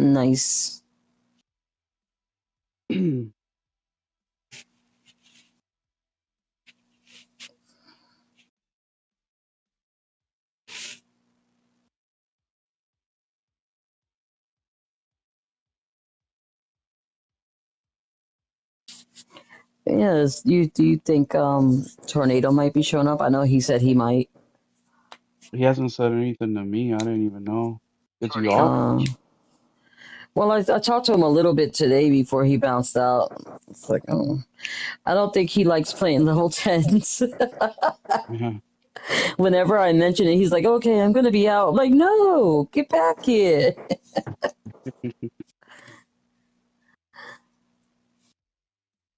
Nice. Yes. Do you think Tornado might be showing up? I know he said he might. He hasn't said anything to me. I didn't even know. Is he off? Well, I talked to him a little bit today before he bounced out. It's like, oh, I don't think he likes playing level tens. Yeah. Whenever I mention it, he's like, okay, I'm going to be out. I'm like, no, get back here.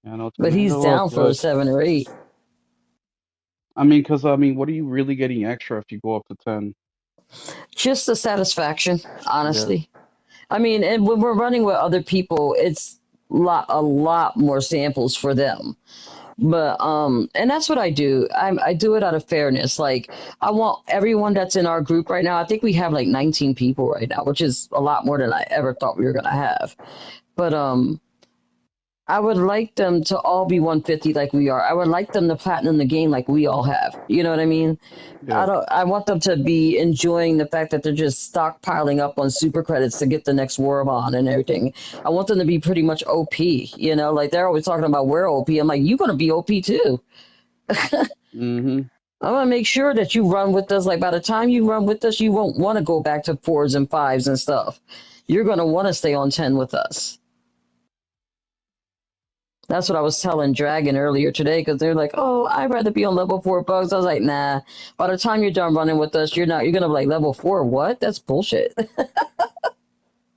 I know But he's Tornado loves down for a good. 7 or 8. What are you really getting extra if you go up to 10? Just the satisfaction, Yeah. honestly. I mean, and when we're running with other people, it's a lot more samples for them. But and that's what I do. I do it out of fairness. Like I want everyone that's in our group right now. I think we have like 19 people right now, which is a lot more than I ever thought we were gonna have. But I would like them to all be 150 like we are. I would like them to platinum the game like we all have. You know what I mean? Yeah. I want them to be enjoying the fact that they're just stockpiling up on super credits to get the next war on and everything. I want them to be pretty much OP, like they're always talking about we're OP. I'm like, you're gonna be OP too. Mm-hmm. I want to make sure that you run with us. Like by the time you run with us, you won't want to go back to fours and fives and stuff. You're gonna want to stay on 10 with us. That's what I was telling Dragon earlier today because they're like, "Oh, I'd rather be on level 4 bugs." I was like, "Nah. By the time you're done running with us, you're not. You're gonna be like level 4. What? That's bullshit."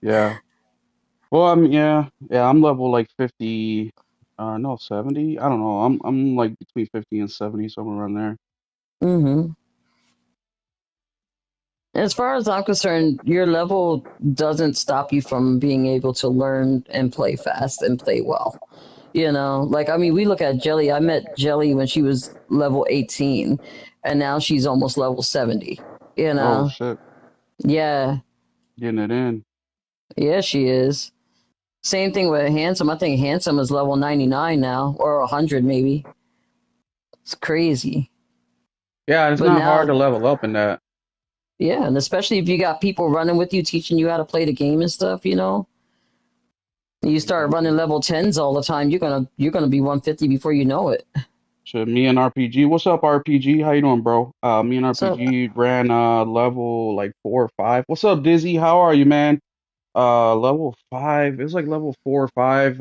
Yeah. Well, yeah, I'm level like 50, no, 70. I don't know. I'm like between 50 and 70, somewhere around there. hmm As far as I'm concerned, your level doesn't stop you from being able to learn and play fast and play well. Like I mean, we look at Jelly. I met Jelly when she was level 18, and now she's almost level 70. You Oh know, shit, yeah, getting it in. yeah, she is. Same thing with Handsome. I think Handsome is level 99 now, or 100 maybe. It's crazy. Yeah, it's But not hard now, to level up in that. yeah, and especially if you got people running with you, teaching you how to play the game and stuff. You start running Exactly. level 10s all the time, you're gonna be 150 before you know it. So me and RPG, what's up, RPG? How you doing, bro? Me and So, RPG ran level like 4 or 5. What's up, Dizzy? How are you, man? Level 5. It was like level 4 or 5.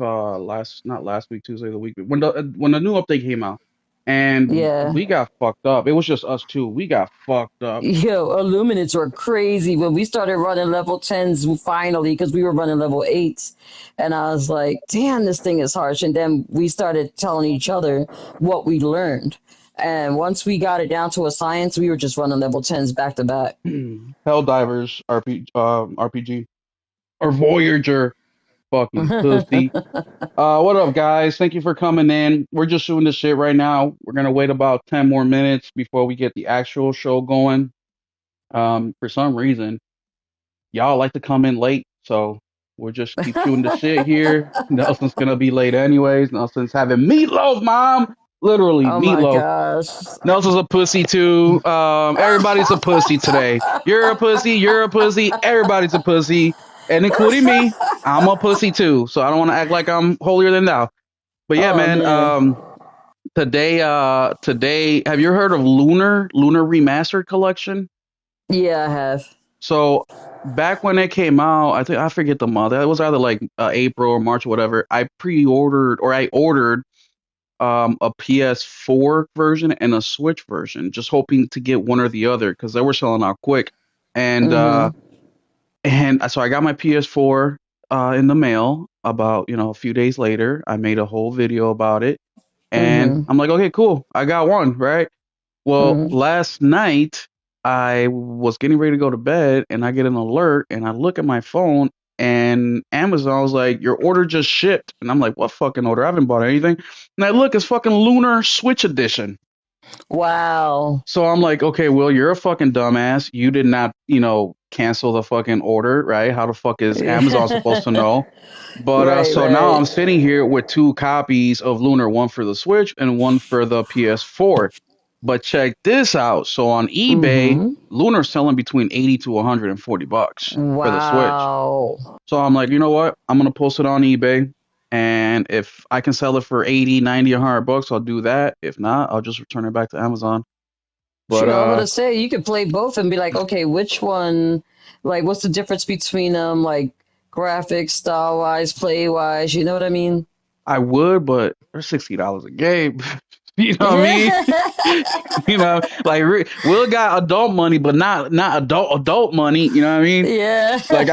Not last week, Tuesday, the week when the new update came out, and yeah. we got fucked up. It was just us two. We got fucked up. Yo, Illuminates were crazy when we started running level 10s finally because we were running level 8s. And I was like, damn, this thing is harsh. And then we started telling each other what we learned. And once we got it down to a science, we were just running level 10s back to back. Helldivers RPG or Voyager, fucking pussy. What up, guys? Thank you for coming in. We're just shooting this shit right now. We're gonna wait about 10 more minutes before we get the actual show going. For some reason, y'all like to come in late, so we'll just keep shooting the shit here. Nelson's gonna be late anyways. Nelson's having meatloaf, mom. Literally Oh my meatloaf. gosh. Nelson's a pussy too. Everybody's a pussy today. You're a pussy. You're a pussy. Everybody's a pussy, and including me. I'm a pussy too. So I don't want to act like I'm holier than thou. But yeah, Oh man. man. Today, have you heard of Lunar Remastered Collection? Yeah, I have. So back when it came out, I think I forget the month. It was either like April or March or whatever. I ordered a PS4 version and a Switch version, just hoping to get one or the other because they were selling out quick. And uh, Mm-hmm. and so I got my PS4 in the mail about a few days later. I made a whole video about it, and Mm-hmm. I'm like, okay, cool, I got one, right? Well, Mm-hmm. last night I was getting ready to go to bed and I get an alert and I look at my phone and Amazon was like, your order just shipped. And I'm like, what fucking order? I haven't bought anything. And I look, it's fucking Lunar Switch Edition. Wow. So I'm like, okay, Will, you're a fucking dumbass. You did not, cancel the fucking order, right? How the fuck is Amazon supposed to know? But Right, so now right. I'm sitting here with two copies of Lunar, one for the Switch and one for the PS4. But check this out. So on eBay, Mm-hmm. Lunar's selling between 80 to 140 bucks for the Switch. Wow. So I'm like, you know what? I'm gonna post it on eBay, and if I can sell it for 80, 90, 100 bucks, I'll do that. If not, I'll just return it back to Amazon. But Shoot, I'm gonna say you could play both and be like, okay, which one? Like, what's the difference between them? Like, graphics, style wise, play wise. You know what I mean? I would, but they're $60 a game. You know what I mean? Yeah. You know, like Will got adult money, but not adult money. You know what I mean? Yeah. Like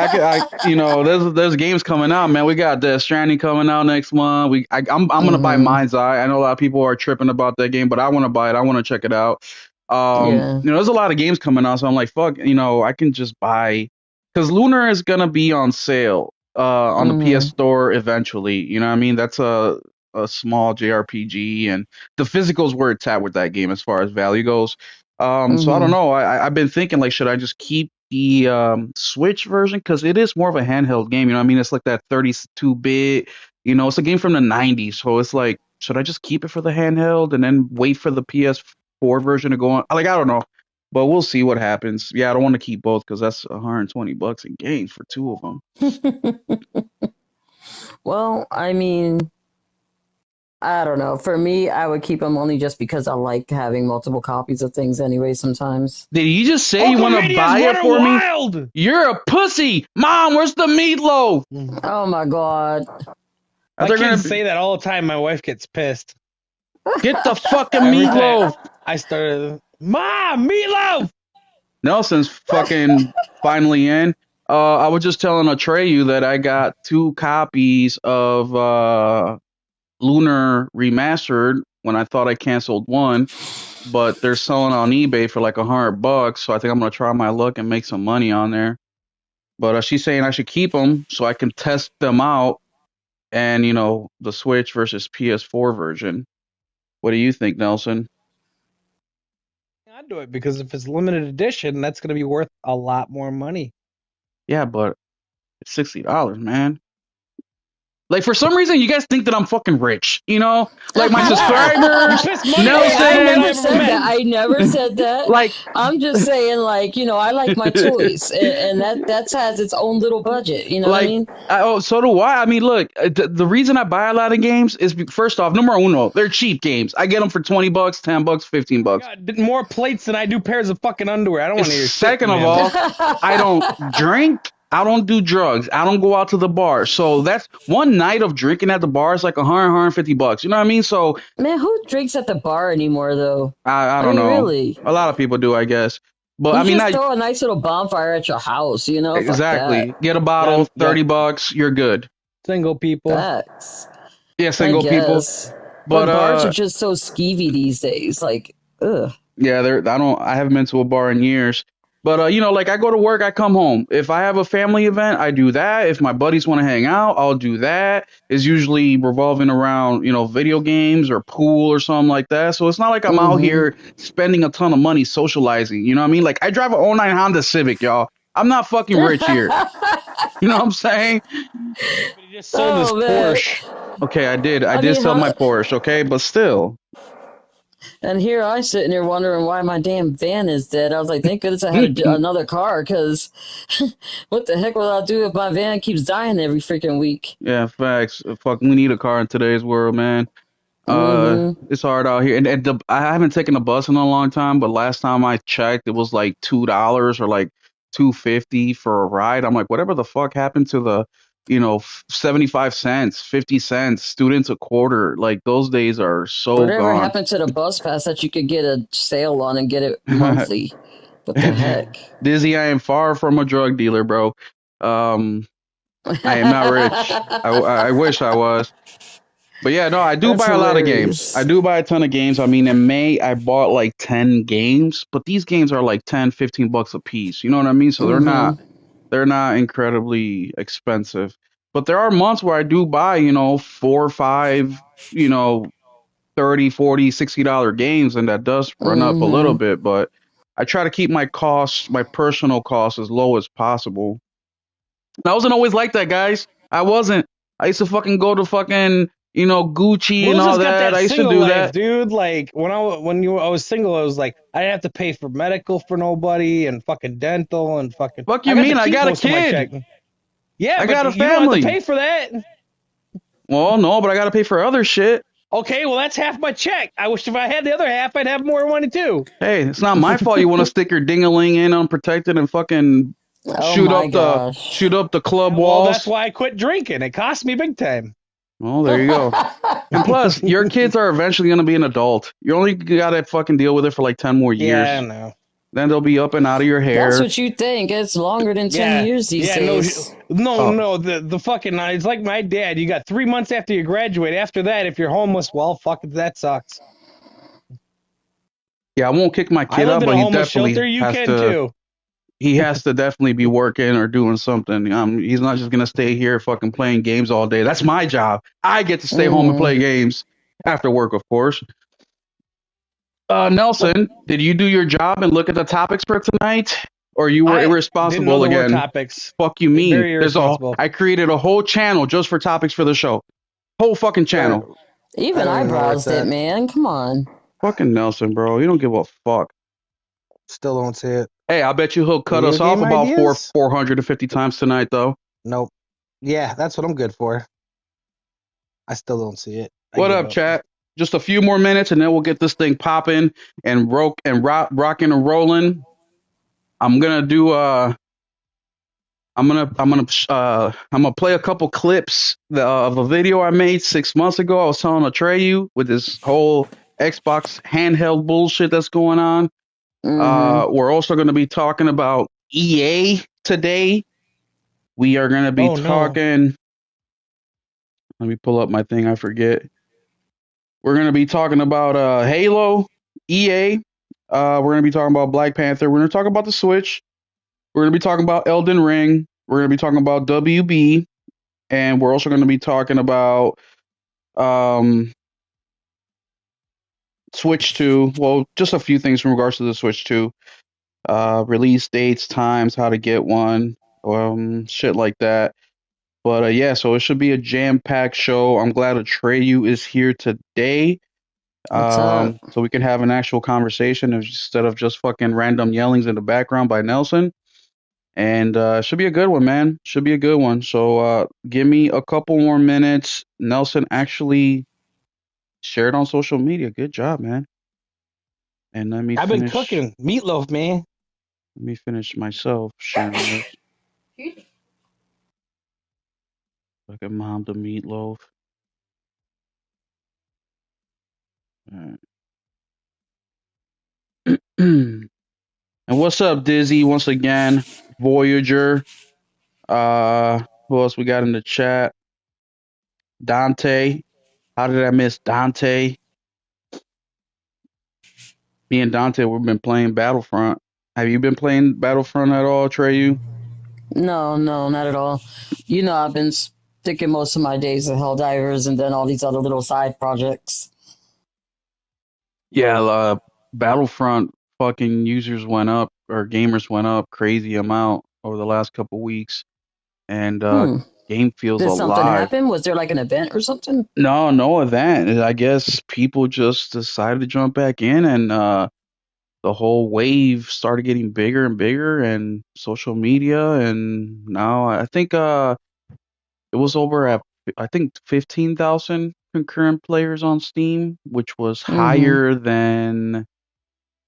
there's games coming out, man. We got Death Stranding coming out next month. I'm gonna buy Mm-hmm. Mind's Eye. I know a lot of people are tripping about that game, but I want to buy it. I want to check it out. Yeah. There's a lot of games coming out, so I'm like, fuck, I can just buy because Lunar is gonna be on sale on the PS Mm-hmm. Store eventually. You know what I mean? That's a small JRPG, and the physicals where it's at with that game as far as value goes. So I don't Mm-hmm. know. I've been thinking like, should I just keep the Switch version because it is more of a handheld game. You know what I mean? It's like that 32-bit. It's a game from the 90s, so it's like, should I just keep it for the handheld and then wait for the PS4 version to go on? Like, I don't know, but we'll see what happens. Yeah, I don't want to keep both because that's 120 bucks in games for two of them. Well, I mean, I don't know. For me, I would keep them only just because I like having multiple copies of things anyway sometimes. Did you just say you want to Hulkamania's buy it running for me? wild. You're a pussy, Mom. Where's the meatloaf? Oh my God. Are My they kids gonna say that all the time. My wife gets pissed get the fucking every time meatloaf? I started. Mom, meatloaf. Nelson's fucking finally in. I was just telling Atreyu that I got two copies of Lunar Remastered when I thought I canceled one, but they're selling on eBay for like $100. So I think I'm gonna try my luck and make some money on there. But she's saying I should keep them so I can test them out, and the Switch versus PS4 version. What do you think, Nelson? I do it because if it's limited edition, that's going to be worth a lot more money. Yeah, but it's $60, man. Like for some reason, you guys think that I'm fucking rich. Like my You are. You subscribers, piss money on Hey, I every man Nelson. never I've ever said that. met. I never said that. Like, I'm just saying, like, I like my toys, and that has its own little budget. You know what I like, mean? oh, so do I. I mean, look, the reason I buy a lot of games is first off, numero uno, they're cheap games. I get them for $20, $10, $15. Got more plates than I do pairs of fucking underwear. I don't want to hear shit, Second of man. all, I don't drink. I don't do drugs. I don't go out to the bar. So that's one night of drinking at the bar is like 100, $150. You know what I mean? So Man, who drinks at the bar anymore, though? I I don't mean, know. really? A lot of people do, I guess. But I You mean, just not throw a nice little bonfire at your house, Fuck that. exactly. Get a bottle, Young $30, you're good. single people. Facts. Yeah, I single people. guess. But But bars are just so skeevy these days. Like, ugh. yeah, I haven't been to a bar in years. But like I go to work, I come home. If I have a family event, I do that. If my buddies want to hang out, I'll do that. It's usually revolving around, video games or pool or something like that. So it's not like I'm out Mm-hmm. here spending a ton of money socializing. You know what I mean? Like I drive a '09 Honda Civic, y'all. I'm not fucking rich here. You know what I'm saying? But he just sold his Oh, man. Porsche. Okay, I did. I I did mean, sell my how? Porsche, okay? But still. And here I sitting there wondering why my damn van is dead. I was like, thank goodness I had another car, because what the heck will I do if my van keeps dying every freaking week? Yeah, facts. Fuck, we need a car in today's world, man. Mm-hmm. It's hard out here, and I haven't taken a bus in a long time. But last time I checked, it was like $2 or like 250 for a ride. I'm like, whatever the fuck happened to the, 75 cents, 50 cents, students a quarter. Like those days are so Whatever gone. happened to the bus pass that you could get a sale on and get it monthly? What the heck? Dizzy, I am far from a drug dealer, bro. Um, I am not rich. I wish I was. But yeah, no, I do That's buy a lot of games. I hilarious. do buy a ton of games. I mean, in May, I bought like 10 games, but these games are like 10, $15 a piece. You know what I mean? So Mm-hmm. they're not incredibly expensive. But there are months where I do buy, four or five, you know, 30, 40, $60 games, and that does run up a little Mm-hmm. bit. But I try to keep my costs, my personal costs, as low as possible. And I wasn't always like that, guys. I wasn't. I used to fucking go to fucking Gucci and Will's all just got that. that I used to single do life, that. dude. Like I was single, I was like I didn't have to pay for medical for nobody and fucking dental and fucking. Fuck I you got to mean? I keep got a most of my kid. check. Yeah, I but got a you don't have to family. pay for that. Well, no, but I got to pay for other shit. Okay, well that's half my check. I wish if I had the other half, I'd have more money too. Hey, it's not my fault you want to stick your ding-a-ling in unprotected and fucking Oh shoot my up the gosh. shoot up the club Yeah, well, that's walls. why I quit drinking. It cost me big time. Well, there you go. And plus, your kids are eventually going to be an adult. You only got to fucking deal with it for like 10 more Yeah, I years. know. Then they'll be up and out of your That's hair. what you think. It's longer than 10 Yeah, years these yeah, no, days. Oh, no. The fucking it's like my dad. You got 3 months after you graduate. After that, if you're homeless, well, fuck it, that sucks. yeah, I won't kick my I kid lived out, in a but homeless shelter. You can too. he has to definitely be working or doing something. He's not just going to stay here fucking playing games all day. That's my job. I get to stay home and play games after work, of course. Nelson, did you do your job and look at the topics for tonight? Or you were I didn't know irresponsible there were again? topics. Fuck you mean? Very irresponsible. I created a whole channel just for topics for the show. Whole fucking I, channel. Even don't I even know where it's browsed it, at. man. Come on. Fucking Nelson, bro. You don't give a fuck. Still don't see it. Hey, I bet you he'll cut Video us off game about ideas? 450 times tonight, though. Nope. Yeah, that's what I'm good for. I still don't see it. I What give up, up. chat? Just a few more minutes, and then we'll get this thing popping and rocking and rolling. I'm gonna do I'm gonna play a couple clips of a video I made 6 months ago. I was telling Atreyu with this whole Xbox handheld bullshit that's going on. Mm-hmm. We're also going to be talking about EA today. We are going to be Oh no. talking. Let me pull up my thing. I forget. We're going to be talking about Halo, EA. We're going to be talking about Black Panther. We're going to talk about the Switch. We're going to be talking about Elden Ring. We're going to be talking about WB, and we're also going to be talking about um, Switch 2. Well, just a few things in regards to the Switch 2. Release dates, times, how to get one, shit like that. But yeah, so it should be a jam-packed show. I'm glad Atreyu is here today, What's up? so we can have an actual conversation instead of just fucking random yellings in the background by Nelson. And should be a good one, man. Should be a good one. So give me a couple more minutes. Nelson actually shared on social media. Good job, man. And let me I've been finish. cooking meatloaf, man. Let me finish myself sharing this. Look at mom the meatloaf. All right. And what's up, Dizzy? Once again, Voyager. Who else we got in the chat? Dante. How did I miss Dante? Me and Dante, we've been playing Battlefront. Have you been playing Battlefront at all, Treyu? No, no, not at all. I've been sticking most of my days at Helldivers and then all these other little side projects. Yeah, Battlefront fucking users went up, or gamers went up crazy amount over the last couple weeks, and Hmm. game feels Did something alive. happen? Was there like an event or something? No, no event. I guess people just decided to jump back in, and the whole wave started getting bigger and bigger, and social media, and now I think it was over at I think 15,000 concurrent players on Steam, which was Mm-hmm. higher than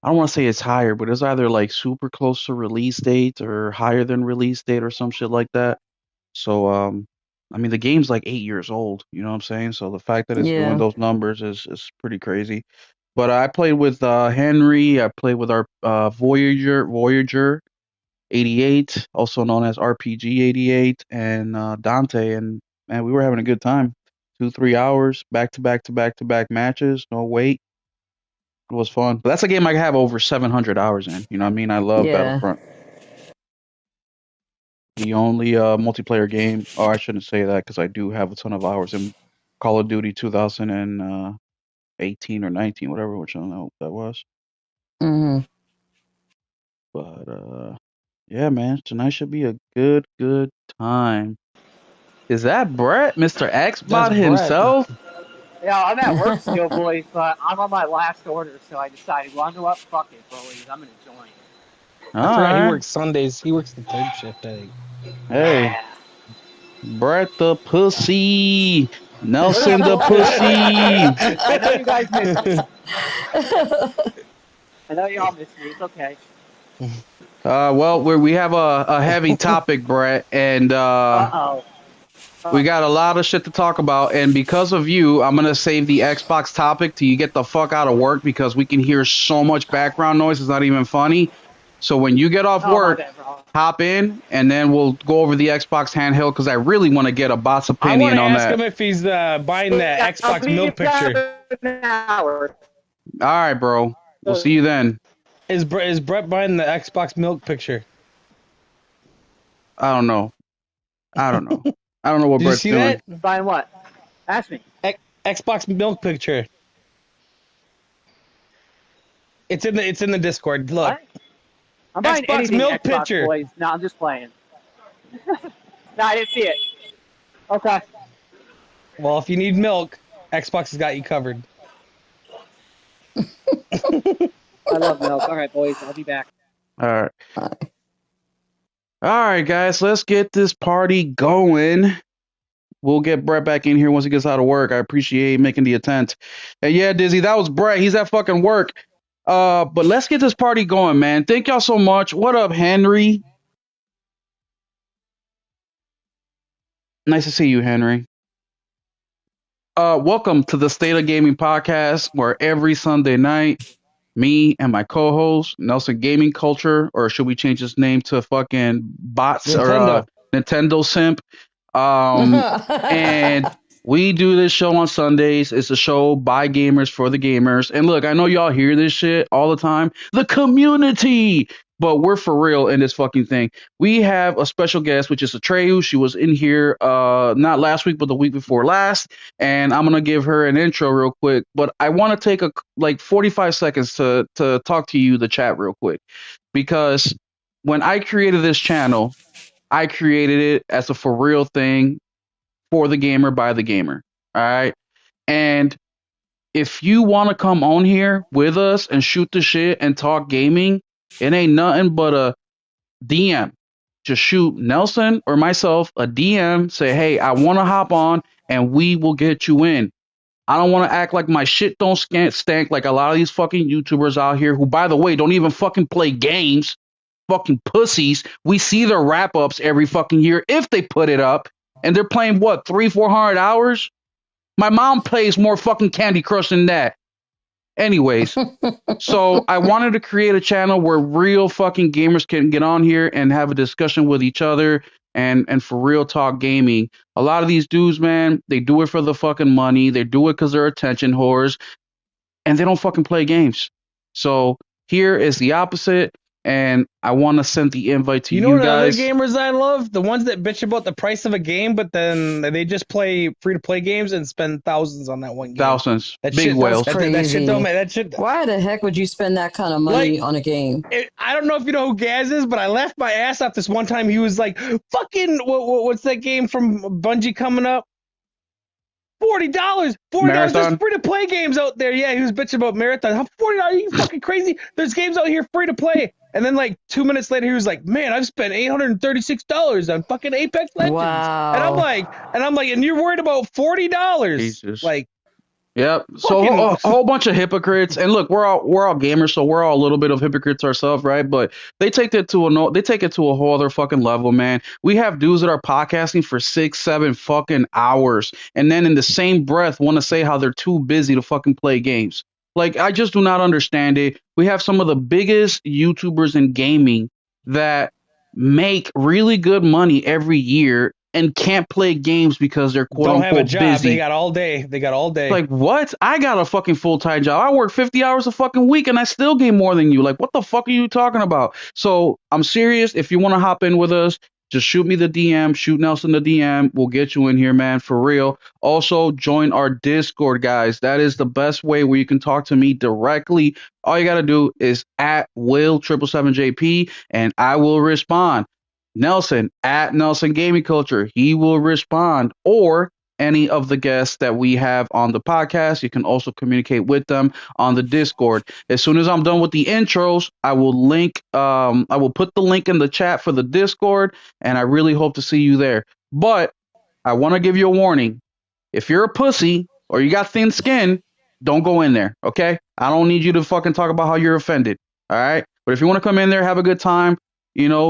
I don't want to say it's higher, but it's either like super close to release date or higher than release date or some shit like that. So I mean the game's like 8 years old, you know what I'm saying? So the fact that it's doing Yeah. those numbers is pretty crazy. But I played with Henry, I played with our Voyager 88, also known as RPG 88, and Dante, and man, we were having a good time. 2 3 hours back to back to back to back matches, no wait. It was fun. But that's a game I have over 700 hours in. You know what I mean? I love Yeah. Battlefront. The only multiplayer game. Oh, I shouldn't say that because I do have a ton of hours in Call of Duty 2018 or 19, whatever, which I don't know what that was. Mm-hmm. But yeah, man, tonight should be a good time. Is that Brett, Mr. That's Xbot Brett. himself? Yeah, I'm at work still, boys, but I'm on my last order, so I decided, well, you know what? Fuck it, boys. I'm gonna join. All I forgot he right. works Sundays. He works the third shift, I think. Hey, Yeah. Brett the pussy. Nelson the What pussy. I know you guys miss me. I know y'all miss me. It's okay. Well, we have a heavy topic, Brett, and Uh-oh. we got a lot of shit to talk about. And because of you, I'm gonna save the Xbox topic till you get the fuck out of work because we can hear so much background noise. It's not even funny. So when you get off Oh, my work, bad, bro. hop in, and then we'll go over the Xbox handheld because I really want to get a bot's I want opinion to on ask that. him if he's buying that Yeah, I'll Xbox be milk picture. about an hour. All right, bro. We'll see you then. Is Brett buying the Xbox milk picture? I don't know. I don't know. I don't know what Did you Brett's see doing. that? Buying what? Ask me. Xbox milk picture. It's in the Discord. Look. What? I'm buying Xbox anything milk Xbox, picture. boys. No, I'm just playing. No, I didn't see it. Okay. Well, if you need milk, Xbox has got you covered. I love milk. All right, boys. I'll be back. All right. All right, guys. Let's get this party going. We'll get Brett back in here once he gets out of work. I appreciate making the attempt. And yeah, Dizzy, that was Brett. He's at fucking work. But let's get this party going, man. Thank y'all so much. What up, Henry? Nice to see you, Henry. Welcome to the State of Gaming podcast, where every Sunday night, me and my co-host, Nelson Gaming Culture, or should we change his name to fucking Bots Nintendo. or Nintendo Simp? And we do this show on Sundays. It's a show by gamers for the gamers. And look, I know y'all hear this shit all the time. The community. But we're for real in this fucking thing. We have a special guest, which is Atreyu. She was in here not last week, but the week before last. And I'm going to give her an intro real quick. But I want to take 45 seconds to talk to you, the chat, real quick. Because when I created this channel, I created it as a for real thing for the gamer by the gamer. All right. And if you want to come on here with us and shoot the shit and talk gaming, it ain't nothing but a DM. Just shoot Nelson or myself a DM. Say, hey, I want to hop on and we will get you in. I don't want to act like my shit don't stank like a lot of these fucking YouTubers out here who, by the way, don't even fucking play games. Fucking pussies. We see their wrap ups every fucking year if they put it up, and they're playing what 300-400 hours. My mom plays more fucking Candy Crush than that. Anyways, so I wanted to create a channel where real fucking gamers can get on here and have a discussion with each other and for real talk gaming. A lot of these dudes, man, they do it for the fucking money. They do it because they're attention whores, and they don't fucking play games. So here is the opposite. And I want to send the invite to You know what other guys. gamers I love? The ones that bitch about the price of a game, but then they just play free-to-play games and spend thousands on that one game. Thousands. That Big shit, whales. That shit Crazy. don't make that shit. Why the heck would you spend that kind of money on a game? I don't know if you know who Gaz is, but I laughed my ass off this one time. He was like, "Fucking what's that game from Bungie coming up? $40. $40. There's free to play games out there." Yeah, he was bitching about Marathon. How $40? Are you fucking crazy? There's games out here free to play. And then like 2 minutes later, he was like, "Man, I've spent $836 on fucking Apex Legends." Wow. And I'm like, and you're worried about $40? Jesus. Like, Yep. So fucking- a whole bunch of hypocrites, and look, we're all gamers, so we're all a little bit of hypocrites ourselves, right? But they take it to a whole other fucking level, man. We have dudes that are podcasting for 6-7 fucking hours, and then in the same breath want to say how they're too busy to fucking play games. Like, I just do not understand it. We have some of the biggest YouTubers in gaming that make really good money every year and can't play games because they're quote don't have a unquote job. busy. They got all day. Like, what? I got a fucking full-time job. I work 50 hours a fucking week and I still gain more than you. Like, what the fuck are you talking about? So I'm serious. If you want to hop in with us, just shoot me the DM, shoot Nelson the DM. We'll get you in here, man, for real. Also, join our Discord, guys. That is the best way where you can talk to me directly. All you got to do is at Will777JP, and I will respond. Nelson, at Nelson Gaming Culture, he will respond. Or any of the guests that we have on the podcast, you can also communicate with them on the Discord. As soon as I'm done with the intros, I will put the link in the chat for the Discord, and I really hope to see you there. But I want to give you a warning. If you're a pussy or you got thin skin, don't go in there, okay? I don't need you to fucking talk about how you're offended, all right? But if you want to come in there, have a good time,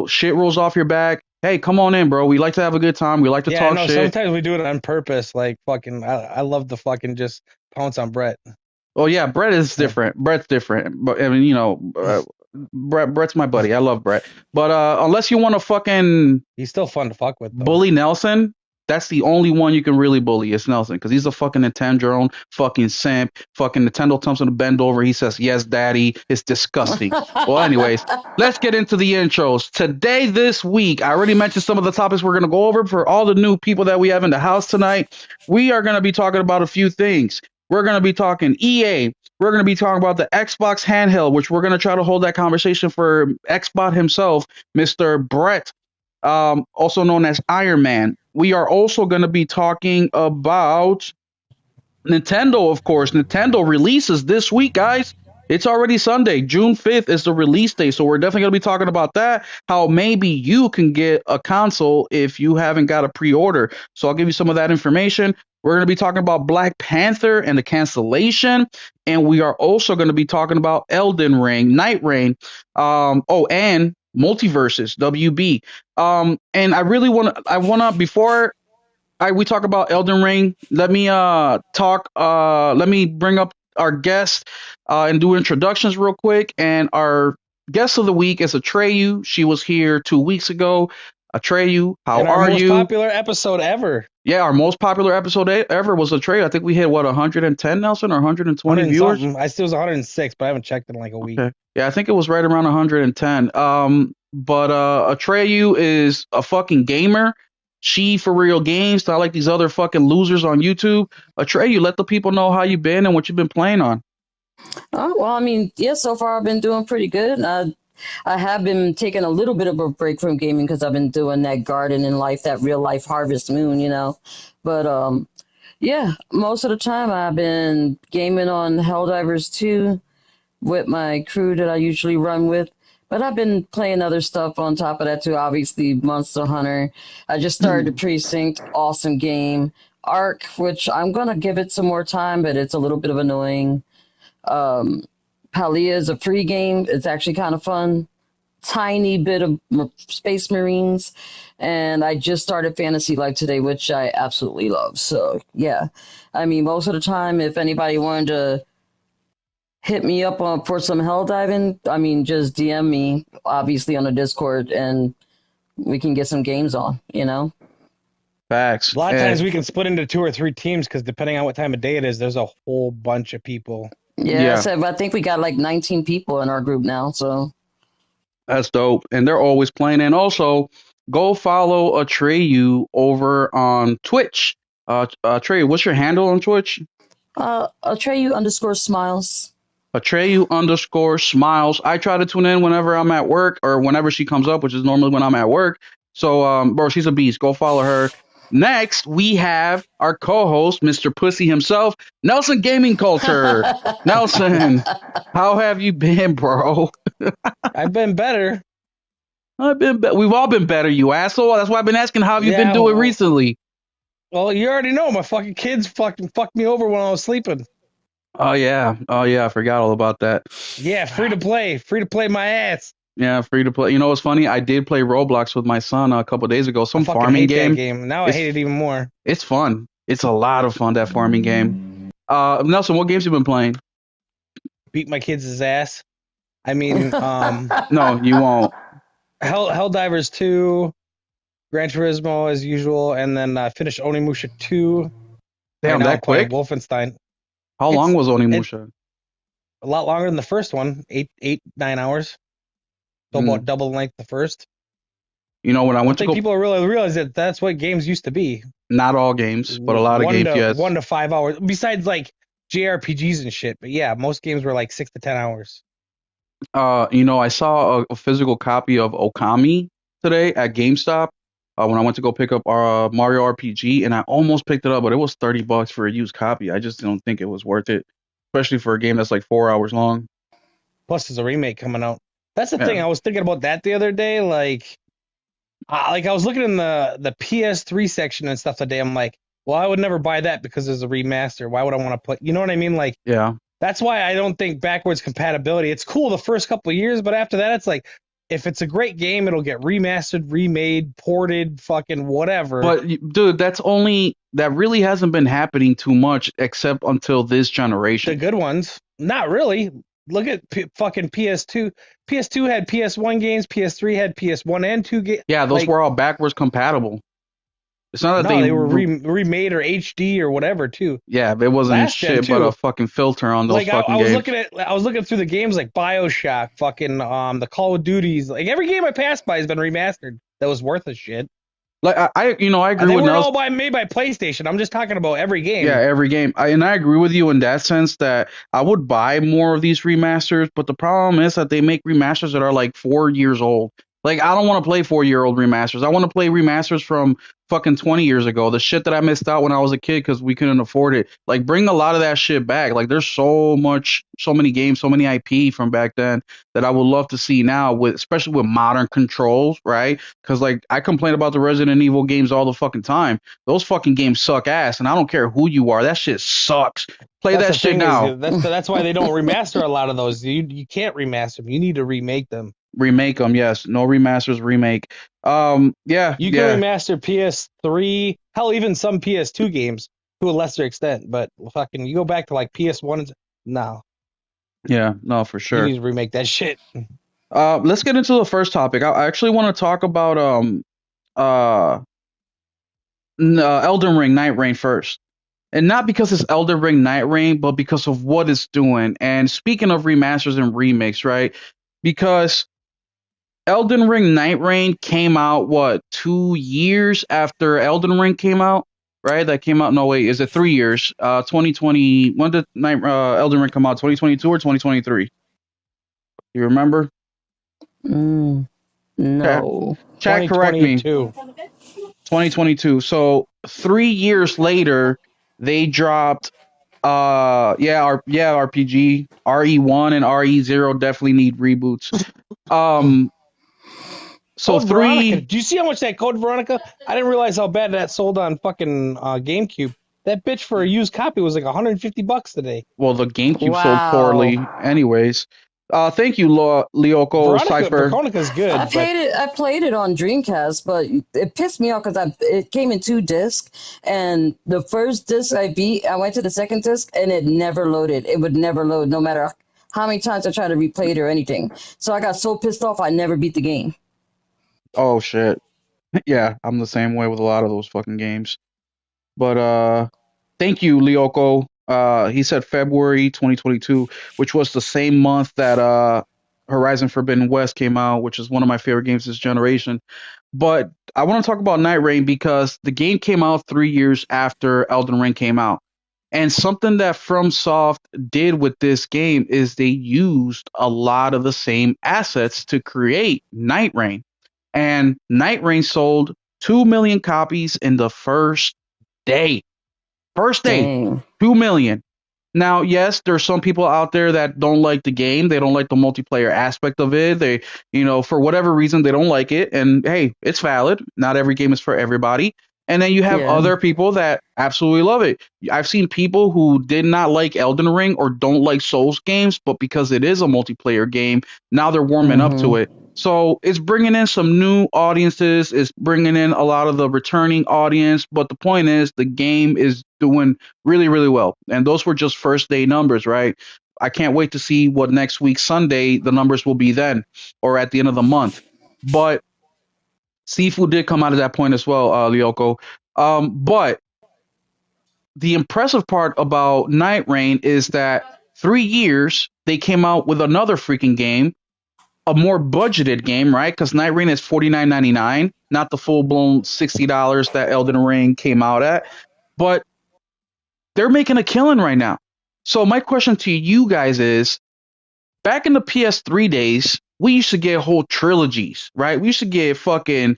shit rolls off your back, hey, come on in, bro. We like to have a good time. We like to talk shit. Sometimes we do it on purpose. Like, fucking, I love to fucking just pounce on Brett. Oh, yeah, Brett is different. Brett's different. But, I mean, Brett's my buddy. I love Brett. But unless you want to fucking... He's still fun to fuck with, though. Bully Nelson, that's the only one you can really bully is Nelson, because he's a fucking Nintendo fucking simp. Fucking Nintendo tells him to bend over. He says, yes, daddy. It's disgusting. Well, anyways, let's get into the intros. Today, this week, I already mentioned some of the topics we're going to go over. For all the new people that we have in the house tonight, we are going to be talking about a few things. We're going to be talking EA. We're going to be talking about the Xbox handheld, which we're going to try to hold that conversation for Xbot himself, Mr. Brett, also known as Iron Man. We are also going to be talking about Nintendo, of course. Nintendo releases this week, guys. It's already Sunday. June 5th is the release day, so we're definitely going to be talking about that, how maybe you can get a console if you haven't got a pre-order. So I'll give you some of that information. We're going to be talking about Black Panther and the cancellation, and we are also going to be talking about Elden Ring, Night Rain, and Multiverses, WB. And I really want to, before we talk about Elden Ring, let me bring up our guest and do introductions real quick. And our guest of the week is Atreyu. She was here 2 weeks ago. Atreyu, how are you? Our most popular episode ever. Yeah, our most popular episode ever was Atreyu. I think we hit, 110, Nelson, or 120 viewers? I still was 106, but I haven't checked in like a week. Okay. Yeah, I think it was right around 110. But Atreyu is a fucking gamer. She for real games, not like these other fucking losers on YouTube. Atreyu, let the people know how you've been and what you've been playing on. Oh, well, I mean, yeah, so far I've been doing pretty good. I have been taking a little bit of a break from gaming because I've been doing that garden in life, that real life Harvest Moon. But yeah, most of the time I've been gaming on Helldivers 2 with my crew that I usually run with. But I've been playing other stuff on top of that too. Obviously, Monster Hunter. I just started the Precinct, awesome game. Ark, which I'm gonna give it some more time, but it's a little bit of annoying. Palia is a free game. It's actually kind of fun. Tiny bit of Space Marines, and I just started Fantasy Life today, which I absolutely love. So yeah, I mean, most of the time, if anybody wanted to hit me up for some hell diving, I mean, just DM me, obviously on the Discord, and we can get some games on. Facts. A lot of times we can split into 2 or 3 teams because depending on what time of day it is, there's a whole bunch of people. Yeah. So I think we got like 19 people in our group now. So that's dope, and they're always playing. And also, go follow Atreyu over on Twitch. Atreyu, what's your handle on Twitch? Atreyu_smiles. Atreyu_smiles. I try to tune in whenever I'm at work or whenever she comes up, which is normally when I'm at work. So, bro, she's a beast. Go follow her. Next, we have our co-host, Mr. Pussy himself, Nelson Gaming Culture. Nelson, how have you been, bro? I've been better. We've all been better, you asshole. That's why I've been asking how have you been doing recently. Well, you already know my fucking kids fucked me over when I was sleeping. Oh yeah, I forgot all about that. Yeah, free to play my ass. Yeah, free to play. You know what's funny? I did play Roblox with my son a couple days ago. Some farming game. Now I hate it even more. It's fun. It's a lot of fun, that farming game. Nelson, what games you been playing? Beat my kids' ass. I mean, no, you won't. Helldivers 2, Gran Turismo as usual, and then finished Onimusha 2. Damn, that quick? Wolfenstein. How long was Onimusha? A lot longer than the first one. 9 hours. So about double the length of the first. You know, when I I went to think go, people really realize that that's what games used to be. not all games, but a lot of games, yes. 1 to 5 hours. Besides like JRPGs and shit, but yeah, most games were like 6 to 10 hours. You know, I saw a physical copy of Okami today at GameStop when I went to go pick up Mario RPG, and I almost picked it up, but it was $30 for a used copy. I just don't think it was worth it, especially for a game that's like 4 hours long. Plus, there's a remake coming out. That's the Yeah. thing. I was thinking about that the other day. Like I was looking in the PS3 section and stuff today. I'm like, well, I would never buy that because there's a remaster. Why would I want to put? You know what I mean? Like, Yeah. that's why I don't think backwards compatibility. It's cool the first couple of years, but after that, it's like, if it's a great game, it'll get remastered, remade, ported, fucking whatever. But dude, that really hasn't been happening too much except until this generation. The good ones, not really. Look at fucking PS2. PS2 had PS1 games. PS3 had PS1 and 2 games. Yeah, those were all backwards compatible. It's not that they were remade or HD or whatever too. Yeah, it wasn't Last shit but a fucking filter on those fucking I was games. I was looking through the games like BioShock, fucking the Call of Duties. Like every game I passed by has been remastered. That was worth a shit. Like I agree they with weren't all made by PlayStation. I'm just talking about every game. Yeah, every game. And I agree with you in that sense that I would buy more of these remasters, but the problem is that they make remasters that are like 4 years old. Like, I don't want to play 4-year-old remasters. I want to play remasters from fucking 20 years ago. The shit that I missed out when I was a kid because we couldn't afford it. Like, bring a lot of that shit back. Like, there's so many games, so many IP from back then that I would love to see now, especially with modern controls, right? Because, like, I complain about the Resident Evil games all the fucking time. Those fucking games suck ass, and I don't care who you are. That shit sucks. Play that shit now. That's why they don't remaster a lot of those. You can't remaster them. You need to remake them. Remake them, yes. No remasters, remake. Yeah. You can remaster PS3, hell, even some PS2 games to a lesser extent, but fucking, you go back to like PS1, no. Yeah, no, for sure. You need to remake that shit. Let's get into the first topic. I actually want to talk about Elden Ring Night Rain first. And not because it's Elden Ring Night Rain, but because of what it's doing. And speaking of remasters and remakes, right? Because Elden Ring Night Rain came out, 2 years after Elden Ring came out? Right? That came out, no, wait, is it 3 years? 2020, when did Elden Ring come out? 2022 or 2023? You remember? No. Chat, correct me. 2022. So 3 years later, they dropped RPG, RE1 and RE0 definitely need reboots. So Code 3 Veronica. Do you see how much that Code Veronica? I didn't realize how bad that sold on fucking GameCube. That bitch for a used copy was like $150 today. Well, the GameCube sold poorly anyways. Thank you, Lyoko Cypher. Veronica's good. I played it on Dreamcast, but it pissed me off because it came in 2 discs, and the first disc I beat, I went to the second disc, and it never loaded. It would never load, no matter how many times I tried to replay it or anything. So I got so pissed off, I never beat the game. Oh shit. Yeah, I'm the same way with a lot of those fucking games. But thank you, Lyoko. He said February 2022, which was the same month that Horizon Forbidden West came out, which is one of my favorite games this generation. But I want to talk about Night Rain because the game came out 3 years after Elden Ring came out. And something that FromSoft did with this game is they used a lot of the same assets to create Night Rain. And Night Rain sold 2 million copies in the first day. Dang. 2 million. Now, yes, there's some people out there that don't like the game. They don't like the multiplayer aspect of it. They, for whatever reason, they don't like it. And hey, it's valid. Not every game is for everybody. And then you have other people that absolutely love it. I've seen people who did not like Elden Ring or don't like Souls games, but because it is a multiplayer game, now they're warming up to it. So it's bringing in some new audiences. It's bringing in a lot of the returning audience. But the point is, the game is doing really, really well. And those were just first day numbers, right? I can't wait to see what next week, Sunday, the numbers will be then or at the end of the month. But Sifu did come out at that point as well, Lyoko. But the impressive part about Night Rain is that 3 years, they came out with another freaking game a more budgeted game, right? Because Night Rain is $49.99, not the full blown $60 that Elden Ring came out at, but they're making a killing right now. So my question to you guys is, back in the PS3 days, we used to get whole trilogies, right? We used to get fucking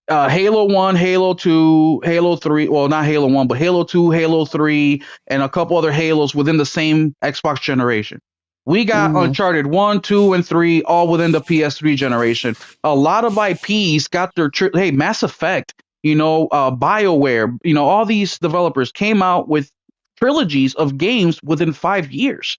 Halo 1, Halo 2, Halo 3. Well, not Halo 1, but Halo 2, Halo 3, and a couple other Halos within the same Xbox generation. We got Uncharted 1, 2, and 3 all within the PS3 generation. A lot of IPs got their hey, Mass Effect, BioWare, all these developers came out with trilogies of games within 5 years.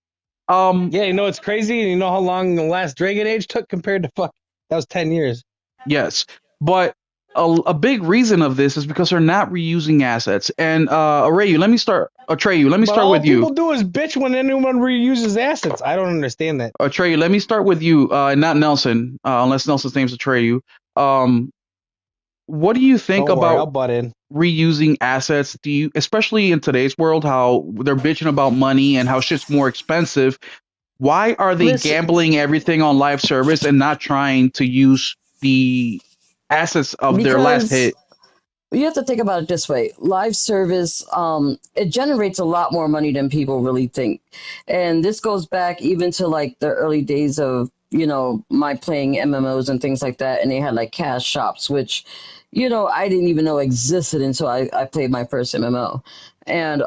Yeah, it's crazy. You know how long the last Dragon Age took compared to that was 10 years. Yes, but a big reason of this is because they're not reusing assets. And Atreyu, let me start with you. All people do is bitch when anyone reuses assets. I don't understand that. Atreyu, let me start with you, not Nelson, unless Nelson's name's Atreyu. What do you think about I'll butt in. reusing assets? Do you, especially in today's world, how they're bitching about money and how shit's more expensive? Why are they gambling everything on live service and not trying to use the assets of their last hit? You have to think about it this way. Live service, it generates a lot more money than people really think. And this goes back even to like the early days of, my playing MMOs and things like that. And they had like cash shops, which, I didn't even know existed until I played my first MMO. And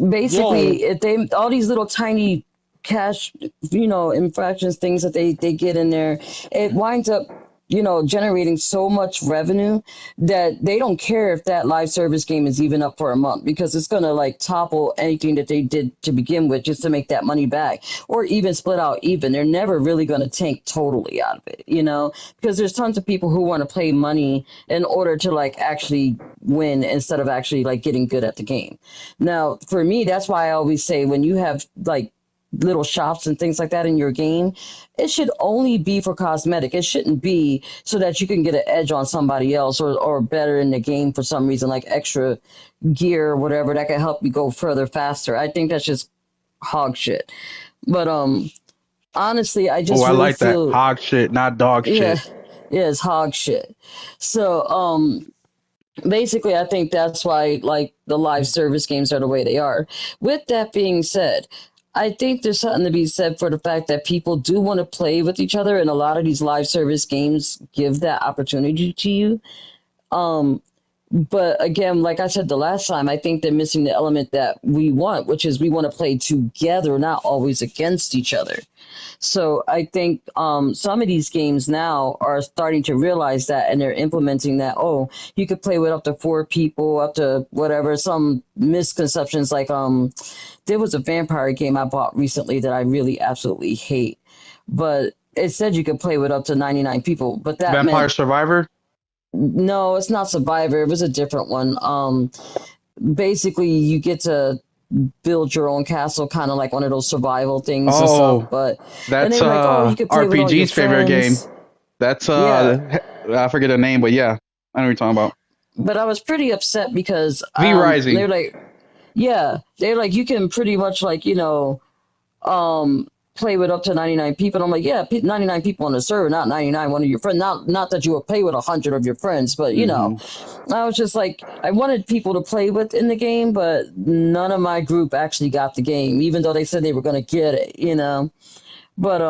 basically, if they all these little tiny cash, infractions, things that they get in there, it winds up generating so much revenue that they don't care if that live service game is even up for a month, because it's going to like topple anything that they did to begin with just to make that money back, or even split out even. They're never really going to tank totally out of it, because there's tons of people who want to play money in order to like actually win instead of actually like getting good at the game. Now, for me, that's why I always say when you have like little shops and things like that in your game, it should only be for cosmetic. It shouldn't be so that you can get an edge on somebody else or better in the game for some reason, like extra gear or whatever that can help you go further faster. I think that's just hog shit. But honestly, I just I really like feel that hog shit, not dog shit. Yeah, it's hog shit. So basically, I think that's why like the live service games are the way they are. With that being said, I think there's something to be said for the fact that people do want to play with each other, and a lot of these live service games give that opportunity to you. But again, like I said the last time, I think they're missing the element that we want, which is we want to play together, not always against each other. So I think some of these games now are starting to realize that, and they're implementing that. Oh, you could play with up to 4 people, up to whatever. Some misconceptions like there was a vampire game I bought recently that I really absolutely hate, but it said you could play with up to 99 people. But that Vampire Survivor? No, it's not Survivor. It was a different one. Basically, you get to build your own castle, kind of like one of those survival things and stuff. But that's RPG's favorite game. That's I forget the name, but yeah, I know what you're talking about. But I was pretty upset because V-Rising. They're like, you can pretty much like play with up to 99 people. And I'm like, yeah, 99 people on the server, not 99 one of your friends. Not that you would play with 100 of your friends, but I was just like, I wanted people to play with in the game, but none of my group actually got the game, even though they said they were going to get it, But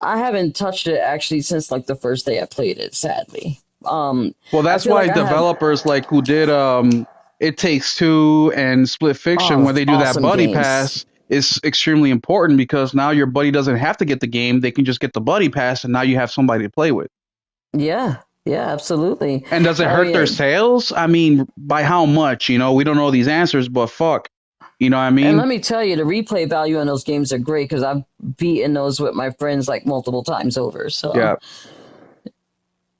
I haven't touched it actually since like the first day I played it, sadly. Well, that's why like developers like who did It Takes Two and Split Fiction, when they do that buddy pass, is extremely important, because now your buddy doesn't have to get the game. They can just get the buddy pass, and now you have somebody to play with. Yeah, absolutely. And does it hurt their sales? I mean, by how much? We don't know these answers, but fuck. You know what I mean? And let me tell you, the replay value on those games are great, because I've beaten those with my friends like multiple times over. So yeah.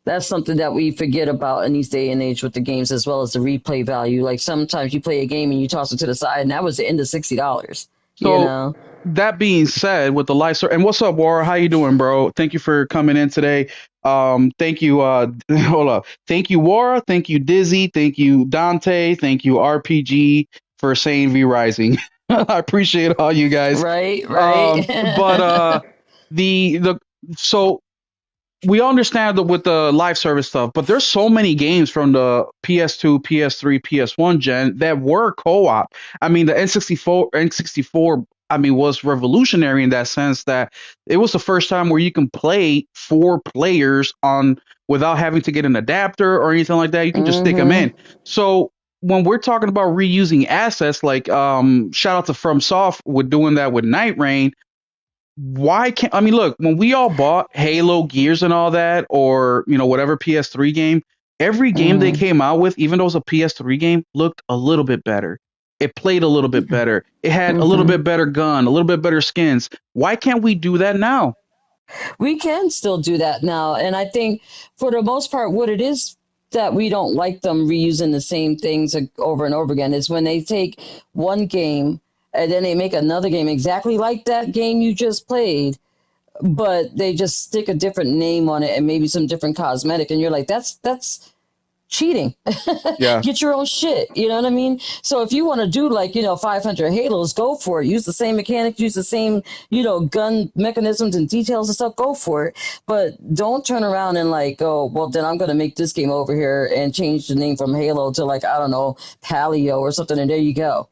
That's something that we forget about in these day and age with the games, as well as the replay value. Like sometimes you play a game and you toss it to the side, and that was the end of $60. So that being said, with the live service, and what's up, War? How you doing, bro? Thank you for coming in today. Thank you. Hold up. Thank you, War. Thank you, Dizzy. Thank you, Dante. Thank you, RPG, for saying V-Rising. I appreciate all you guys. Right. But the So we understand that with the live service stuff, but there's so many games from the PS2, PS3, PS1 gen that were co-op. I mean, the N64, I mean, was revolutionary in that sense that it was the first time where you can play four players on without having to get an adapter or anything like that. You can just stick them Mm-hmm. in. So when we're talking about reusing assets, like shout out to FromSoft with doing that with Night Rain, why can't I mean look, when we all bought Halo, Gears and all that, or whatever PS3 game, every game they Mm-hmm. came out with, even though it was a PS3 game, looked a little bit better. It played a little bit better. It had a little Mm-hmm. bit better gun, a little bit better skins. Why can't we do that now? We can still do that now. And I think for the most part, what it is that we don't like them reusing the same things over and over again is when they take one game and then they make another game exactly like that game you just played, but they just stick a different name on it and maybe some different cosmetic. And you're like, that's cheating. Yeah, Get your own shit. You know what I mean? So if you want to do like, 500 Halos, go for it. Use the same mechanics, use the same, gun mechanisms and details and stuff. Go for it. But don't turn around and like, oh, well, then I'm going to make this game over here and change the name from Halo to like, I don't know, Paleo or something. And there you go.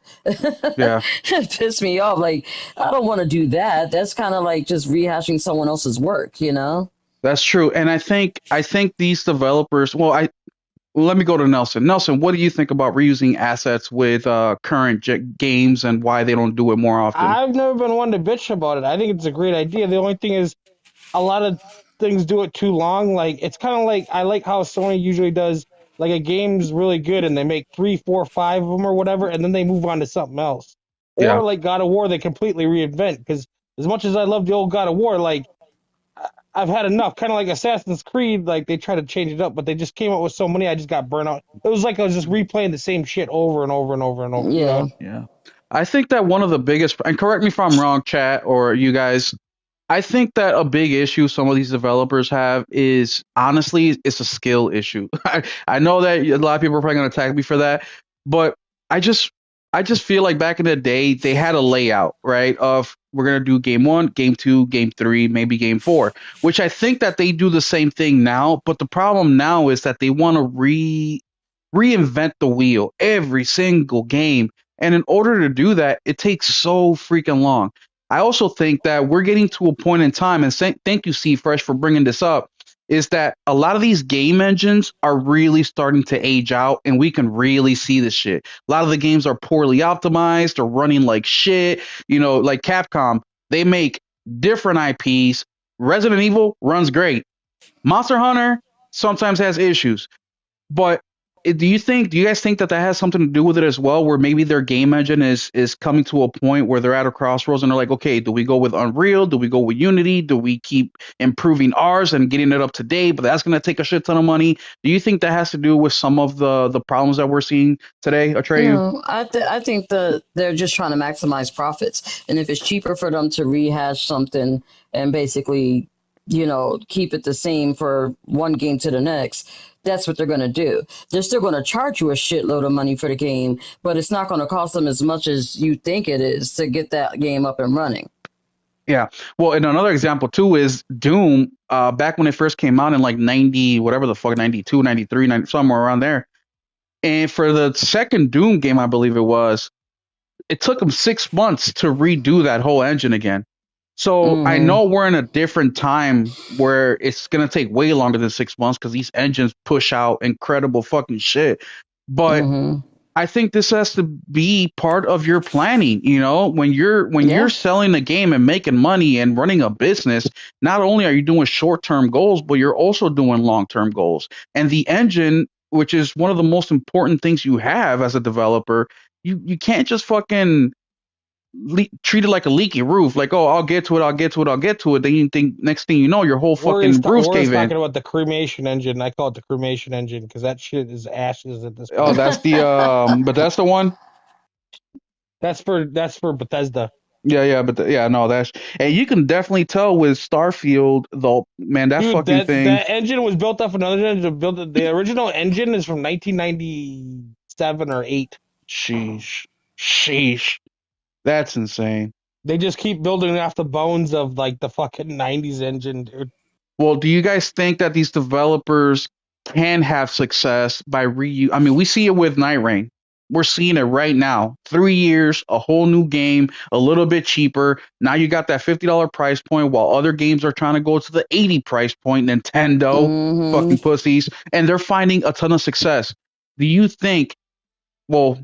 yeah, It pissed me off. Like, I don't want to do that. That's kind of like just rehashing someone else's work, you know? that's true. And I think these developers, let me go to Nelson. Nelson, what do you think about reusing assets with current games and why they don't do it more often? I've never been one to bitch about it. I think it's a great idea. The only thing is, a lot of things do it too long. Like it's kind of like I like how Sony usually does. Like a game's really good and they make 3, 4, 5 of them or whatever, and then they move on to something else. Or Yeah, like God of War, they completely reinvent. Because as much as I love the old God of War, like I've had enough. Kind of like Assassin's Creed, like they try to change it up, but they just came up with so many, I just got burnt out. It was like I was just replaying the same shit over and over and over and over. You know? Yeah. yeah. I think that one of the biggest, and correct me if I'm wrong, chat or you guys, I think that a big issue some of these developers have is honestly it's a skill issue. I know that a lot of people are probably going to attack me for that, but I just I just feel like back in the day they had a layout, right? Of we're going to do game 1, game 2, game 3, maybe game 4, which I think that they do the same thing now, but the problem now is that they want to reinvent the wheel every single game. And in order to do that, it takes so freaking long. I also think that we're getting to a point in time, and thank you, C Fresh, for bringing this up, is that a lot of these game engines are really starting to age out, and we can really see this shit. A lot of the games are poorly optimized or running like shit. Like Capcom, they make different IPs. Resident Evil runs great. Monster Hunter sometimes has issues. But do you guys think that that has something to do with it as well, where maybe their game engine is coming to a point where they're at a crossroads and they're like, okay, do we go with Unreal? Do we go with Unity? Do we keep improving ours and getting it up to date? But that's going to take a shit ton of money. Do you think that has to do with some of the problems that we're seeing today, Atreyu? No, I think they're just trying to maximize profits, and if it's cheaper for them to rehash something and basically, keep it the same for one game to the next, that's what they're going to do. They're still going to charge you a shitload of money for the game, but it's not going to cost them as much as you think it is to get that game up and running. Yeah. Well, and another example too is Doom. Back when it first came out in like 90, whatever the fuck, 92, 93, 90, somewhere around there. And for the second Doom game, I believe it was, it took them 6 months to redo that whole engine again. So I Mm-hmm. know we're in a different time where it's gonna take way longer than 6 months because these engines push out incredible fucking shit. But Mm-hmm. I think this has to be part of your planning. When you're Yeah. selling a game and making money and running a business, not only are you doing short-term goals, but you're also doing long-term goals. And the engine, which is one of the most important things you have as a developer, you can't just fucking treat it like a leaky roof. Like, oh, I'll get to it, I'll get to it, I'll get to it. Then you think next thing you know, your whole fucking roof's Warren's cave in. talking about the cremation engine. I call it the cremation engine because that shit is ashes at this point. Oh, that's the but that's the one. That's for Bethesda. Yeah, but yeah, no, that's and you can definitely tell with Starfield, though, man, that Dude, fucking thing. that engine was built off another engine. The original engine is from 1997 or 8. Sheesh, sheesh, that's insane. They just keep building off the bones of like the fucking '90s engine, dude. Well, do you guys think that these developers can have success by I mean, we see it with Night Rain. We're seeing it right now. 3 years, a whole new game, a little bit cheaper. Now you got that $50 price point while other games are trying to go to the 80 price point. Nintendo, Hmm. fucking pussies, and they're finding a ton of success. Do you think, well,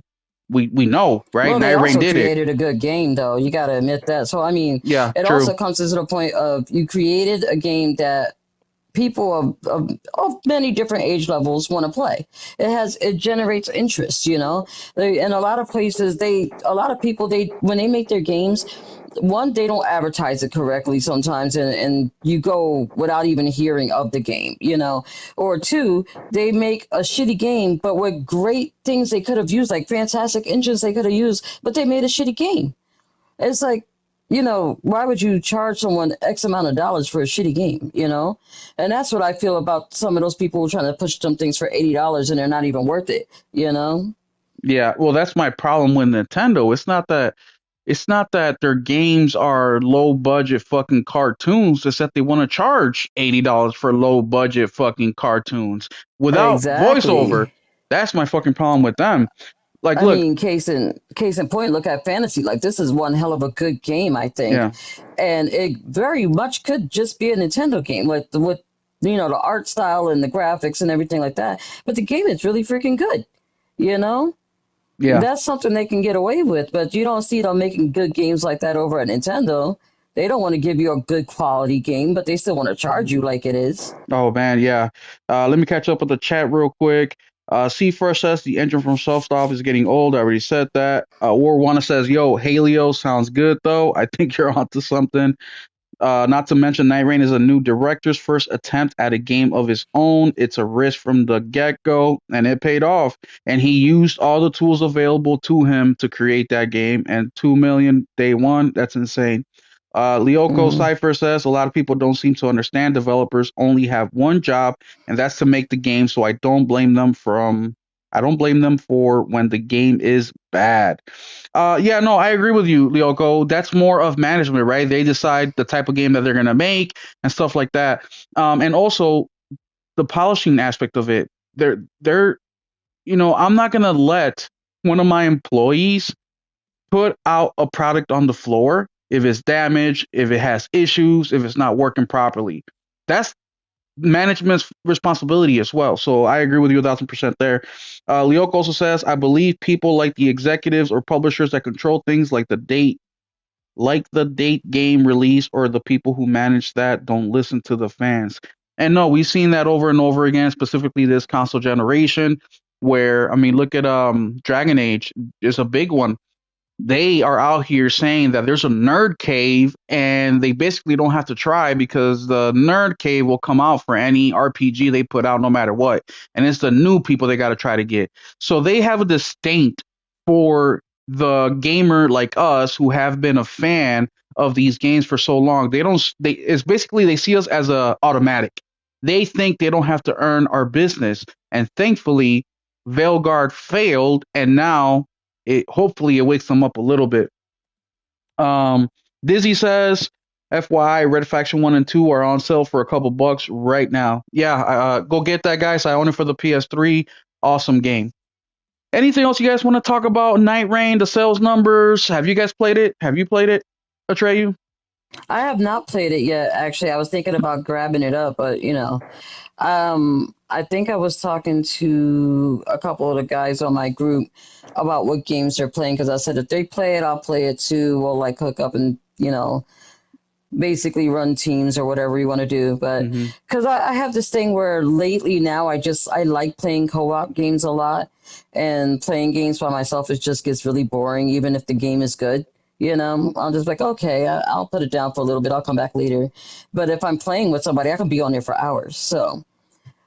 we know, right? Well, they Night Rain also did it. created a good game, though. You got to admit that. So, I mean, Yeah, it true. also comes to the point of you created a game that people of many different age levels want to play. It generates interest, you know. In a lot of places, a lot of people, when they make their games, one, they don't advertise it correctly sometimes, and you go without even hearing of the game, you know. Or two, they make a shitty game, but with great things they could have used, like fantastic engines they could have used, but they made a shitty game. It's like, you know, why would you charge someone X amount of dollars for a shitty game, you know? And that's what I feel about some of those people who are trying to push some things for $80 and they're not even worth it, you know? Yeah, well, that's my problem with Nintendo. It's not that their games are low budget fucking cartoons. It's that they want to charge $80 for low budget fucking cartoons without voiceover. Exactly. That's my fucking problem with them. Like, I look, mean, case in point, look at Fantasy. Like, this is one hell of a good game, I think, yeah, and it very much could just be a Nintendo game with you know, the art style and the graphics and everything like that. But the game is really freaking good, you know. yeah, That's something they can get away with, but you don't see them making good games like that over at Nintendo. They don't want to give you a good quality game, but they still want to charge you like it is. oh man, yeah. Let me catch up with the chat real quick. C first says the engine from Softstop is getting old. I already said that. War Wanna says, yo, Halio sounds good though. I think you're onto something. Not to mention, Night Rain is a new director's first attempt at a game of his own. It's a risk from the get go, and it paid off. And he used all the tools available to him to create that game. And 2 million day one, that's insane. Lyoko Hmm. Cypher says a lot of people don't seem to understand developers only have one job, and that's to make the game. So I don't blame them for when the game is bad. Yeah, no, I agree with you, Lyoko. That's more of management, right? They decide the type of game that they're gonna make and stuff like that. And also the polishing aspect of it. They're I'm not gonna let one of my employees put out a product on the floor if it's damaged, if it has issues, if it's not working properly. That's management's responsibility as well. So I agree with you 1,000% there. Lyoko also says, I believe people like the executives or publishers that control things like the date game release, or the people who manage that don't listen to the fans. And no, we've seen that over and over again, specifically this console generation, where I mean, look at Dragon Age is a big one. They are out here saying that there's a nerd cave and they basically don't have to try because the nerd cave will come out for any RPG they put out no matter what. And it's the new people they got to try to get. So they have a disdain for the gamer like us who have been a fan of these games for so long. It's basically they see us as a automatic. They think they don't have to earn our business. And thankfully, Veilguard failed, and now it hopefully it wakes them up a little bit. Um, Dizzy says, FYI, Red Faction 1 and 2 are on sale for a couple bucks right now. Yeah, go get that, guys. I own it for the PS3. Awesome game. Anything else you guys want to talk about? Night Rain, the sales numbers. Have you guys played it? Have you played it, Atreyu? I have not played it yet, actually. I was thinking about grabbing it up, but you know, I think I was talking to a couple of the guys on my group about what games they're playing because I said if they play it, I'll play it too. We'll like hook up and, you know, basically run teams or whatever you want to do. But Mm-hmm. because I have this thing where lately now I like playing co-op games a lot, and playing games by myself it just gets really boring even if the game is good. You know, I'm just like, okay, I'll put it down for a little bit. I'll come back later. But if I'm playing with somebody, I can be on there for hours. So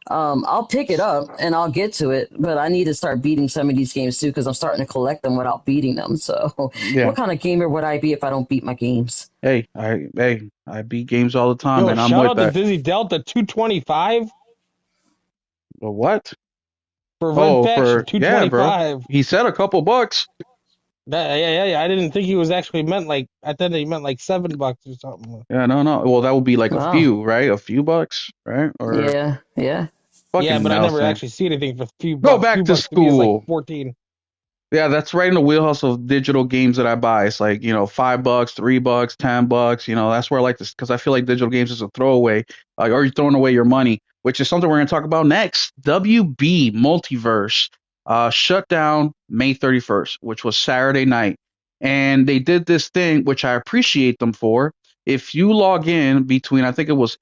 I'll pick it up and I'll get to it, but I need to start beating some of these games too because I'm starting to collect them without beating them. So, Yeah. what kind of gamer would I be if I don't beat my games? Hey, I beat games all the time, Yo, and I'm shout with out to that. Dizzy Delta 225 But what? for Red Oh, Faction yeah, bro. 225. He said a couple bucks. Yeah. I didn't think he was actually meant like. I thought he meant like $7 or something. Yeah, no. Well, that would be like a Wow. few, right? A few bucks, right? Or Yeah. Yeah. Yeah, fucking but I never Nelson. actually see anything for a few Go bucks. back Few to bucks to me is like school. 14. Yeah, that's right in the wheelhouse of digital games that I buy. It's like, $5, $3, $10. That's where I like this because I feel like digital games is a throwaway. Or you're throwing away your money, which is something we're going to talk about next. WB Multiverse shut down May 31st, which was Saturday night. And they did this thing, which I appreciate them for. If you log in between, I think it was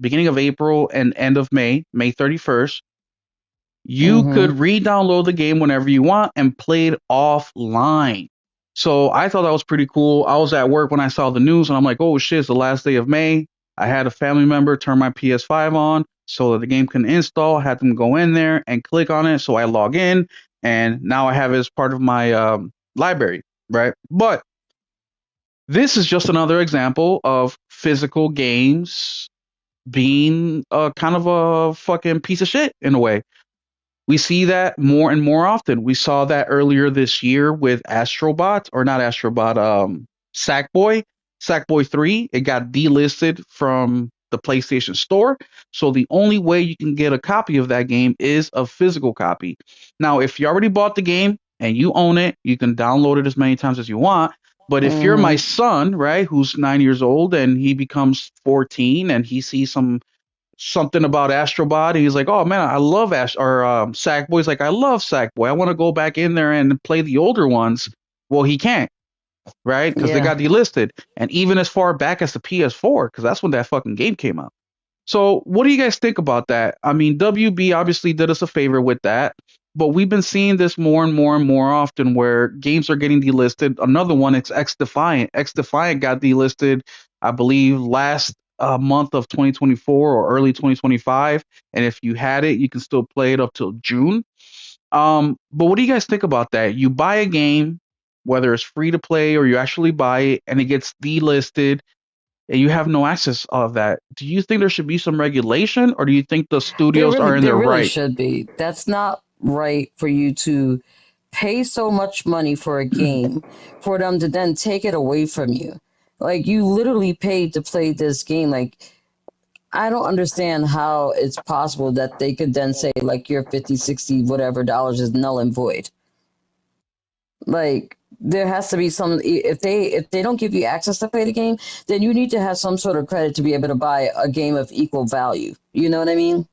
beginning of April and end of May 31st, you Mm-hmm. could re-download the game whenever you want and play it offline. So I thought that was pretty cool. I was at work when I saw the news and I'm like, oh shit, it's the last day of May. I had a family member turn my PS5 on so that the game can install. I had them go in there and click on it. So I log in and now I have it as part of my library, right? But this is just another example of physical games being kind of a fucking piece of shit in a way. We see that more and more often. We saw that earlier this year with Astrobot, or not Astrobot, Sackboy. Sackboy 3, it got delisted from the PlayStation Store. So the only way you can get a copy of that game is a physical copy. Now, if you already bought the game and you own it, you can download it as many times as you want. But if you're my Mm-hmm. son, right, who's 9 years old and he becomes 14 and he sees something about Astrobot. And he's like, oh man, I love Sackboy's like, I love Sackboy. I want to go back in there and play the older ones. Well, he can't, right? Because they Yeah. got delisted. And even as far back as the PS4, because that's when that fucking game came out. So what do you guys think about that? I mean, WB obviously did us a favor with that, but we've been seeing this more and more and more often where games are getting delisted. Another one, it's X Defiant. X Defiant got delisted, I believe, last month of 2024 or early 2025. And if you had it, you can still play it up till June. But what do you guys think about that? You buy a game, whether it's free to play or you actually buy it, and it gets delisted and you have no access of that. Do you think there should be some regulation, or do you think the studios are in There their really right? should be. That's not right for you to pay so much money for a game for them to then take it away from you. Like you literally paid to play this game. Like I don't understand how it's possible that they could then say like your 50, 60, whatever dollars is null and void. Like there has to be some if they don't give you access to play the game, then you need to have some sort of credit to be able to buy a game of equal value. You know what I mean?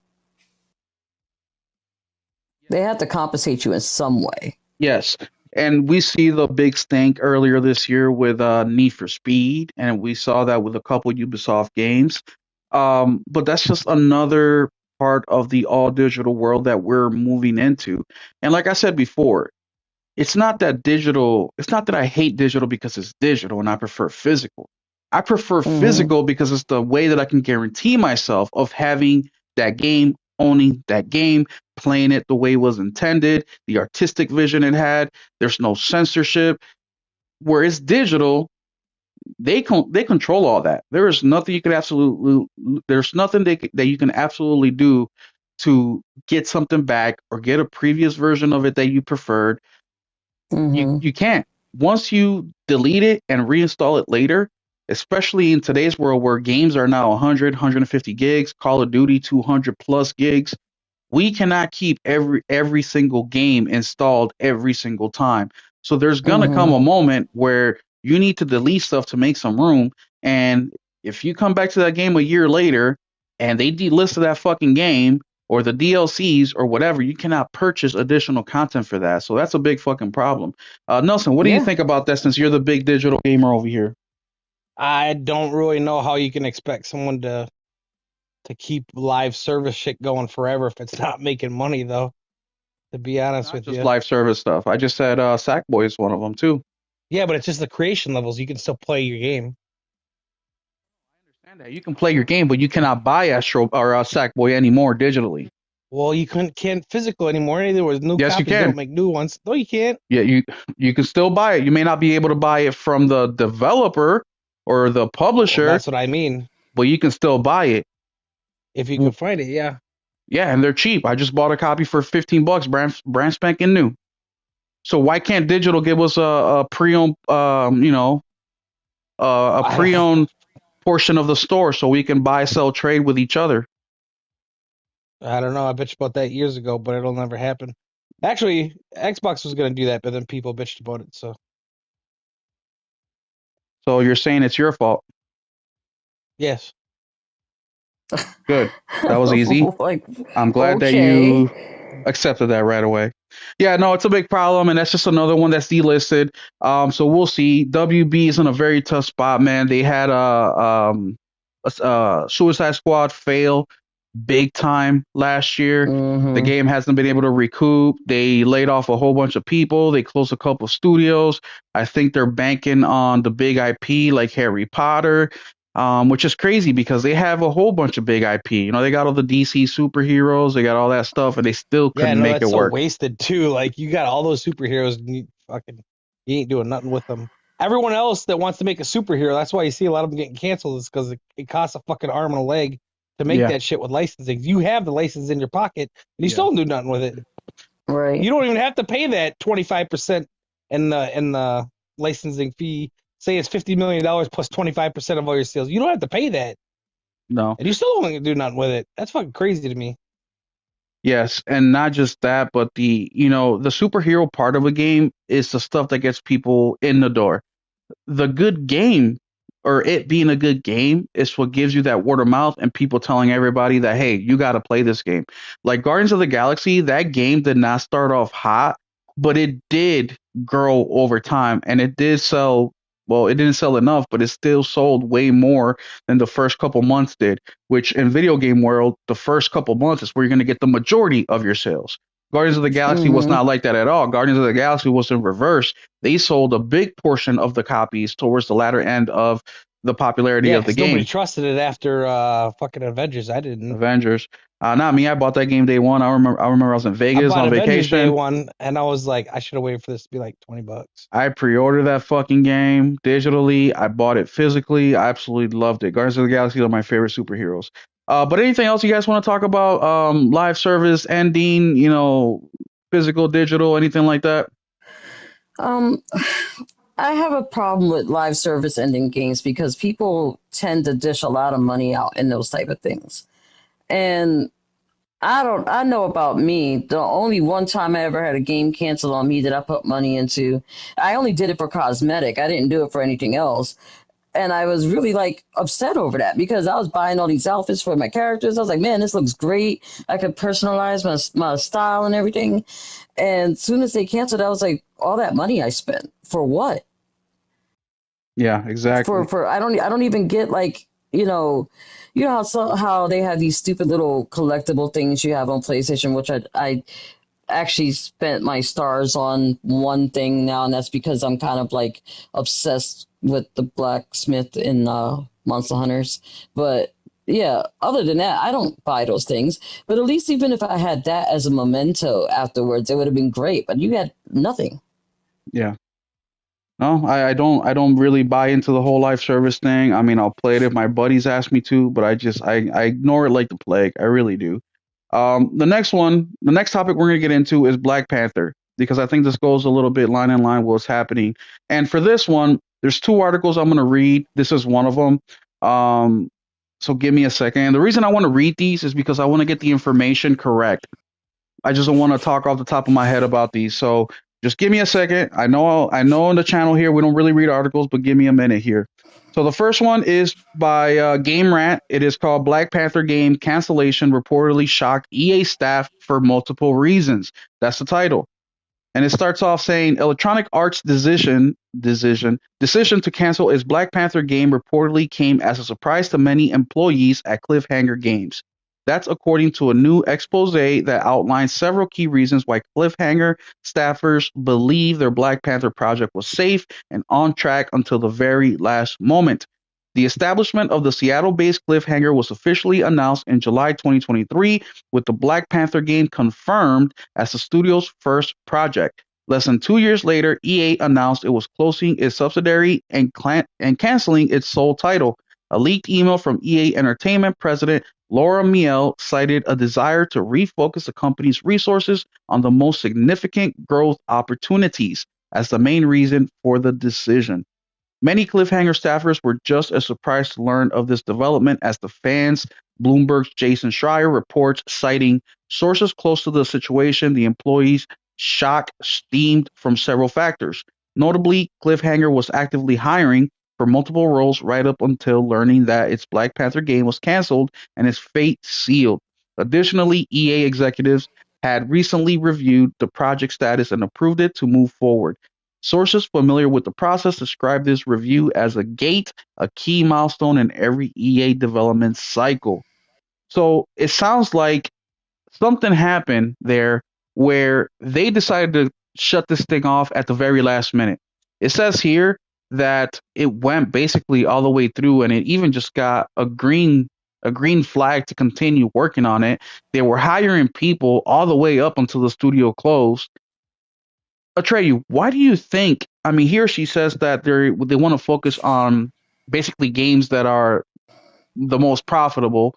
They have to compensate you in some way. Yes. And we see the big stink earlier this year with Need for Speed, and we saw that with a couple Ubisoft games. But that's just another part of the all digital world that we're moving into. And like I said before, it's not that I hate digital because it's digital and I prefer physical. I prefer Mm-hmm. physical because it's the way that I can guarantee myself of having that game, owning that game, playing it the way it was intended, the artistic vision it had. There's no censorship. Where it's digital, they control all that. There's nothing that you can absolutely do to get something back or get a previous version of it that you preferred. you Mm-hmm. you can't. Once you delete it and reinstall it later, especially in today's world where games are now 100 150 gigs, Call of Duty 200 plus gigs, we cannot keep every single game installed every single time. So there's gonna come Mm-hmm. a moment where you need to delete stuff to make some room. And if you come back to that game a year later and they delisted that fucking game or the DLCs or whatever, you cannot purchase additional content for that. So that's a big fucking problem. Nelson, what do you Yeah. think about that since you're the big digital gamer over here? I don't really know how you can expect someone to keep live service shit going forever if it's not making money, though. To be honest Not with just you. live service stuff. I just said Sackboy is one of them too. Yeah, but it's just the creation levels. You can still play your game. Understand that you can play your game, but you cannot buy Astro or Sackboy anymore digitally. Well, you can't physical anymore. There was new Yes, you copies. They don't can. make new ones. No, you can't. Yeah, you can still buy it. You may not be able to buy it from the developer or the Well, publisher, that's what I mean. but you can still buy it. If you W- can find it, yeah. Yeah, and they're cheap. I just bought a copy for $15, brand spanking new. So why can't digital give us a pre-owned, a pre-owned portion of the store so we can buy, sell, trade with each other? I don't know. I bitched about that years ago, but it'll never happen. Actually, Xbox was going to do that, but then people bitched about it. So you're saying it's your fault? Yes. Good. That was easy. Like, I'm glad that you accepted that right away. Yeah, no, it's a big problem, and that's just another one that's delisted. So we'll see. WB is in a very tough spot, man. They had a Suicide Squad fail big time last year. The game hasn't been able to recoup. They laid off a whole bunch of people. They closed a couple of studios. I think they're banking on the big IP like Harry Potter, which is crazy because they have a whole bunch of big IP. You know, they got all the DC superheroes, they got all that stuff, and they still couldn't make it that's work. So wasted too. Like you got all those superheroes, and you ain't doing nothing with them. Everyone else that wants to make a superhero, that's why you see a lot of them getting canceled, is because it costs a fucking arm and a leg to make that shit with licensing. You have the license in your pocket, and you still don't do nothing with it. Right. You don't even have to pay that 25% in the licensing fee. Say it's $50 million plus 25% of all your sales. You don't have to pay that. No. And you still don't do nothing with it. That's fucking crazy to me. Yes, and not just that, but the superhero part of a game is the stuff that gets people in the door. The good game, or it being a good game, is what gives you that word of mouth and people telling everybody that, hey, you got to play this game. Like Guardians of the Galaxy, that game did not start off hot, but it did grow over time, and it did sell. Well, it didn't sell enough, but it still sold way more than the first couple months did, which in video game world, the first couple months is where you're going to get the majority of your sales. Guardians of the Galaxy was not like that at all. Guardians of the Galaxy was in reverse. They sold a big portion of the copies towards the latter end of the popularity of the game. Nobody trusted it after fucking Avengers. I didn't. Avengers. Not me. I bought that game day one. I remember I was in Vegas on Avengers vacation. Day one, and I was like, I should have waited for this to be like $20. I pre-ordered that fucking game digitally. I bought it physically. I absolutely loved it. Guardians of the Galaxy are my favorite superheroes. But anything else you guys want to talk about? Live service ending, physical, digital, anything like that? I have a problem with live service ending games because people tend to dish a lot of money out in those type of things. And I know about me, the only one time I ever had a game canceled on me that I put money into, I only did it for cosmetic. I didn't do it for anything else. And I was really like upset over that because I was buying all these outfits for my characters. I was like, man, this looks great. I could personalize my style and everything. And as soon as they canceled, I was like, all that money I spent for what? Yeah, exactly. For I don't even get like, how they have these stupid little collectible things you have on PlayStation, which I actually spent my stars on one thing now, and that's because I'm kind of like obsessed with the blacksmith in Monster Hunters. But yeah, other than that, I don't buy those things. But at least even if I had that as a memento afterwards, it would have been great. But you had nothing. Yeah. No, I don't really buy into the whole live service thing. I mean, I'll play it if my buddies ask me to, but I ignore it like the plague. I really do. The next topic we're gonna get into is Black Panther because I think this goes a little bit line in line with what's happening. And for this one, there's two articles I'm gonna read. This is one of them. So give me a second. And the reason I want to read these is because I want to get the information correct. I just don't want to talk off the top of my head about these. So just give me a second. I know on the channel here we don't really read articles, but give me a minute here. So the first one is by Game Rant. It is called Black Panther game cancellation reportedly shocked EA staff for multiple reasons. That's the title. And it starts off saying Electronic Arts decision to cancel its Black Panther game reportedly came as a surprise to many employees at Cliffhanger Games. That's according to a new expose that outlines several key reasons why Cliffhanger staffers believe their Black Panther project was safe and on track until the very last moment. The establishment of the Seattle-based Cliffhanger was officially announced in July 2023, with the Black Panther game confirmed as the studio's first project. Less than 2 years later, EA announced it was closing its subsidiary and canceling its sole title. A leaked email from EA Entertainment president Laura Miele cited a desire to refocus the company's resources on the most significant growth opportunities as the main reason for the decision. Many Cliffhanger staffers were just as surprised to learn of this development as the fans. Bloomberg's Jason Schreier reports, citing sources close to the situation, the employees' shock stemmed from several factors. Notably, Cliffhanger was actively hiring for multiple roles right up until learning that its Black Panther game was canceled and its fate sealed. Additionally, EA executives had recently reviewed the project status and approved it to move forward. Sources familiar with the process describe this review as a gate, a key milestone in every EA development cycle. So it sounds like something happened there where they decided to shut this thing off at the very last minute. It says here that it went basically all the way through and it even just got a green flag to continue working on it. They were hiring people all the way up until the studio closed. Atreyu, why do you think? I mean, here she says that they want to focus on basically games that are the most profitable.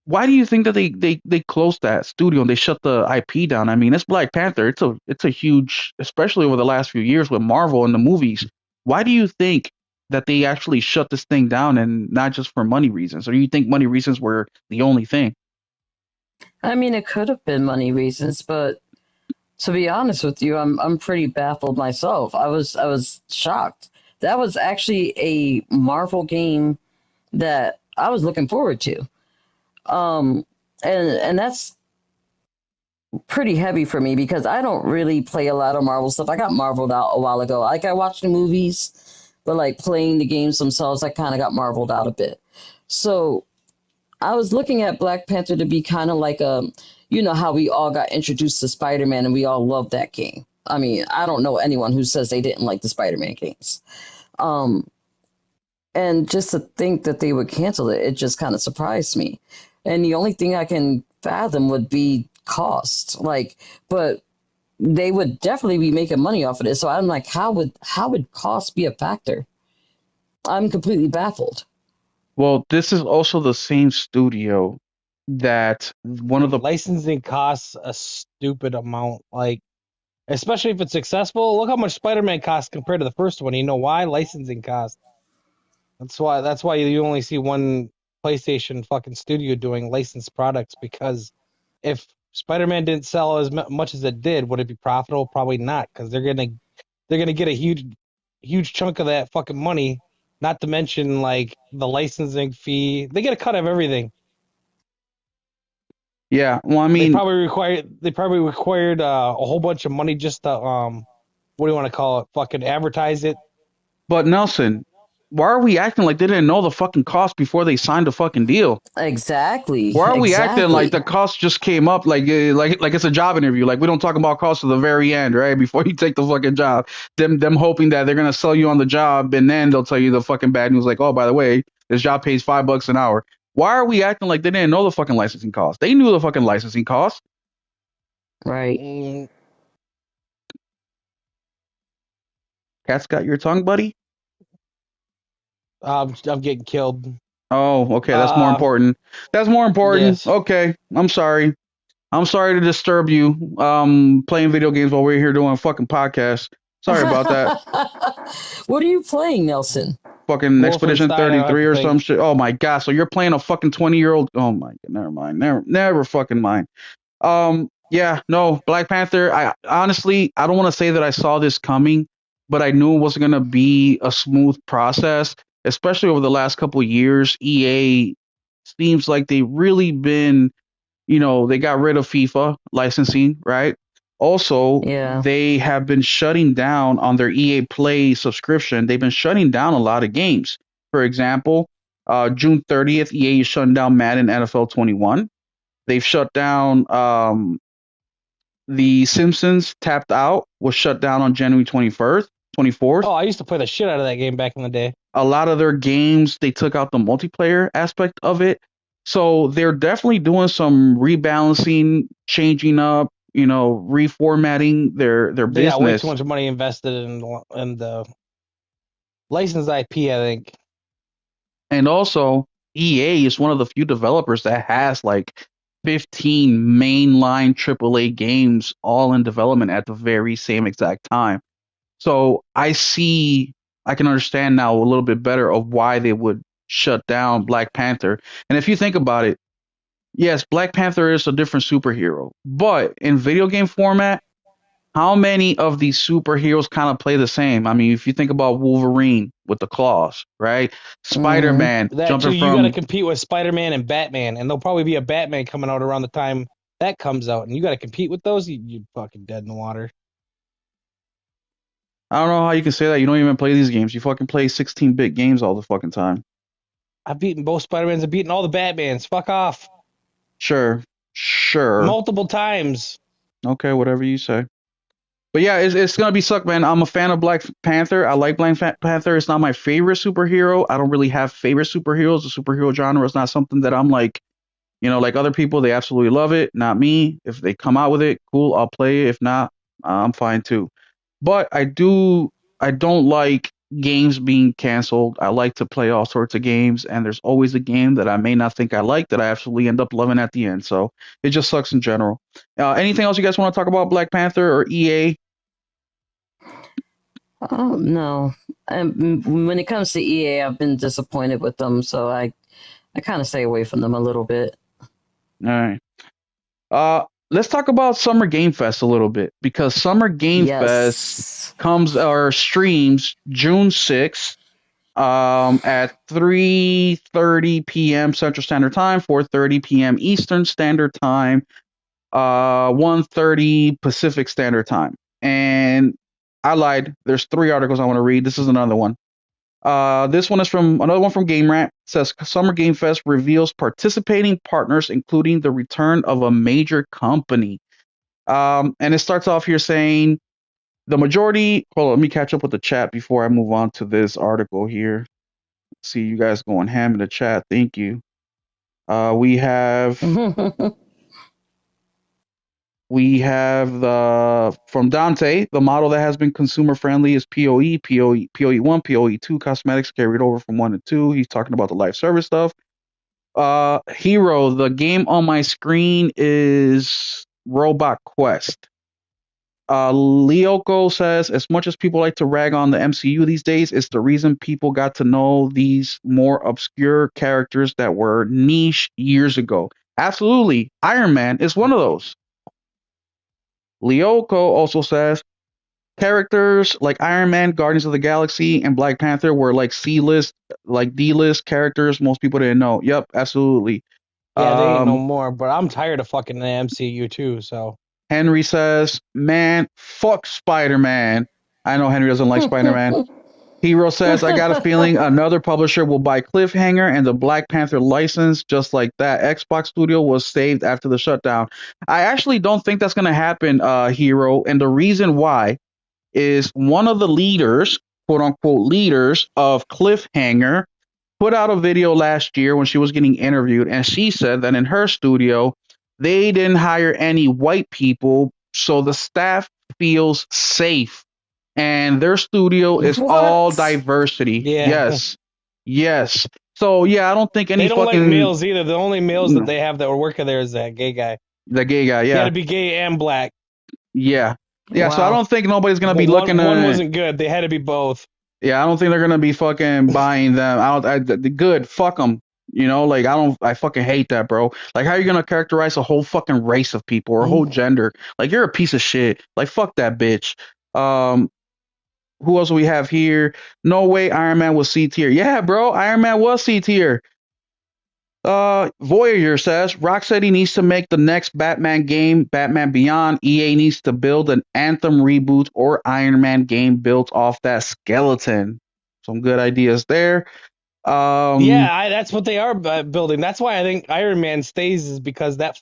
Why do you think that they closed that studio and they shut the IP down? I mean, it's Black Panther. It's a huge, especially over the last few years with Marvel and the movies. Why do you think that they actually shut this thing down and not just for money reasons? Or do you think money reasons were the only thing? I mean, it could have been money reasons, but to be honest with you, I'm pretty baffled myself. I was shocked. That was actually a Marvel game that I was looking forward to. Um, and that's pretty heavy for me because I don't really play a lot of Marvel stuff. I got Marveled out a while ago. Like I watched the movies, but like playing the games themselves, I kind of got Marveled out a bit. So I was looking at Black Panther to be kind of like you know how we all got introduced to Spider-Man and we all loved that game. I mean, I don't know anyone who says they didn't like the Spider-Man games. Um, and just to think that they would cancel it, it just kind of surprised me. And the only thing I can fathom would be cost. Like, but they would definitely be making money off of it. So I'm like, how would cost be a factor? I'm completely baffled. Well, this is also the same studio that one of the Licensing costs a stupid amount. Like, especially if it's successful. Look how much Spider-Man costs compared to the first one. You know why? Licensing costs. That's why you only see one PlayStation fucking studio doing licensed products, because if Spider-Man didn't sell as much as it did, would it be profitable? Probably not, because they're gonna get a huge chunk of that fucking money. Not to mention like the licensing fee. They get a cut of everything. yeah. Well, I They mean, probably required a whole bunch of money just to what do you want to call it? Fucking advertise it. but Nelson, why are we acting like they didn't know the fucking cost before they signed the fucking deal? Exactly. Why are we acting like Exactly. the cost just came up like it's a job interview? Like we don't talk about cost to the very end, right? Before you take the fucking job. Them hoping that they're gonna sell you on the job and then they'll tell you the fucking bad news like, oh, by the way, this job pays $5 an hour. Why are we acting like they didn't know the fucking licensing cost? They knew the fucking licensing cost. Right. Mm, Cat's got your tongue, buddy? I'm getting killed. Oh, okay, that's more Uh, important. That's more important. yes. Okay. I'm sorry. I'm sorry to disturb you playing video games while we're here doing a fucking podcast. Sorry about that. What are you playing, Nelson? Fucking Expedition Wolfenstein, I don't have 33 to or some think. shit. Oh my god, so you're playing a fucking 20-year-old. Oh my god, never mind. Never fucking mind. Yeah, no, Black Panther, I honestly I don't want to say that I saw this coming, but I knew it wasn't going to be a smooth process, especially over the last couple of years. EA seems like they really been, they got rid of FIFA licensing, right? Also, Yeah. they have been shutting down on their EA Play subscription. They've been shutting down a lot of games. For example, June 30th, EA is shutting down Madden NFL 21. They've shut down The Simpsons Tapped Out was shut down on January 21st, 24th. Oh, I used to play the shit out of that game back in the day. A lot of their games, they took out the multiplayer aspect of it. So they're definitely doing some rebalancing, changing up, reformatting their They got way too business. much money invested in the licensed IP, I think. And also, EA is one of the few developers that has like 15 mainline AAA games all in development at the very same exact time. So I can understand now a little bit better of why they would shut down Black Panther. And if you think about it, yes, Black Panther is a different superhero, but in video game format, how many of these superheroes kind of play the same? I mean, if you think about Wolverine with the claws, right? Mm-hmm. Spider-Man That too, jumping you got to from, compete with Spider-Man and Batman, and there'll probably be a Batman coming out around the time that comes out, and you got to compete with those. You're fucking dead in the water. I don't know how you can say that. You don't even play these games. You fucking play 16-bit games all the fucking time. I've beaten both Spider-Mans. I've beaten all the Batmans. Fuck off. Sure. Multiple times. Okay, whatever you say. But yeah, it's gonna be suck, man. I'm a fan of Black Panther. I like Black Panther. It's not my favorite superhero. I don't really have favorite superheroes. The superhero genre is not something that I'm like, like other people. They absolutely love it. Not me. If they come out with it, cool. I'll play it. If not, I'm fine too. But I don't like games being canceled. I like to play all sorts of games, and there's always a game that I may not think I like that I absolutely end up loving at the end. So it just sucks in general. Anything else you guys want to talk about Black Panther or EA? Oh no. When it comes to EA, I've been disappointed with them, so I kind of stay away from them a little bit. All right. Let's talk about Summer Game Fest a little bit because Summer Game Fest Yes. comes or streams June 6th at 3:30 p.m. Central Standard Time, 4:30 p.m. Eastern Standard Time, 1:30 Pacific Standard Time. And I lied. There's 3 articles I want to read. This is another one. This one is from another one from Game Rant. It says Summer Game Fest reveals participating partners, including the return of a major company. And it starts off here saying the majority. Hold on, let me catch up with the chat before I move on to this article here. See you guys going ham in the chat. Thank you. We have the from Dante. The model that has been consumer friendly is PoE, PoE 1, PoE 2 cosmetics carried over from 1 to 2. He's talking about the live service stuff. Hero, the game on my screen is Robot Quest. Lyoko says, as much as people like to rag on the MCU these days, it's the reason people got to know these more obscure characters that were niche years ago. Absolutely. Iron Man is one of those. Lyoko also says, characters like Iron Man, Guardians of the Galaxy, and Black Panther were like C-list, like D-list characters most people didn't know. Yep, absolutely. Yeah, they ain't no more, but I'm tired of fucking the MCU too, so. Henry says, man, fuck Spider-Man. I know Henry doesn't like Spider-Man. Hero says, I got a feeling another publisher will buy Cliffhanger and the Black Panther license just like that. Xbox Studio was saved after the shutdown. I actually don't think that's going to happen, Hero. And the reason why is one of the leaders, quote unquote leaders of Cliffhanger, put out a video last year when she was getting interviewed. And she said that in her studio, they didn't hire any white people, so the staff feels safe. And their studio is all diversity. Yeah. Yes. So yeah, I don't think any they don't fucking like males either. The only males that they have that were working there is that gay guy. The gay guy, He yeah. had to be gay and black. Yeah. Wow. So I don't think nobody's gonna be looking. One wasn't good. They had to be both. Yeah, I don't think they're gonna be fucking buying them. Good. Fuck them. Like I fucking hate that, bro. Like, how are you gonna characterize a whole fucking race of people or a whole gender? Like, you're a piece of shit. Like, fuck that bitch. Who else do we have here? No way Iron Man was C tier. Yeah, bro, Iron Man was C tier. Voyager says Rocksteady needs to make the next Batman game, Batman Beyond. EA needs to build an Anthem reboot or Iron Man game built off that skeleton. Some good ideas there. That's what they are building. That's why I think Iron Man stays, is because the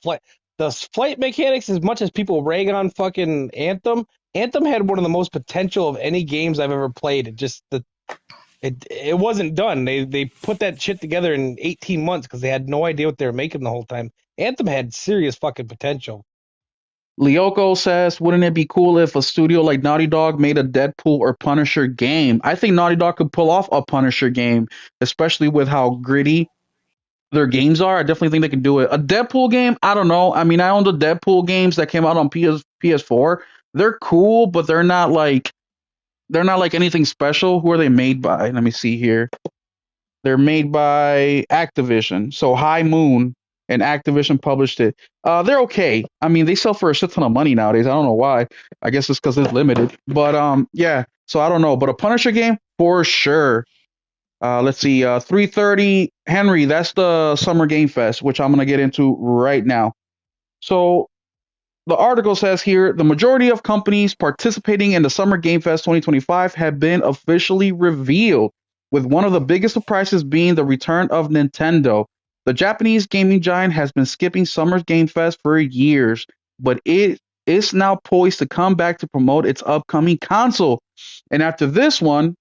flight mechanics, as much as people rag on fucking Anthem had one of the most potential of any games I've ever played. It wasn't done. They put that shit together in 18 months because they had no idea what they were making the whole time. Anthem had serious fucking potential. Lyoko says, wouldn't it be cool if a studio like Naughty Dog made a Deadpool or Punisher game? I think Naughty Dog could pull off a Punisher game, especially with how gritty their games are. I definitely think they can do it. A Deadpool game, I don't know. I mean, I own the Deadpool games that came out on PS4. They're cool, but they're not like anything special. Who are they made by? Let me see here. They're made by Activision. So High Moon and Activision published it. They're okay. I mean, they sell for a shit ton of money nowadays. I don't know why. I guess it's because it's limited. But yeah. So I don't know. But a Punisher game for sure. Let's see. 3:30 Henry. That's the Summer Game Fest, which I'm gonna get into right now. So the article says here the majority of companies participating in the Summer Game Fest 2025 have been officially revealed, with one of the biggest surprises being the return of Nintendo. The Japanese gaming giant has been skipping Summer Game Fest for years, but it is now poised to come back to promote its upcoming console. And after this one,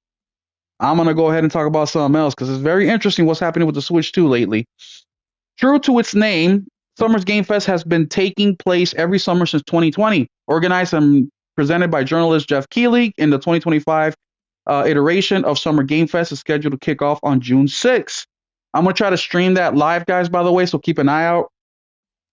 I'm going to go ahead and talk about something else because it's very interesting what's happening with the Switch 2 lately. True to its name, Summer's Game Fest has been taking place every summer since 2020. Organized and presented by journalist Jeff Keighley, in the 2025 iteration of Summer Game Fest is scheduled to kick off on June 6th. I'm going to try to stream that live, guys, by the way, so keep an eye out.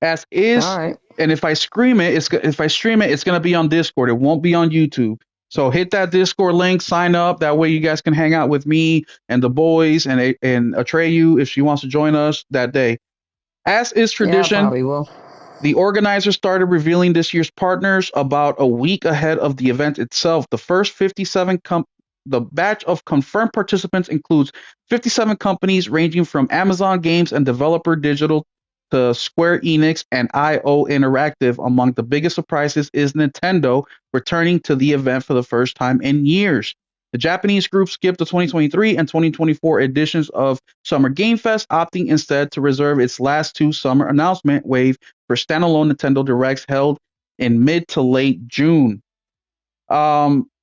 As is, All right. And if I stream it, it's going to be on Discord. It won't be on YouTube. So hit that Discord link, sign up. That way you guys can hang out with me and the boys and Atreyu if she wants to join us that day. As is tradition, Yeah, probably will. The organizers started revealing this year's partners about a week ahead of the event itself. The first 57 the batch of confirmed participants includes 57 companies ranging from Amazon Games and Developer Digital to Square Enix and IO Interactive. Among the biggest surprises is Nintendo returning to the event for the first time in years. The Japanese group skipped the 2023 and 2024 editions of Summer Game Fest, opting instead to reserve its last two summer announcement wave for standalone Nintendo Directs held in mid to late June.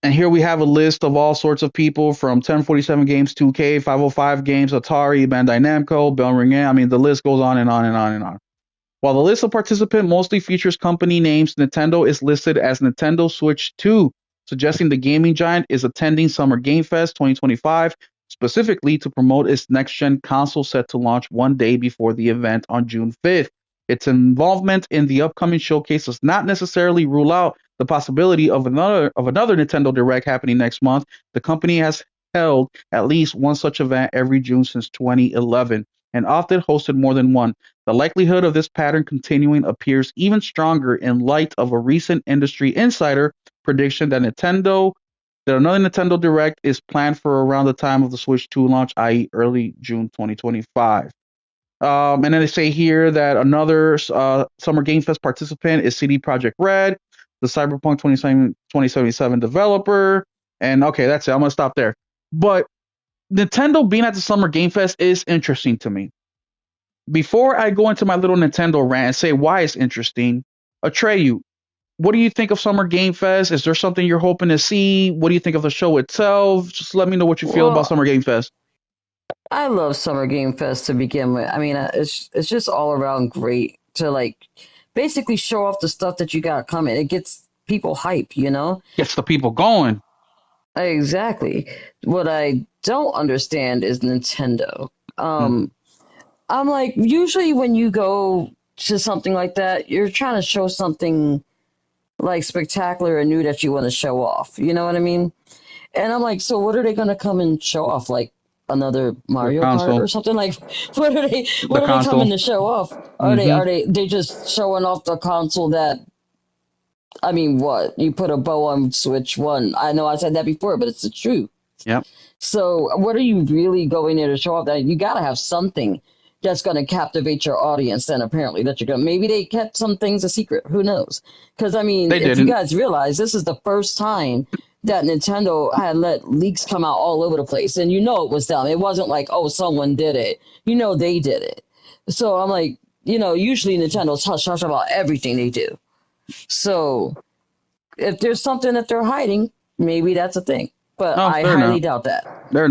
And here we have a list of all sorts of people from 1047 Games, 2K, 505 Games, Atari, Bandai Namco, Bellring. I mean, the list goes on and on and on and on. While the list of participants mostly features company names, Nintendo is listed as Nintendo Switch 2, suggesting the gaming giant is attending Summer Game Fest 2025 specifically to promote its next-gen console set to launch one day before the event on June 5th. Its involvement in the upcoming showcase does not necessarily rule out the possibility of another Nintendo Direct happening next month. The company has held at least one such event every June since 2011 and often hosted more than one. The likelihood of this pattern continuing appears even stronger in light of a recent industry insider prediction that another Nintendo Direct is planned for around the time of the Switch 2 launch, i.e. early June 2025. And then they say here that another Summer Game Fest participant is CD Projekt Red, the Cyberpunk 2077 developer. And okay, that's it. I'm going to stop there. But Nintendo being at the Summer Game Fest is interesting to me. Before I go into my little Nintendo rant and say why it's interesting, Atreyu, what do you think of Summer Game Fest? Is there something you're hoping to see? What do you think of the show itself? Just let me know what you feel about Summer Game Fest. I love Summer Game Fest to begin with. I mean, it's just all around great to like basically show off the stuff that you got coming. It gets people hype, you know? Gets the people going. Exactly. What I don't understand is Nintendo. I'm like, usually when you go to something like that, you're trying to show something like spectacular and new that you want to show off. You know what I mean? And I'm like, so what are they going to come and show off? Like another Mario Kart or something? Like, what are they coming to show off? Are they just showing off the console that, I mean, what? You put a bow on Switch 1. I know I said that before, but it's the truth. Yep. So what are you really going there to show off? That you got to have something that's going to captivate your audience then apparently that you're going to, maybe they kept some things a secret. Who knows? Because, I mean, if you guys realize this is the first time that Nintendo had let leaks come out all over the place. And you know it was them. It wasn't like, oh, someone did it. You know they did it. So I'm like, you know, usually Nintendo's hush about everything they do. So if there's something that they're hiding, maybe that's a thing. But I highly doubt that. They're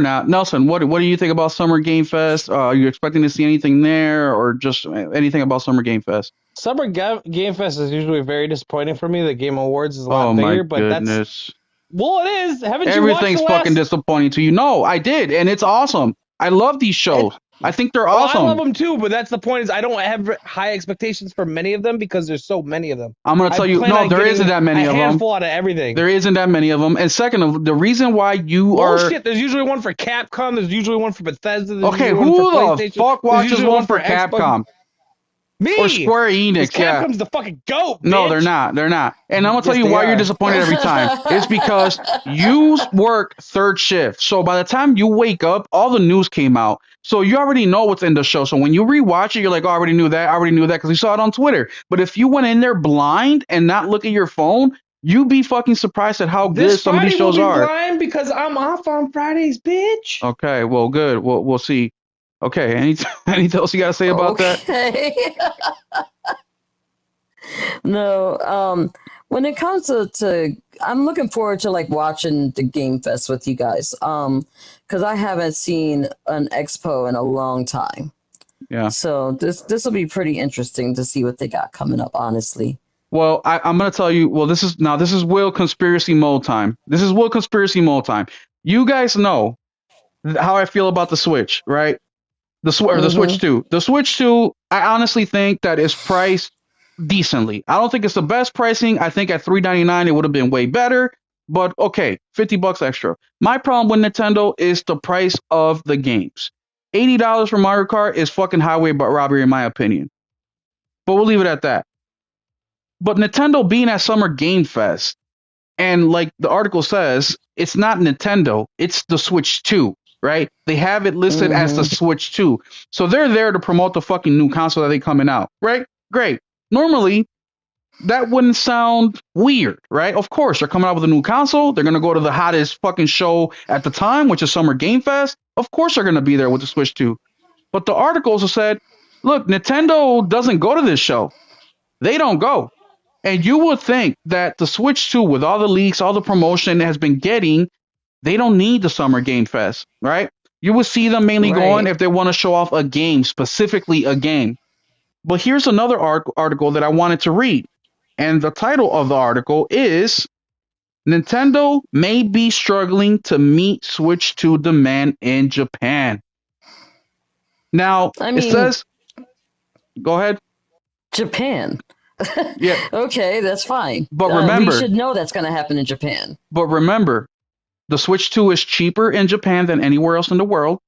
not. Nelson, what do you think about Summer Game Fest? Are you expecting to see anything there or just anything about Summer Game Fest? Summer Game Fest is usually very disappointing for me. The Game Awards is a lot bigger, but goodness. Well, it is. Haven't you Everything's fucking disappointing to you. No, I did, and it's awesome. I love these shows. I think they're Well, awesome. I love them too, but that's the point. Is I don't have high expectations for many of them because there's so many of them. I'm gonna tell you, no, there isn't that many of them. A handful out of everything. There isn't that many of them. And second, the reason why you are bullshit. There's usually one for Capcom. There's usually one for Bethesda. There's okay. Who the fuck watches one for Capcom? Me Or Square Enix? Capcom's the fucking goat. No, bitch. they're not. They're not. And I'm gonna tell Yes, you they why are. you're disappointed every time. It's because you work third shift. So by the time you wake up, all the news came out. So you already know what's in the show. So when you rewatch it, you're like, oh, I already knew that. I already knew that because you saw it on Twitter. But if you went in there blind and not look at your phone, you'd be fucking surprised at how good some of these shows are. Blind because I'm off on Fridays, bitch. Okay, well, good. We'll see. Okay, anything else you gotta say about that? No, when it comes to I'm looking forward to like watching the Game Fest with you guys. Because I haven't seen an expo in a long time. Yeah. So this will be pretty interesting to see what they got coming up, honestly. Well, I'm gonna tell you. Well, this is Will Conspiracy Mode time. This is Will Conspiracy Mode time. You guys know how I feel about the Switch, right? The Switch 2. The Switch 2, I honestly think that is priced decently. I don't think it's the best pricing. I think at $399 it would have been way better. But okay, $50 extra. My problem with Nintendo is the price of the games. $80 for Mario Kart is fucking highway robbery in my opinion. But we'll leave it at that. But Nintendo being at Summer Game Fest, and like the article says, it's not Nintendo, it's the Switch 2. Right? They have it listed as the Switch 2. So they're there to promote the fucking new console that they coming out. Right? Great. Normally, that wouldn't sound weird, right? Of course, they're coming out with a new console. They're going to go to the hottest fucking show at the time, which is Summer Game Fest. Of course, they're going to be there with the Switch 2. But the article also said, look, Nintendo doesn't go to this show. They don't go. And you would think that the Switch 2, with all the leaks, all the promotion it has been getting, they don't need the Summer Game Fest, right? You would see them mainly going if they want to show off a game, specifically a game. But here's another article that I wanted to read. And the title of the article is Nintendo may be struggling to meet Switch 2 demand in Japan. Now, it says, go ahead. Japan. Yeah. Okay, that's fine. But remember, we should know that's going to happen in Japan. But remember, the Switch 2 is cheaper in Japan than anywhere else in the world.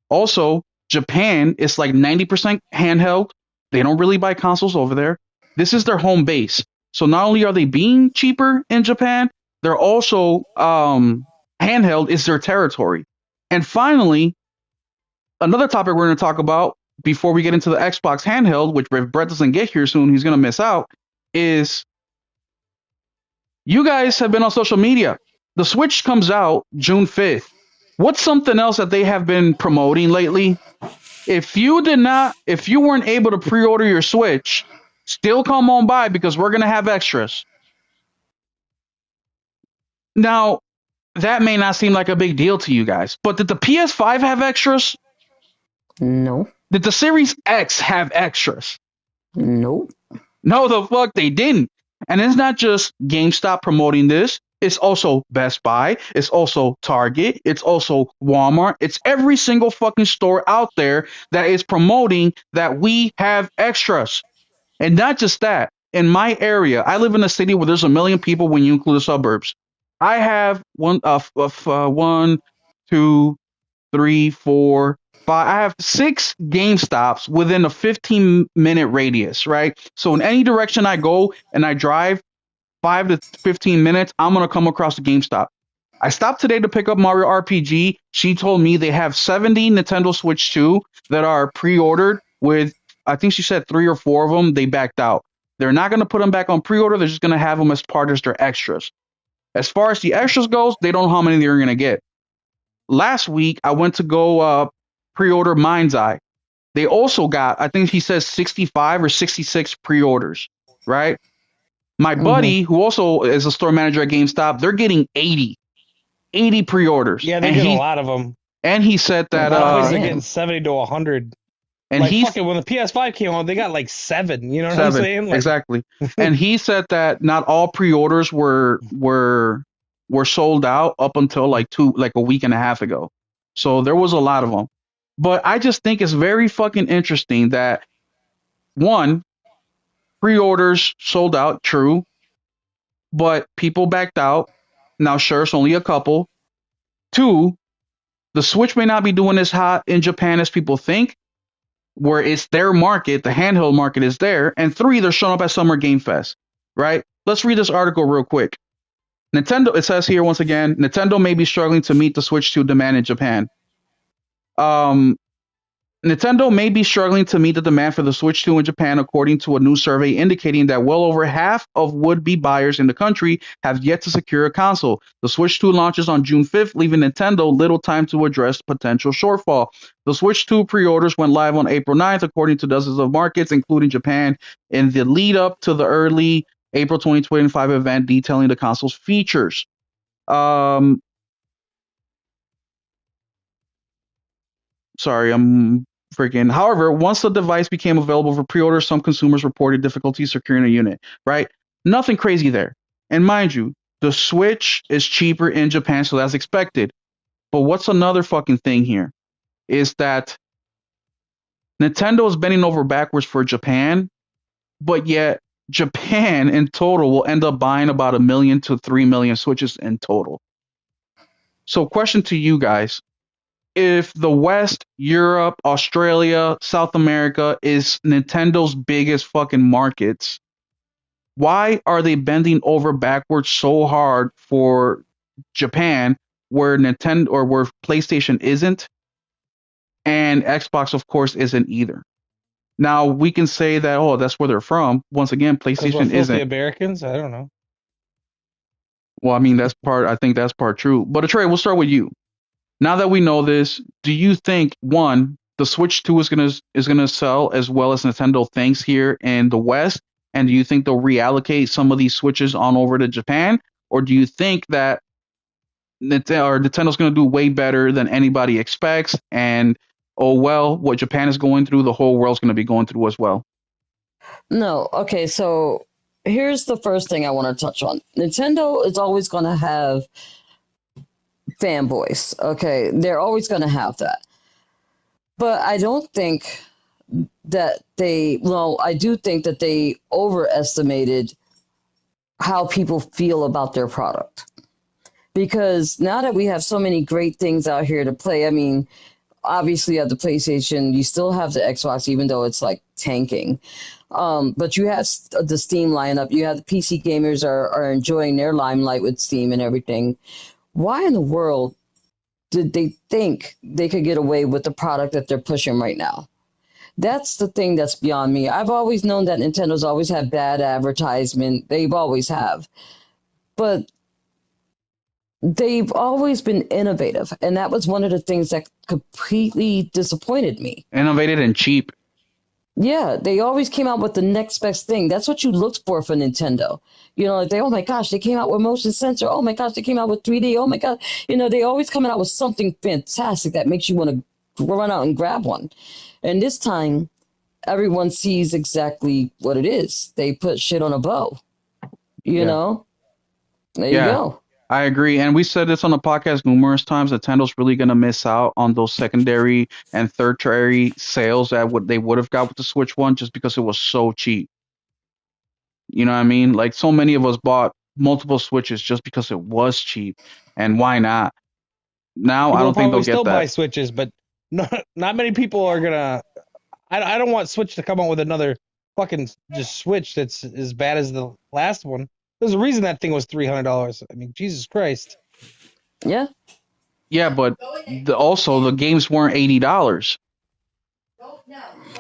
Also, Japan is like 90% handheld. They don't really buy consoles over there. This is their home base. So not only are they being cheaper in Japan, they're also handheld is their territory. And finally, another topic we're going to talk about before we get into the Xbox handheld, which if Brett doesn't get here soon, he's going to miss out, is you guys have been on social media. The Switch comes out June 5th. What's something else that they have been promoting lately? If you weren't able to pre-order your Switch, still come on by because we're going to have extras. Now, that may not seem like a big deal to you guys, but did the PS5 have extras? No. Did the Series X have extras? Nope. No, the fuck they didn't. And it's not just GameStop promoting this. It's also Best Buy. It's also Target. It's also Walmart. It's every single fucking store out there that is promoting that we have extras. And not just that. In my area, I live in a city where there's 1 million people when you include the suburbs. I have 1, 2, 3, 4, 5. I have 6 GameStops within a 15-minute radius, right? So in any direction I go and I drive 5 to 15 minutes, I'm going to come across the GameStop. I stopped today to pick up Mario RPG. She told me they have 70 Nintendo Switch 2 that are pre-ordered with, I think she said 3 or 4 of them, they backed out. They're not going to put them back on pre-order. They're just going to have them as part of their extras. As far as the extras goes, they don't know how many they're going to get. Last week, I went to go pre-order Mind's Eye. They also got, I think he says 65 or 66 pre-orders, right? My buddy, who also is a store manager at GameStop, they're getting 80 pre-orders. Yeah, they get a lot of them. And he said that they're getting 70 to 100. And like fucking when the PS5 came out, they got like 7. You know what I'm saying? Like, exactly. And he said that not all pre-orders were sold out up until like a week and a half ago. So there was a lot of them. But I just think it's very fucking interesting that, one, pre-orders sold out, true, but people backed out. Now, sure, it's only a couple. Two, the Switch may not be doing as hot in Japan as people think, where it's their market, the handheld market is there. And three, they're showing up at Summer Game Fest, right? Let's read this article real quick. Nintendo, it says here once again, Nintendo may be struggling to meet the Switch 2 demand in Japan. Nintendo may be struggling to meet the demand for the Switch 2 in Japan, according to a new survey indicating that well over half of would-be buyers in the country have yet to secure a console. The Switch 2 launches on June 5th, leaving Nintendo little time to address potential shortfall. The Switch 2 pre-orders went live on April 9th, according to dozens of markets, including Japan, in the lead-up to the early April 2025 event detailing the console's features. However, once the device became available for pre-order, some consumers reported difficulty securing a unit, right? Nothing crazy there. And mind you, the Switch is cheaper in Japan, so that's expected. But what's another fucking thing here is that Nintendo is bending over backwards for Japan, but yet Japan in total will end up buying about 1 million to 3 million Switches in total. So question to you guys. If the West, Europe, Australia, South America is Nintendo's biggest fucking markets, why are they bending over backwards so hard for Japan where Nintendo or where PlayStation isn't and Xbox of course isn't either? Now we can say that, oh, that's where they're from. Once again, PlayStation isn't. Americans? I don't know. Well, I mean I think that's part true. But Trey, we'll start with you. Now that we know this, do you think, one, the Switch 2 is gonna sell as well as Nintendo thinks here in the West? And do you think they'll reallocate some of these Switches on over to Japan? Or do you think that Nintendo's gonna do way better than anybody expects? And oh well, what Japan is going through, the whole world's gonna be going through as well. No, okay, so here's the first thing I want to touch on. Nintendo is always going to have fanboys, okay? They're always going to have that. But I don't think that I do think that they overestimated how people feel about their product. Because now that we have so many great things out here to play, I mean, obviously at the PlayStation, you still have the Xbox, even though it's like tanking. But you have the Steam lineup. You have the PC gamers are enjoying their limelight with Steam and everything. Why in the world did they think they could get away with the product that they're pushing right now? That's the thing that's beyond me. I've always known that Nintendo's always had bad advertisement. They've always have. But they've always been innovative. And that was one of the things that completely disappointed me. Innovative and cheap. Yeah, they always came out with the next best thing. That's what you looked for Nintendo. You know, like oh my gosh, they came out with motion sensor. Oh my gosh, they came out with 3D. Oh my God. You know, they always coming out with something fantastic that makes you want to run out and grab one. And this time, everyone sees exactly what it is. They put shit on a bow. You know? There you go. I agree. And we said this on the podcast numerous times. Nintendo's really going to miss out on those secondary and tertiary sales that they would have got with the Switch 1 just because it was so cheap. You know what I mean? Like so many of us bought multiple Switches just because it was cheap. And why not? Now people I don't think they'll still get that. Buy Switches, but not many people are going to. I don't want Switch to come out with another fucking just Switch that's as bad as the last one. There's a reason that thing was $300. I mean, Jesus Christ. Yeah. Yeah, but also the games weren't $80.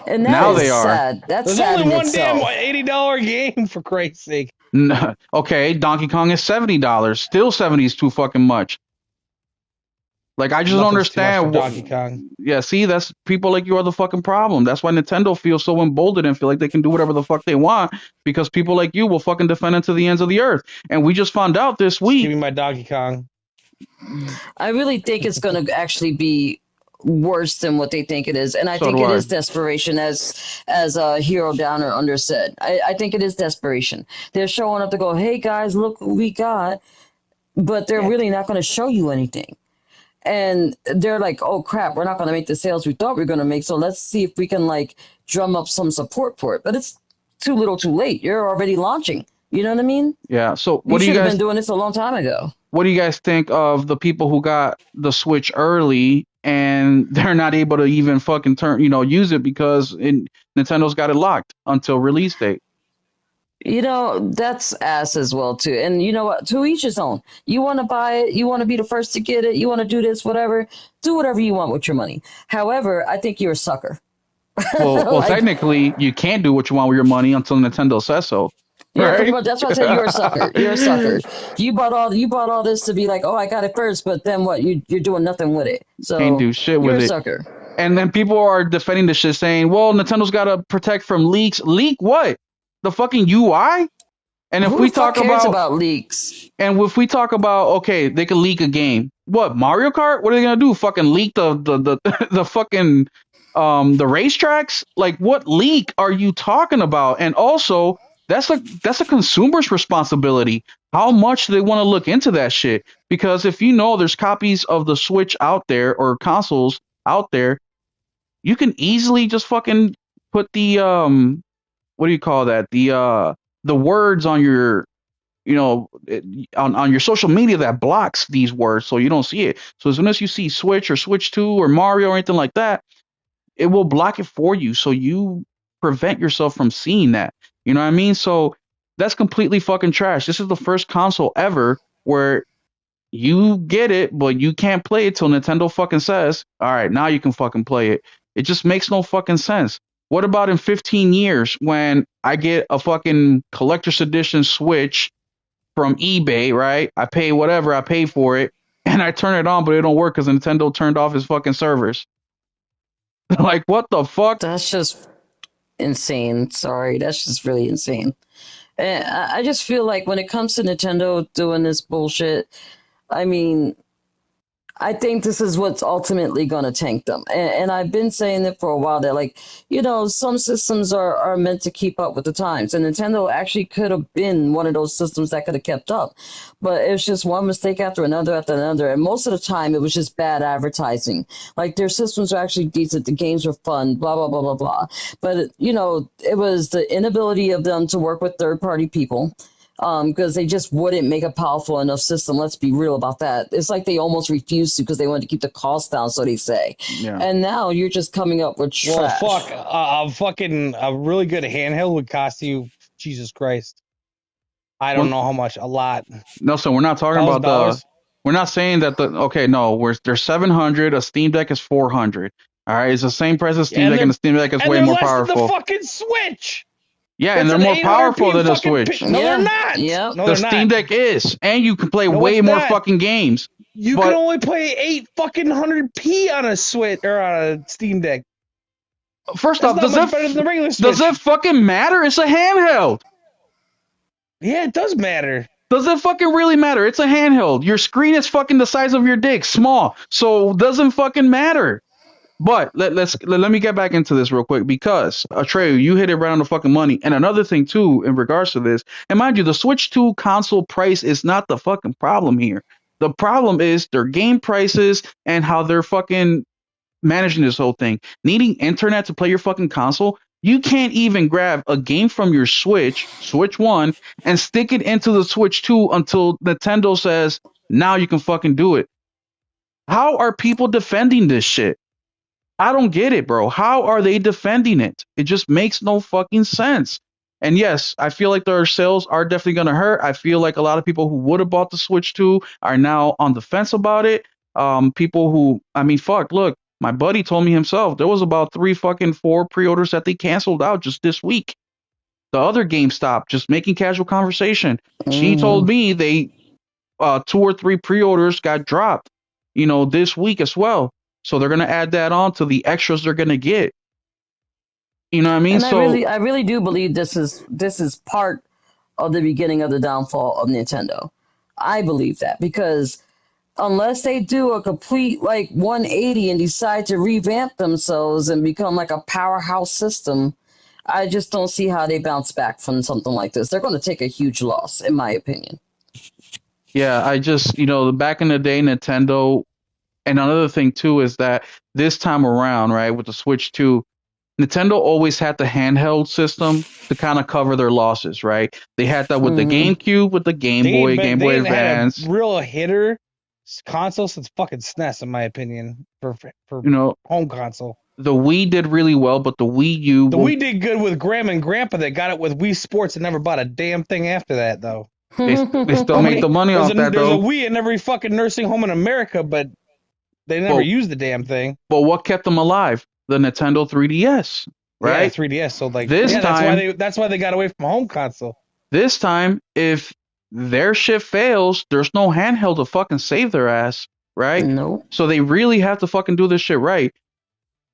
And now they sad. That's There's sad only one itself. damn $80 game for Christ's sake. No, okay, Donkey Kong is $70. Still 70 is too fucking much. Like I just don't understand. Donkey Kong. Yeah, see, that's people like you are the fucking problem. That's why Nintendo feels so emboldened and feel like they can do whatever the fuck they want because people like you will fucking defend it to the ends of the earth. And we just found out this week. Give me my Donkey Kong. I really think it's going to actually be worse than what they think it is, and I think it is desperation, as Hero Downer Under said. I think it is desperation. They're showing up to go, hey guys, look what we got, but they're really not going to show you anything. and they're like, oh crap, we're not going to make the sales we thought we were going to make, so let's see if we can like drum up some support for it. But it's too little too late. You're already launching. You know what I mean? Yeah. So You should have been doing this a long time ago. what do you guys think of the people who got the Switch early and they're not able to even fucking use it because Nintendo's got it locked until release date? That's ass as well too. And you know what? To each his own. You want to buy it, you want to be the first to get it, you want to do this, whatever. Do whatever you want with your money. However, I think you're a sucker. Well, technically, you can't do what you want with your money until Nintendo says so. Yeah, right? pretty much. That's why I said you're a sucker. You're a sucker. You bought all this to be like, oh, I got it first, but then what? You're doing nothing with it. So can't do shit with you're it. A sucker. And then people are defending the shit, saying, "Well, Nintendo's got to protect from leaks. Leak what? The fucking UI." And if Who we the fuck talk cares about leaks, and if we talk about, okay, they can leak a game. What, Mario Kart? What are they gonna do? Fucking leak the the fucking the racetracks? Like, what leak are you talking about? And also, that's a consumer's responsibility. How much do they want to look into that shit? Because if you know there's copies of the Switch out there or consoles out there, you can easily just fucking put the what do you call that? The words on your on your social media that blocks these words so you don't see it. So as soon as you see Switch or Switch 2 or Mario or anything like that, it will block it for you so you prevent yourself from seeing that. You know what I mean? So that's completely fucking trash. This is the first console ever where you get it, but you can't play it till Nintendo fucking says, all right, now you can fucking play it. It just makes no fucking sense. What about in 15 years when I get a fucking collector's edition Switch from eBay, right? I pay whatever I pay for it, and I turn it on, but it don't work because Nintendo turned off his fucking servers. Like, what the fuck? that's just insane. Sorry, that's just really insane. And I just feel like when it comes to Nintendo doing this bullshit, I mean, I think this is what's ultimately going to tank them. And I've been saying it for a while that, like, some systems are meant to keep up with the times. And Nintendo actually could have been one of those systems that could have kept up. But it was just one mistake after another after another. And most of the time, it was just bad advertising. Like, their systems were actually decent. The games were fun, blah, blah, blah, blah, blah. But, it was the inability of them to work with third-party people. Because they just wouldn't make a powerful enough system. Let's be real about that. It's like they almost refused to because they wanted to keep the cost down, so they say. Yeah. And now you're just coming up with trash. Well, fuck, a really good handheld would cost you, Jesus Christ. I don't know how much. A lot. No, so we're not talking about we're not saying that there's 700. A Steam Deck is 400. All right, it's the same price as Steam Deck, and the Steam Deck is way more powerful. Than the fucking Switch. Yeah, and they're more powerful than the Switch. No, they're not. Yeah, the Steam Deck is, and you can play way more fucking games. You can only play 800p on a Switch or on a Steam Deck. First off, does it fucking matter? It's a handheld. Yeah, it does matter. Does it fucking really matter? It's a handheld. Your screen is fucking the size of your dick, small. So it doesn't fucking matter. But let me get back into this real quick because Atreyu, you hit it right on the fucking money. And another thing too, in regards to this, and mind you, the Switch 2 console price is not the fucking problem here. The problem is their game prices and how they're fucking managing this whole thing. Needing internet to play your fucking console, you can't even grab a game from your Switch 1, and stick it into the Switch 2 until Nintendo says, now you can fucking do it. How are people defending this shit? I don't get it, bro. How are they defending it? It just makes no fucking sense. And yes, I feel like their sales are definitely going to hurt. I feel like a lot of people who would have bought the Switch 2 are now on the fence about it. People who, look, my buddy told me himself there was about 4 pre-orders that they canceled out just this week. The other GameStop, just making casual conversation. She told me they 2 or 3 pre-orders got dropped, this week as well. So they're gonna add that on to the extras they're gonna get. You know what I mean? And I really do believe this is part of the beginning of the downfall of Nintendo. I believe that because unless they do a complete 180 and decide to revamp themselves and become like a powerhouse system, I just don't see how they bounce back from something like this. They're going to take a huge loss, in my opinion. Yeah, I just back in the day, Nintendo And another thing too is that this time around, right, with the Switch 2, Nintendo always had the handheld system to kind of cover their losses, right? They had that with the GameCube, with the Game Boy, Game Boy Advance. Had a real hitter console since fucking SNES, in my opinion, for home console. The Wii did really well, but the Wii U... The Wii did good with Grandma and Grandpa that got it with Wii Sports and never bought a damn thing after that, though. They still make the money off that, though. There's a Wii in every fucking nursing home in America, but they never used the damn thing. But what kept them alive? The Nintendo 3DS, right? Yeah, 3DS. So like this time, that's why they got away from home console. This time, if their shit fails, there's no handheld to fucking save their ass, right? No. So they really have to fucking do this shit right.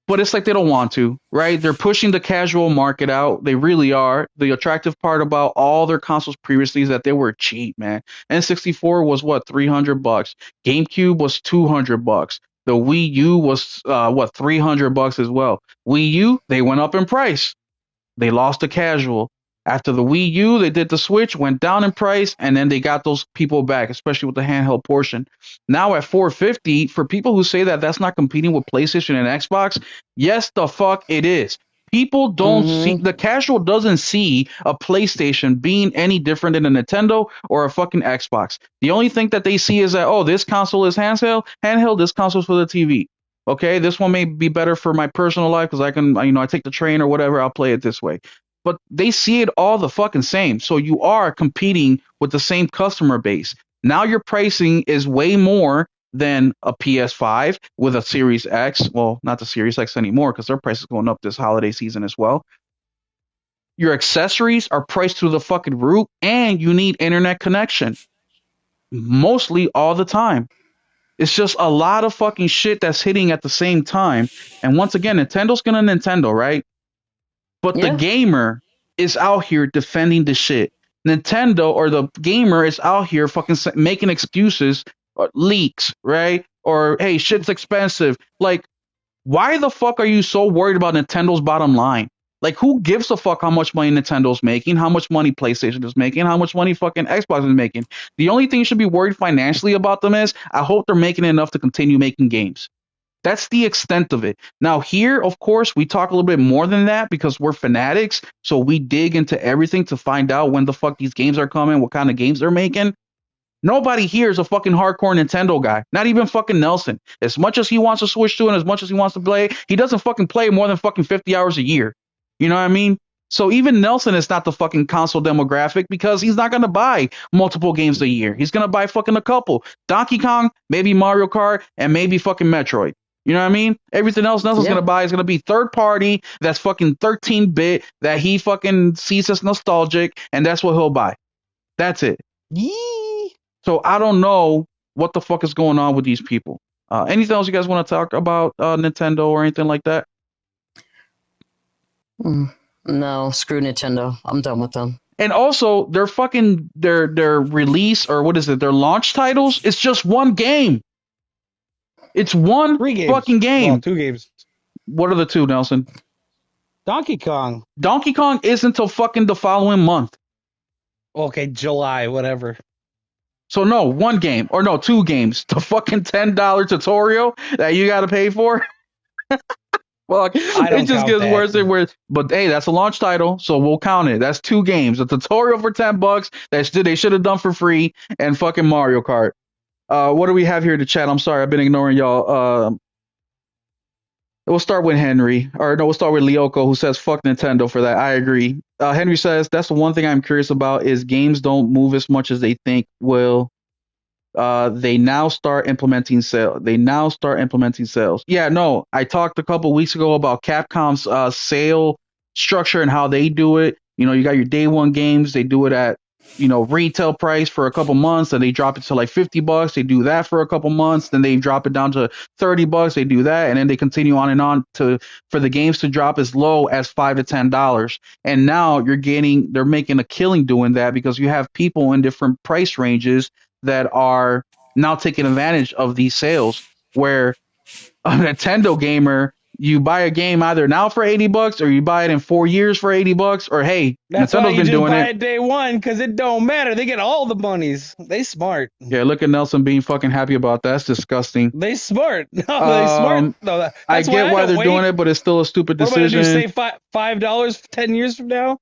But it's like they don't want to, right? They're pushing the casual market out. They really are. The attractive part about all their consoles previously is that they were cheap, man. N64 was what, $300? GameCube was $200. The Wii U was $300 as well. Wii U, they went up in price. They lost the casual. After the Wii U, they did the Switch, went down in price, and then they got those people back, especially with the handheld portion. Now at $450, for people who say that that's not competing with PlayStation and Xbox, yes, the fuck it is. People don't see, the casual doesn't see a PlayStation being any different than a Nintendo or a fucking Xbox. The only thing that they see is that, oh, this console is handheld, this console's for the TV. Okay, this one may be better for my personal life because I can, I take the train or whatever, I'll play it this way. But they see it all the fucking same. So you are competing with the same customer base. Now your pricing is way more than a PS5 with a Series X. Well, not the Series X anymore because their price is going up this holiday season as well. Your accessories are priced through the fucking roof, and you need internet connection. Mostly all the time. It's just a lot of fucking shit that's hitting at the same time. And once again, Nintendo's gonna Nintendo, right? But the gamer is out here defending the shit. Nintendo or the gamer is out here fucking making excuses, or leaks, right? Or, hey, shit's expensive. Like, why the fuck are you so worried about Nintendo's bottom line? Like, who gives a fuck how much money Nintendo's making, how much money PlayStation is making, how much money fucking Xbox is making? The only thing you should be worried financially about them is, I hope they're making enough to continue making games. That's the extent of it. Now here, of course, we talk a little bit more than that because we're fanatics. So we dig into everything to find out when the fuck these games are coming, what kind of games they're making. Nobody here is a fucking hardcore Nintendo guy. Not even fucking Nelson. As much as he wants to switch to and as much as he wants to play, he doesn't fucking play more than fucking 50 hours a year. You know what I mean? So even Nelson is not the fucking console demographic because he's not going to buy multiple games a year. He's going to buy fucking a couple. Donkey Kong, maybe Mario Kart, and maybe fucking Metroid. You know what I mean? Everything else Nelson's going to buy is going to be third party, that's fucking 13-bit, that he fucking sees as nostalgic, and that's what he'll buy. That's it. Yee. So I don't know what the fuck is going on with these people. Anything else you guys want to talk about Nintendo or anything like that? No, screw Nintendo. I'm done with them. And also, their fucking their release, or what is it? Their launch titles. It's just one game. It's one fucking game. Well, 2 games. What are the 2, Nelson? Donkey Kong. Donkey Kong isn't until fucking the following month. Okay, July, whatever. So no, 1 game or no 2 games. The fucking $10 tutorial that you got to pay for. Well, it just gets worse and worse. But hey, that's a launch title, so we'll count it. That's 2 games. A tutorial for $10 that they should have done for free, and fucking Mario Kart. What do we have here to chat? I'm sorry, I've been ignoring y'all. We'll start with Henry. Or no, we'll start with Lyoko, who says, fuck Nintendo for that. I agree. Henry says, that's the one thing I'm curious about is games don't move as much as they think will. They now start implementing sales. Yeah, no, I talked a couple weeks ago about Capcom's sale structure and how they do it. You know, you got your day one games. They do it at retail price for a couple months, and they drop it to like $50. They do that for a couple months, then they drop it down to $30. They do that, and then they continue on and on for the games to drop as low as $5 to $10. And now they're making a killing doing that because you have people in different price ranges that are now taking advantage of these sales, where a Nintendo gamer you buy a game either now for $80 or you buy it in 4 years for $80, or hey, That's Nintendo's why you been just doing buy it. it day one, because it don't matter. They get all the monies. They smart. Yeah, look at Nelson being fucking happy about that. That's disgusting. They smart. No, they smart. No, I that's why get I why don't they're wait. doing it, but it's still a stupid What am I gonna do? decision. Save $5 10 years from now?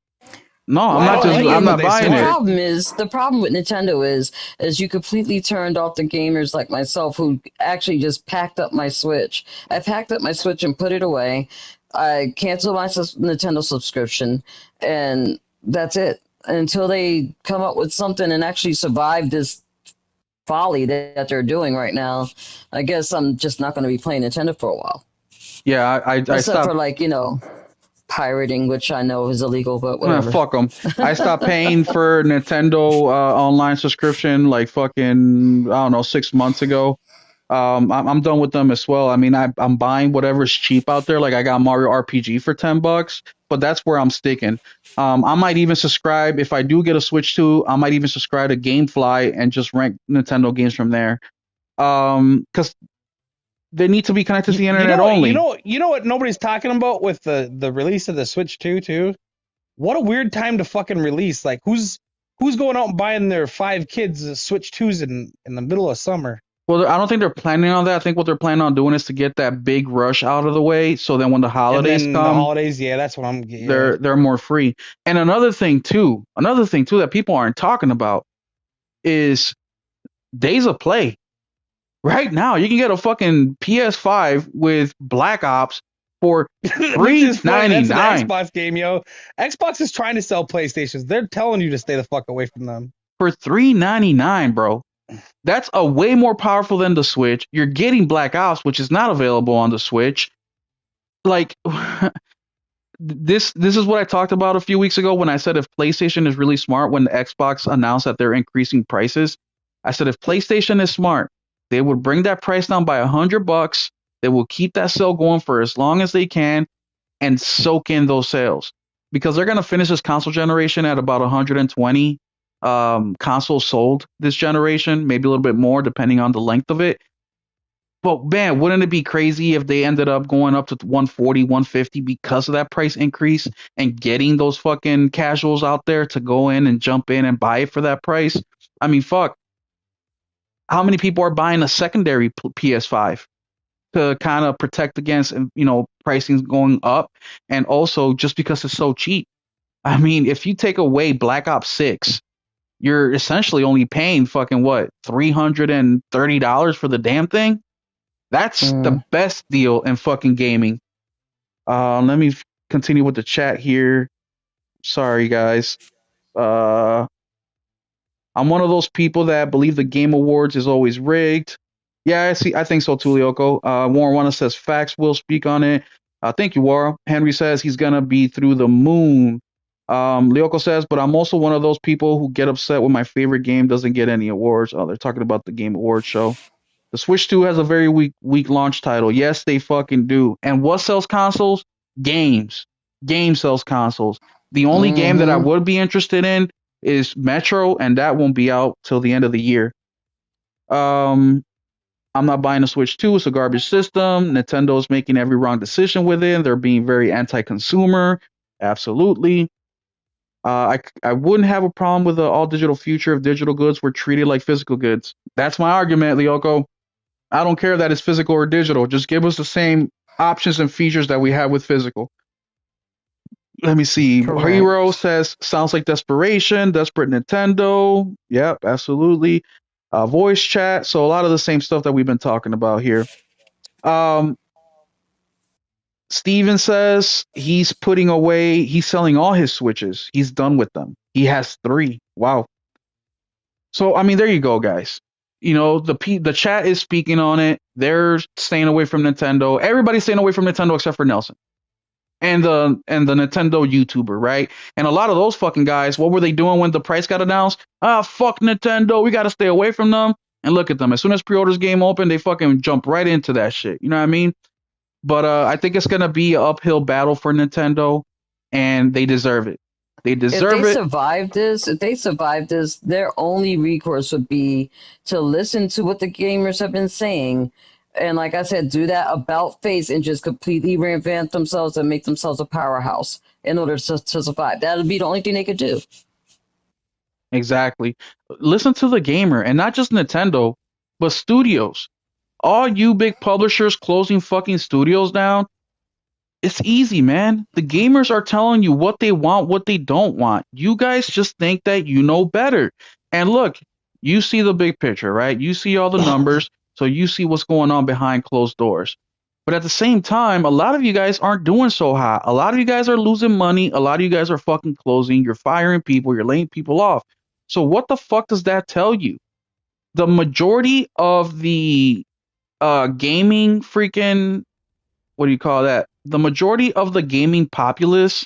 No, I'm Well, not I don't like it, I'm but not they buying smart. it. The problem with Nintendo is you completely turned off the gamers like myself who actually just packed up my Switch. I packed up my Switch and put it away. I canceled my Nintendo subscription, and that's it. Until they come up with something and actually survive this folly that they're doing right now, I guess I'm just not going to be playing Nintendo for a while. Yeah, I Except stopped. for, like, pirating, which I know is illegal, but whatever. Fuck them. I stopped paying for Nintendo online subscription like fucking, I don't know, 6 months ago. I'm done with them as well. I mean, I'm buying whatever's cheap out there. Like I got Mario RPG for $10, but that's where I'm sticking. I might even subscribe if I do get a Switch 2. I might even subscribe to GameFly and just rent Nintendo games from there. Because they need to be connected to the internet only. You know what nobody's talking about with the release of the Switch 2 too? What a weird time to fucking release. Like who's going out and buying their 5 kids Switch 2s in the middle of summer? Well, I don't think they're planning on that. I think what they're planning on doing is to get that big rush out of the way, so then when the holidays and then come, the holidays, yeah, that's what I'm getting. They're more free. And another thing too that people aren't talking about is Days of Play. Right now, you can get a fucking PS5 with Black Ops for $3.99. That's an Xbox game, yo. Xbox is trying to sell PlayStations. They're telling you to stay the fuck away from them. For $3.99, bro. That's a way more powerful than the Switch. You're getting Black Ops, which is not available on the Switch. Like this is what I talked about a few weeks ago when I said if PlayStation is really smart when the Xbox announced that they're increasing prices. I said if PlayStation is smart, they would bring that price down by $100. They will keep that sale going for as long as they can and soak in those sales because they're going to finish this console generation at about 120 consoles sold this generation, maybe a little bit more depending on the length of it. But man, wouldn't it be crazy if they ended up going up to 140, 150 because of that price increase and getting those fucking casuals out there to go in and jump in and buy it for that price? I mean, fuck. How many people are buying a secondary PS5 to kind of protect against, pricing going up, and also just because it's so cheap? I mean, if you take away Black Ops 6, you're essentially only paying fucking what, $330 for the damn thing? That's the best deal in fucking gaming. Let me continue with the chat here. Sorry, guys. I'm one of those people that believe the Game Awards is always rigged. Yeah, I think so too, Lyoko. Warren Wanna says facts will speak on it. Thank you, Warren. Henry says he's gonna be through the moon. Lyoko says, but I'm also one of those people who get upset when my favorite game doesn't get any awards. Oh, they're talking about the Game Awards show. The Switch 2 has a very weak launch title. Yes, they fucking do. And what sells consoles? Games. Game sells consoles. The only game that I would be interested in is Metro, and that won't be out till the end of the year. I'm not buying a Switch 2. It's a garbage system. Nintendo's making every wrong decision with it. They're being very anti-consumer. Absolutely. I wouldn't have a problem with the all-digital future if digital goods were treated like physical goods. That's my argument, Lyoko. I don't care that it's physical or digital. Just give us the same options and features that we have with physical. Let me see. Correct. Hero says, sounds like desperation. Desperate Nintendo. Yep, absolutely. Voice chat. So a lot of the same stuff that we've been talking about here. Steven says he's selling all his Switches. He's done with them. He has 3. Wow. So, I mean, there you go, guys. The chat is speaking on it. They're staying away from Nintendo. Everybody's staying away from Nintendo except for Nelson and the Nintendo YouTuber, right? And a lot of those fucking guys, what were they doing when the price got announced? Fuck Nintendo. We got to stay away from them. And look at them. As soon as pre-orders game open, they fucking jump right into that shit. You know what I mean? But I think it's going to be an uphill battle for Nintendo, and they deserve it. They deserve it. If they survive this, their only recourse would be to listen to what the gamers have been saying and like I said, do that about face and just completely reinvent themselves and make themselves a powerhouse in order to survive. That would be the only thing they could do. Exactly. Listen to the gamer, and not just Nintendo, but studios. All you big publishers closing fucking studios down, it's easy, man. The gamers are telling you what they want, what they don't want. You guys just think that you know better. And look, you see the big picture, right? You see all the numbers, so you see what's going on behind closed doors. But at the same time, a lot of you guys aren't doing so hot. A lot of you guys are losing money. A lot of you guys are fucking closing. You're firing people. You're laying people off. So what the fuck does that tell you? The majority of the gaming freaking, what do you call that? The majority of the gaming populace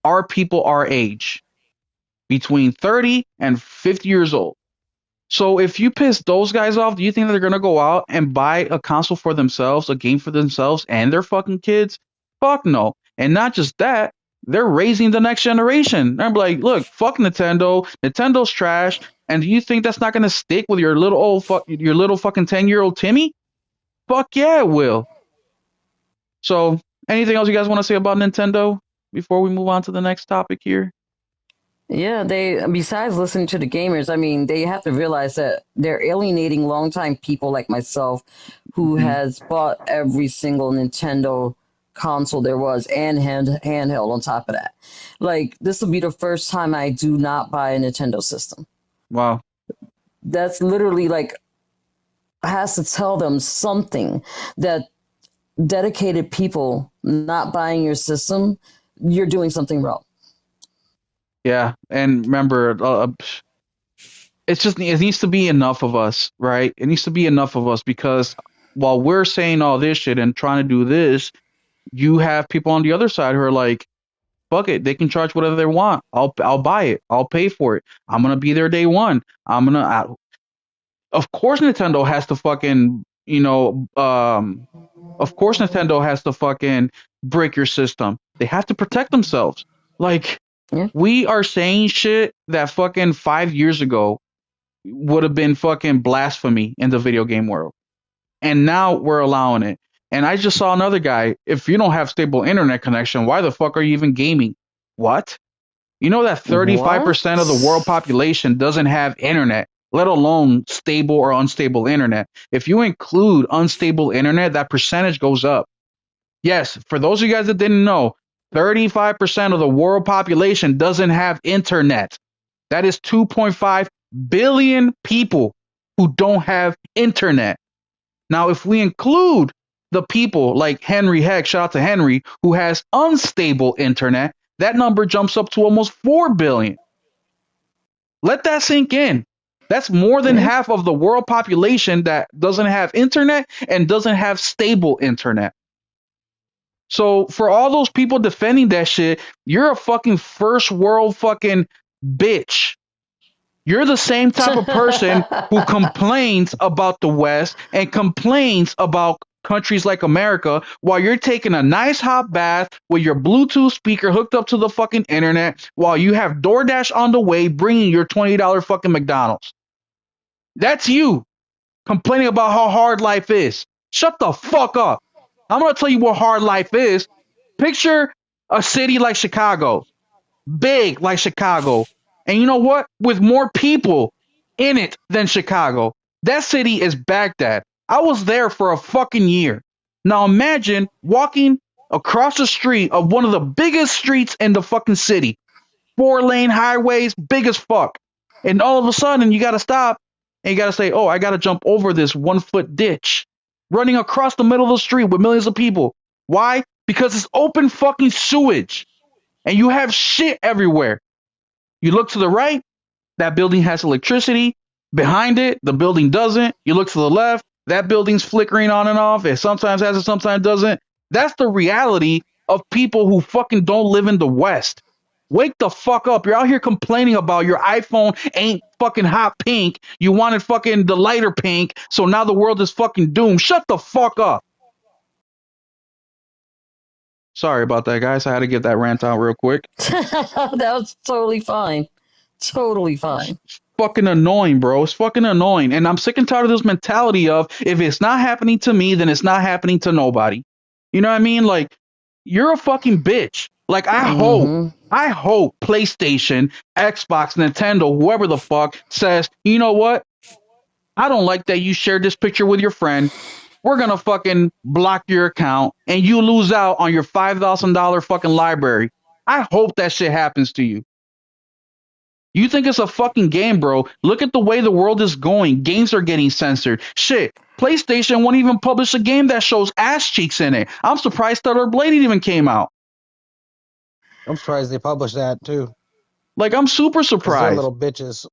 are people our age, between 30 and 50 years old. So if you piss those guys off, do you think that they're going to go out and buy a console for themselves, a game for themselves and their fucking kids? Fuck no. And not just that, they're raising the next generation. They're like, look, fuck Nintendo. Nintendo's trash. And do you think that's not going to stick with your little fucking 10-year-old Timmy? Fuck yeah, it will. So, anything else you guys want to say about Nintendo before we move on to the next topic here? Yeah, they, besides listening to the gamers, I mean, they have to realize that they're alienating longtime people like myself who has bought every single Nintendo console there was and handheld on top of that. Like, this will be the first time I do not buy a Nintendo system. Wow. That's literally like, has to tell them something that dedicated people not buying your system, you're doing something wrong. Yeah, and remember, it needs to be enough of us, right? It needs to be enough of us because while we're saying all this shit and trying to do this, you have people on the other side who are like, fuck it, they can charge whatever they want. I'll buy it. I'll pay for it. I'm gonna be there day one. Of course Nintendo has to fucking, of course Nintendo has to fucking break your system. They have to protect themselves. Like, Yeah. we are saying shit that fucking 5 years ago would have been fucking blasphemy in the video game world. And now we're allowing it. And I just saw another guy, if you don't have stable internet connection, why the fuck are you even gaming? What? You know that 35% of the world population doesn't have internet, let alone stable or unstable internet. If you include unstable internet, that percentage goes up. Yes, for those of you guys that didn't know, 35% of the world population doesn't have internet. That is 2.5 billion people who don't have internet. Now, if we include the people like Henry Heck, shout out to Henry, who has unstable internet, that number jumps up to almost 4 billion. Let that sink in. That's more than half of the world population that doesn't have internet and doesn't have stable internet. So for all those people defending that shit, you're a fucking first world fucking bitch. You're the same type of person who complains about the West and complains about countries like America while you're taking a nice hot bath with your Bluetooth speaker hooked up to the fucking internet while you have DoorDash on the way bringing your $20 fucking McDonald's. That's you complaining about how hard life is. Shut the fuck up. I'm going to tell you what hard life is. Picture a city like Chicago, big like Chicago. And you know what? With more people in it than Chicago. That city is Baghdad. I was there for a fucking year. Now imagine walking across the street of one of the biggest streets in the fucking city. 4-lane highways, big as fuck. And all of a sudden you got to stop and you got to say, oh, I got to jump over this 1-foot ditch. Running across the middle of the street with millions of people. Why? Because it's open fucking sewage. And you have shit everywhere. You look to the right, that building has electricity. Behind it, the building doesn't. You look to the left, that building's flickering on and off. It sometimes has it, sometimes doesn't. That's the reality of people who fucking don't live in the West. Wake the fuck up. You're out here complaining about your iPhone ain't fucking hot pink. You wanted fucking the lighter pink, so now the world is fucking doomed. Shut the fuck up. Sorry about that, guys. I had to get that rant out real quick. That was totally fine. Totally fine. It's fucking annoying, bro. It's fucking annoying. And I'm sick and tired of this mentality of if it's not happening to me, then it's not happening to nobody. You know what I mean? Like, you're a fucking bitch. Like, I hope PlayStation, Xbox, Nintendo, whoever the fuck says, you know what? I don't like that you shared this picture with your friend. We're gonna fucking block your account and you lose out on your $5,000 fucking library. I hope that shit happens to you. You think it's a fucking game, bro? Look at the way the world is going. Games are getting censored. Shit, PlayStation won't even publish a game that shows ass cheeks in it. I'm surprised Stellar Blade even came out. I'm surprised they published that too. Like, I'm super 'Cause they're surprised. little bitches.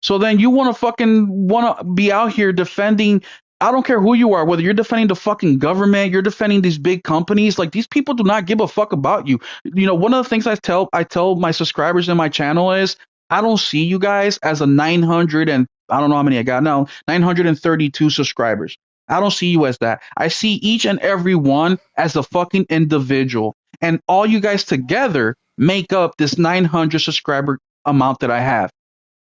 So then you want to be out here defending, I don't care who you are, whether you're defending the fucking government, you're defending these big companies, like these people do not give a fuck about you. You know, one of the things I tell my subscribers in my channel is I don't see you guys as a 900 and I don't know how many I got now, 932 subscribers. I don't see you as that. I see each and every one as a fucking individual. And all you guys together make up this 900 subscriber amount that I have.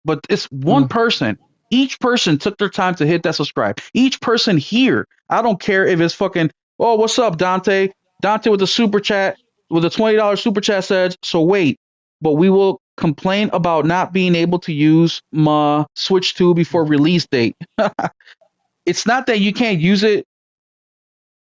But it's one person. Each person took their time to hit that subscribe. Each person here, I don't care if it's fucking, oh, what's up, Dante? Dante with the super chat, with a $20 super chat says, so wait, but we will complain about not being able to use my Switch 2 before release date. It's not that you can't use it.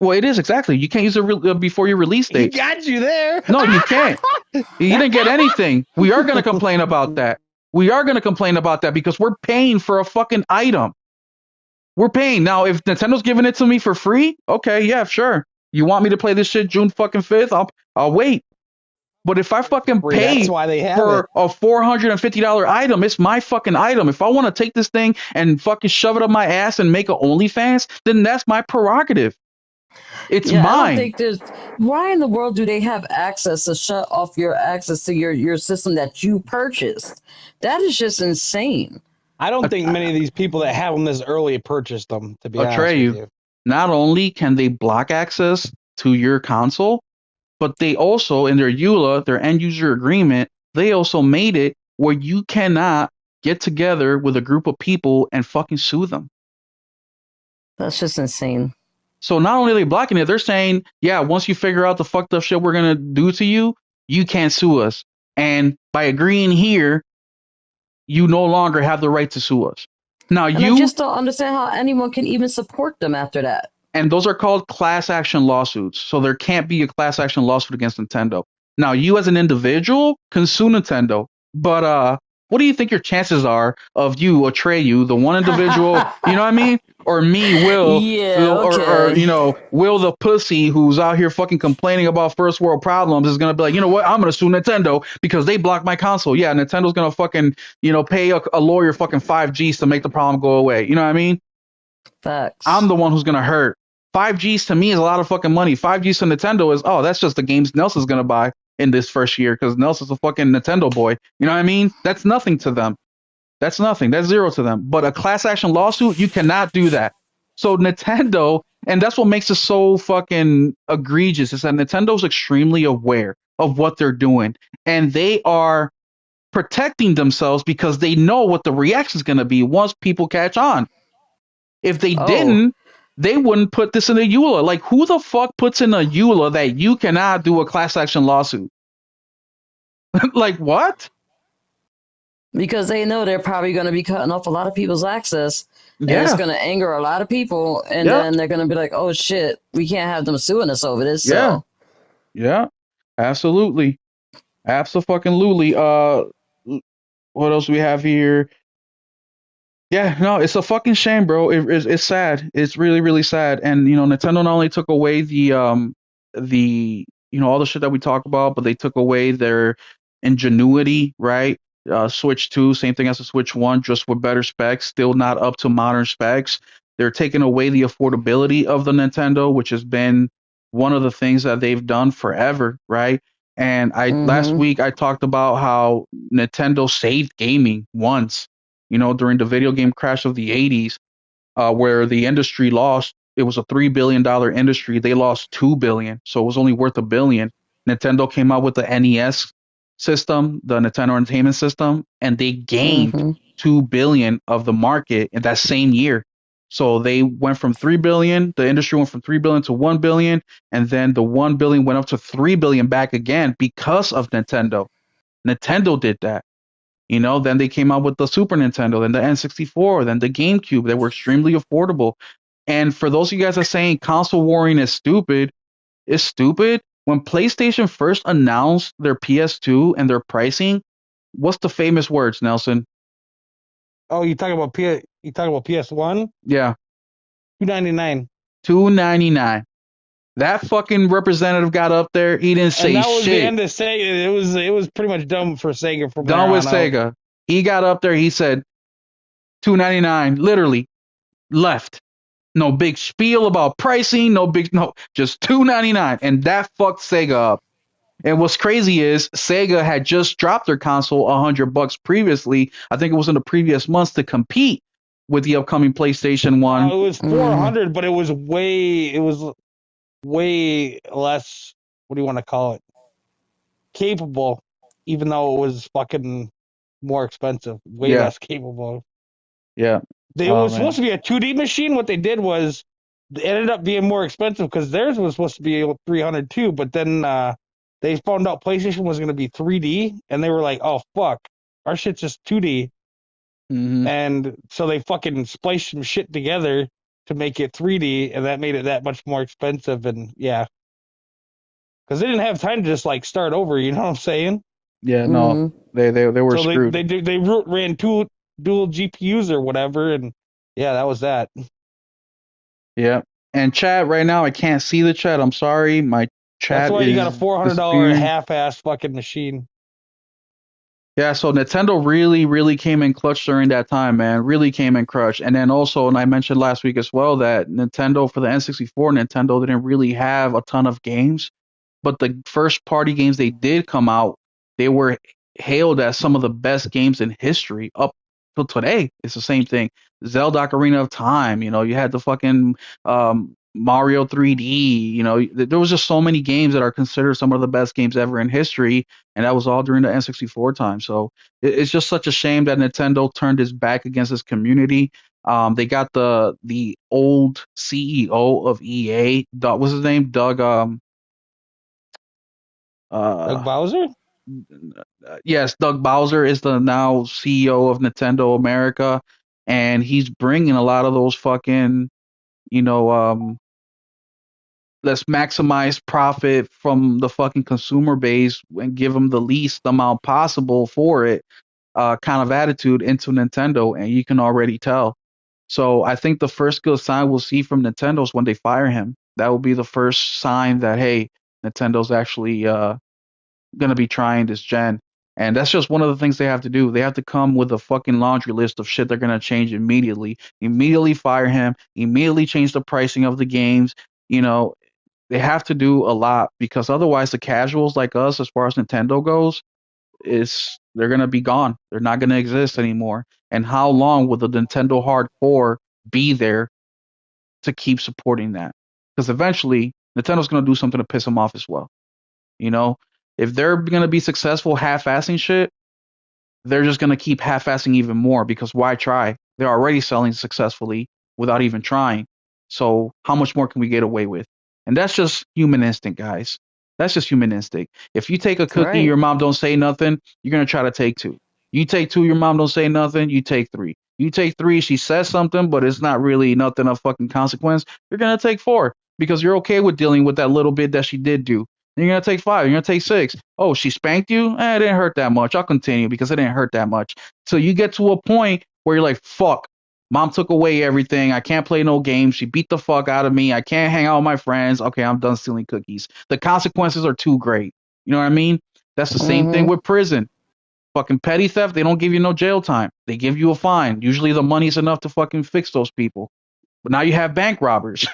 Well, it is exactly. You can't use it before your release date. He got you there. No, you can't. You didn't get anything. We are going to complain about that. We are going to complain about that because we're paying for a fucking item. We're paying. Now, if Nintendo's giving it to me for free, okay, yeah, sure. You want me to play this shit June fucking 5th? I'll wait. But if I fucking pay for a $450 item, it's my fucking item. If I want to take this thing and fucking shove it up my ass and make an OnlyFans, then that's my prerogative. It's mine. I don't think there's. Why in the world do they have access to shut off your access to your system that you purchased? That is just insane. I don't think many of these people that have them this early purchased them, to be honest with you. Not only can they block access to your console, but they also, in their EULA, their end user agreement, they also made it where you cannot get together with a group of people and fucking sue them. That's just insane. So not only are they blocking it, they're saying, yeah, once you figure out the fucked up shit we're going to do to you, you can't sue us. And by agreeing here, you no longer have the right to sue us. Now, I just don't understand how anyone can even support them after that. And those are called class action lawsuits. So there can't be a class action lawsuit against Nintendo. Now, you as an individual can sue Nintendo, but what do you think your chances are of you, Atreyu, the one individual, you know what I mean? Or me, Will, or you know, Will the pussy who's out here fucking complaining about first world problems is going to be like, you know what, I'm going to sue Nintendo because they blocked my console. Yeah, Nintendo's going to fucking, you know, pay a lawyer fucking 5Gs to make the problem go away. You know what I mean? Facts. I'm the one who's going to hurt. 5Gs to me is a lot of fucking money. 5Gs to Nintendo is, oh, that's just the games Nelson's going to buy in this first year because Nelson's a fucking Nintendo boy. You know what I mean? That's nothing to them. That's nothing. That's zero to them. But a class action lawsuit, you cannot do that. So Nintendo, and that's what makes it so fucking egregious, is that Nintendo's extremely aware of what they're doing. And they are protecting themselves because they know what the reaction is going to be once people catch on. If they didn't, they wouldn't put this in a EULA. Like, who the fuck puts in a EULA that you cannot do a class action lawsuit? Like, what? Because they know they're probably going to be cutting off a lot of people's access. And it's going to anger a lot of people. And then they're going to be like, oh, shit, we can't have them suing us over this. So. Yeah, absolutely. Absolutely. What else do we have here? Yeah, no, it's a fucking shame, bro. It's sad. It's really, really sad. And you know, Nintendo not only took away the you know, all the shit that we talk about, but they took away their ingenuity, right? Switch 2, same thing as the Switch 1, just with better specs, still not up to modern specs. They're taking away the affordability of the Nintendo, which has been one of the things that they've done forever, right? And last week I talked about how Nintendo saved gaming once. You know, during the video game crash of the 80s, where the industry lost, it was a $3 billion industry. They lost $2 billion, so it was only worth $1 billion. Nintendo came out with the NES system, the Nintendo Entertainment System, and they gained Mm-hmm. 2 billion of the market in that same year. So they went from 3 billion, the industry went from 3 billion to 1 billion, and then the 1 billion went up to 3 billion back again because of Nintendo. Nintendo did that. Then they came out with the Super Nintendo, then the N64, then the GameCube. They were extremely affordable. And for those of you guys that are saying console warring is stupid, it's stupid. When PlayStation first announced their PS2 and their pricing, what's the famous words, Nelson? Oh, you talking about PS1? Yeah, $299. $299. That fucking representative got up there. He didn't say And that was the shit. end of Sega. It was pretty much done for Sega from there Done with on out. Sega. He got up there. He said $299. Literally left. No big spiel about pricing. No, just $299, and that fucked Sega up. And what's crazy is Sega had just dropped their console $100 previously. I think it was in the previous months to compete with the upcoming PlayStation 1. It was 400, but it was way less. What do you want to call it? Capable, even though it was fucking more expensive. Way less capable. Yeah. It was supposed to be a 2D machine. What they did was it ended up being more expensive because theirs was supposed to be 300 too. But then they found out PlayStation was going to be 3D, and they were like, "Oh fuck, our shit's just 2D." Mm-hmm. And so they fucking spliced some shit together to make it 3D, and that made it that much more expensive. And yeah, because they didn't have time to just like start over. You know what I'm saying? Yeah, no, they were So screwed. they ran two dual GPUs or whatever, and yeah, that was that. Yeah, and chat right now, I can't see the chat. I'm sorry, my chat. That's why you got a $400 half-ass fucking machine. Yeah, so Nintendo really, really came in clutch during that time, man. Really came in clutch. And then also, and I mentioned last week as well, that Nintendo, for the N64, Nintendo didn't really have a ton of games. But the first party games they did come out, they were hailed as some of the best games in history up till today. It's the same thing. Zelda Ocarina of Time, you had the fucking Mario 3D, there was just so many games that are considered some of the best games ever in history, and that was all during the N64 time. So it's just such a shame that Nintendo turned its back against its community. They got the old CEO of EA, what's his name? Doug Bowser? Yes, Doug Bowser is the now CEO of Nintendo America, and he's bringing a lot of those fucking, let's maximize profit from the fucking consumer base and give them the least amount possible for it, kind of attitude into Nintendo, and you can already tell. So I think the first good sign we'll see from Nintendo is when they fire him. That will be the first sign that, hey, Nintendo's actually going to be trying this gen. And that's just one of the things they have to do. They have to come with a fucking laundry list of shit they're going to change immediately. Immediately fire him, immediately change the pricing of the games. They have to do a lot because otherwise the casuals like us, as far as Nintendo goes, they're going to be gone. They're not going to exist anymore. And how long will the Nintendo hardcore be there to keep supporting that? Because eventually Nintendo's going to do something to piss them off as well. If they're going to be successful half-assing shit, they're just going to keep half-assing even more because why try? They're already selling successfully without even trying. So how much more can we get away with? And that's just human instinct, guys. That's just human instinct. If you take a cookie, your mom don't say nothing, you're going to try to take two. You take two, your mom don't say nothing, you take three. You take three, she says something, but it's not really nothing of fucking consequence. You're going to take four because you're okay with dealing with that little bit that she did do. You're going to take five. You're going to take six. Oh, she spanked you? It didn't hurt that much. I'll continue because it didn't hurt that much. So you get to a point where you're like, fuck, mom took away everything. I can't play no games. She beat the fuck out of me. I can't hang out with my friends. Okay, I'm done stealing cookies. The consequences are too great. You know what I mean? That's the same thing with prison. Fucking petty theft, they don't give you no jail time. They give you a fine. Usually the money's enough to fucking fix those people. But now you have bank robbers,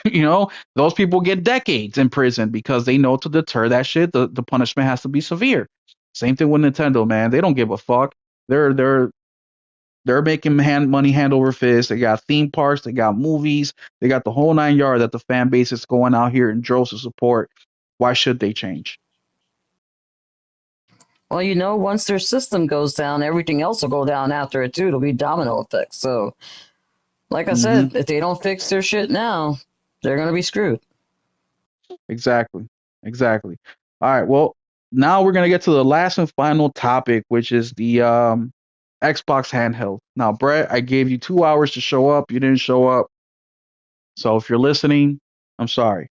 those people get decades in prison because they know to deter that shit, the punishment has to be severe. Same thing with Nintendo, man. They don't give a fuck. They're making money hand over fist. They got theme parks, they got movies, they got the whole nine yard that the fan base is going out here in droves to support. Why should they change? Well, you know, once their system goes down, everything else will go down after it too. It'll be domino effect. So, like I Mm-hmm. said, if they don't fix their shit now, they're gonna be screwed. Exactly. Exactly. All right. Well, now we're gonna get to the last and final topic, which is the Xbox handheld. Now, Brett, I gave you 2 hours to show up. You didn't show up. So if you're listening, I'm sorry.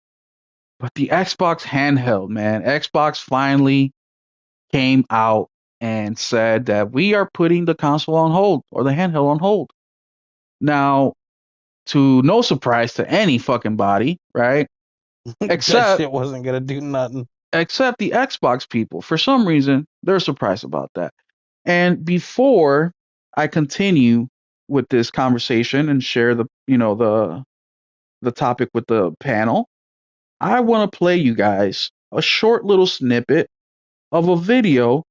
But the Xbox handheld, man, Xbox finally came out and said that we are putting the console on hold or the handheld on hold. Now, to no surprise to any fucking body, right? That Except shit wasn't gonna do nothing. except the Xbox people. For some reason, they're surprised about that. And before I continue with this conversation and share the topic with the panel, I want to play you guys a short little snippet of a video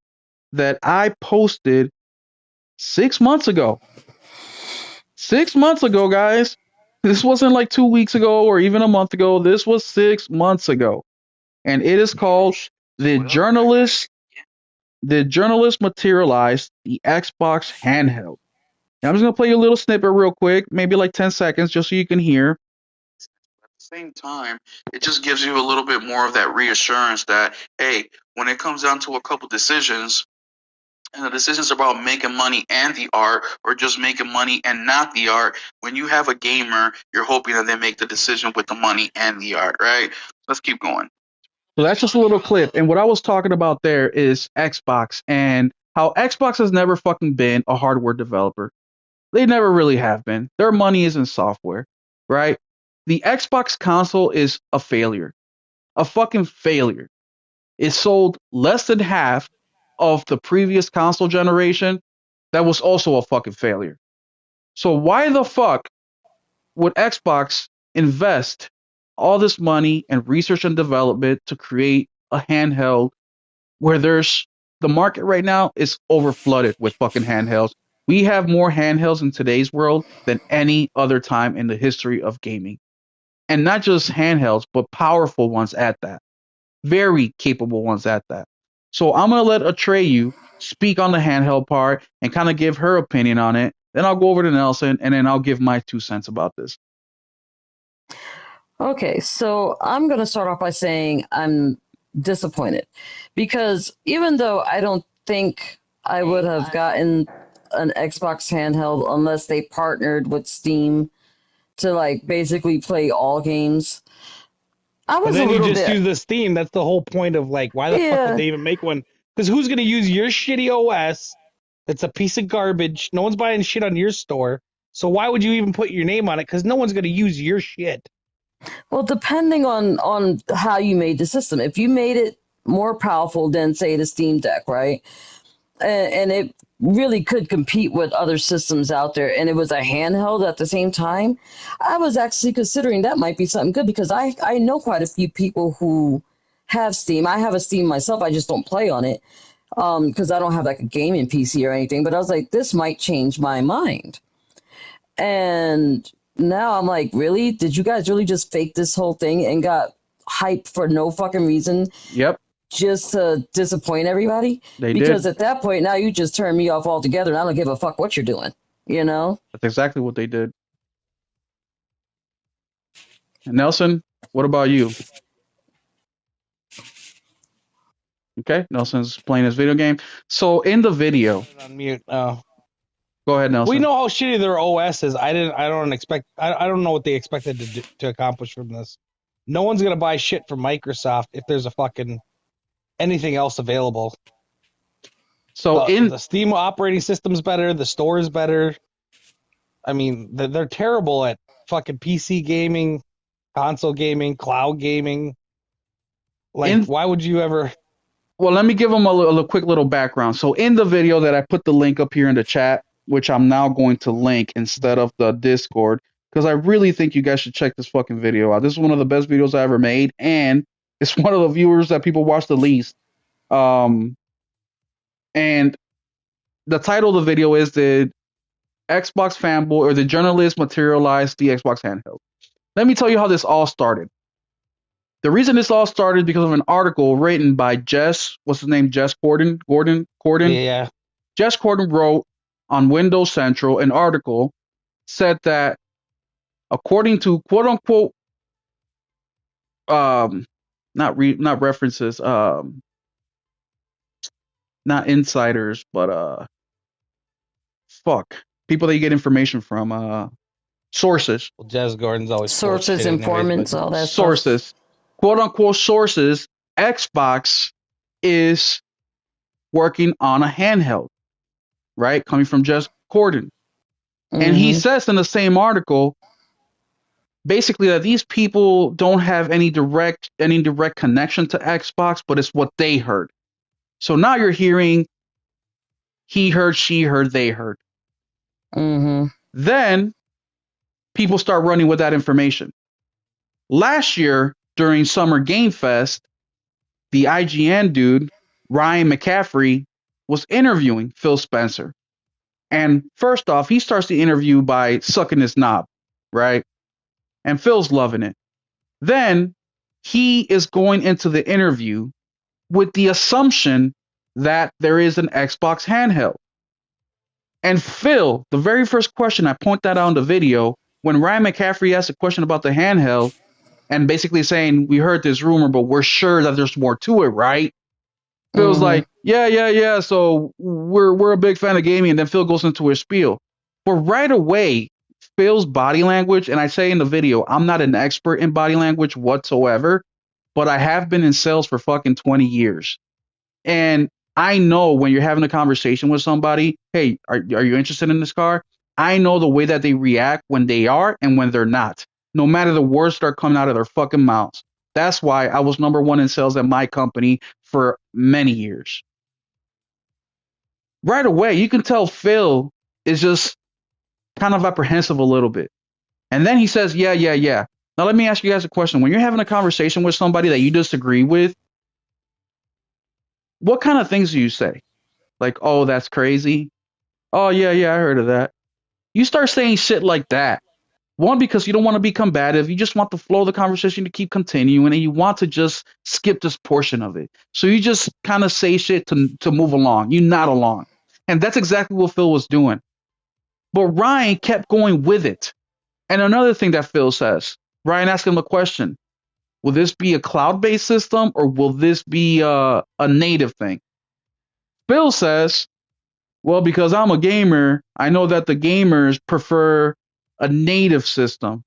that I posted 6 months ago. 6 months ago, guys. This wasn't like 2 weeks ago or even a month ago. This was 6 months ago. And it is called The Journalist. The Journalist Materialized the Xbox Handheld. Now, I'm just going to play you a little snippet real quick, maybe like 10 seconds, just so you can hear. At the same time, it just gives you a little bit more of that reassurance that, hey, when it comes down to a couple decisions, and the decisions about making money and the art, or just making money and not the art, when you have a gamer, you're hoping that they make the decision with the money and the art, right? Let's keep going. So that's just a little clip. And what I was talking about there is Xbox and how Xbox has never fucking been a hardware developer. They never really have been. Their money is in software, right? The Xbox console is a failure, a fucking failure. It sold less than half of the previous console generation. That was also a fucking failure. So why the fuck would Xbox invest all this money and research and development to create a handheld where there's the market right now is over flooded with fucking handhelds. We have more handhelds in today's world than any other time in the history of gaming. And not just handhelds, but powerful ones at that. Very capable ones at that. So I'm going to let Atreyu speak on the handheld part and kind of give her opinion on it. Then I'll go over to Nelson and then I'll give my 2 cents about this. Okay, so I'm going to start off by saying I'm disappointed because even though I don't think I would have gotten an Xbox handheld unless they partnered with Steam to like basically play all games, I But was a then you little just bit, use the Steam. That's the whole point of like, why the fuck would yeah. they even make one? Because who's gonna use your shitty OS? That's a piece of garbage. No one's buying shit on your store. So why would you even put your name on it? Because no one's gonna use your shit. Well, depending on how you made the system, if you made it more powerful than say the Steam Deck, right? And it really could compete with other systems out there and it was a handheld at the same time, I was actually considering that might be something good because I know quite a few people who have Steam. I have a Steam myself, I just don't play on it because I don't have like a gaming PC or anything, but I was like, this might change my mind. And now I'm like, really? Did you guys really just fake this whole thing and got hyped for no fucking reason Yep, just to disappoint everybody? they Because did. at that point, now you just turn me off altogether, and I don't give a fuck what you're doing. You know? That's exactly what they did. And Nelson, what about you? Okay, Nelson's playing his video game. So in the video, On mute. Oh. go ahead, We Nelson. know how shitty their OS is. I don't expect. I don't know what they expected to accomplish from this. No one's gonna buy shit from Microsoft if there's a fucking anything else available. So The Steam operating system's better. The store is better. I mean, they're terrible at fucking PC gaming, console gaming, cloud gaming. Like, in why would you ever? well, let me give them a quick little background. So in the video that I put the link up here in the chat, which I'm now going to link instead of the Discord, because I really think you guys should check this fucking video out. This is one of the best videos I ever made, and it's one of the viewers that people watch the least. Um, and the title of the video is the Xbox fanboy or the journalist materialized the Xbox handheld. Let me tell you how this all started. The reason this all started is because of an article written by Jess. What's his name? Jess Corden. Corden. Yeah. Jess Corden wrote on Windows Central an article said that according to quote unquote not references not insiders but people that you get information from sources. Well, Jez Gordon's always Sources, informants, all that sources stuff. quote unquote sources. Xbox is working on a handheld, right? Coming from Jess Corden. And he says in the same article basically that these people don't have any direct connection to Xbox, but it's what they heard. So now you're hearing he heard, she heard, they heard. Then people start running with that information. Last year during Summer Game Fest, the IGN dude, Ryan McCaffrey, was interviewing Phil Spencer. And first off, he starts the interview by sucking his knob, right? And Phil's loving it. Then he is going into the interview with the assumption that there is an Xbox handheld. And Phil, the very first question, I point that out in the video, when Ryan McCaffrey asked a question about the handheld and basically saying, we heard this rumor, but we're sure that there's more to it, right? Phil's like, yeah. So we're a big fan of gaming. And then Phil goes into his spiel. But right away, Phil's body language, and I say in the video, I'm not an expert in body language whatsoever, but I have been in sales for fucking 20 years. And I know when you're having a conversation with somebody, hey, are you interested in this car? I know the way that they react when they are and when they're not, no matter the words that are coming out of their fucking mouths. That's why I was number one in sales at my company for many years. Right away, you can tell Phil is just kind of apprehensive a little bit. And then he says, yeah. Now let me ask you guys a question. When you're having a conversation with somebody that you disagree with, what kind of things do you say? Like, oh, that's crazy. Oh, yeah, I heard of that. You start saying shit like that. One, because you don't want to be combative. You just want the flow of the conversation to keep continuing, and you want to just skip this portion of it. So you just kind of say shit to move along. You nod along. And that's exactly what Phil was doing. But Ryan kept going with it. And another thing that Phil says, Ryan asked him a question. Will this be a cloud-based system, or will this be a native thing? Phil says, well, because I'm a gamer, I know that the gamers prefer a native system.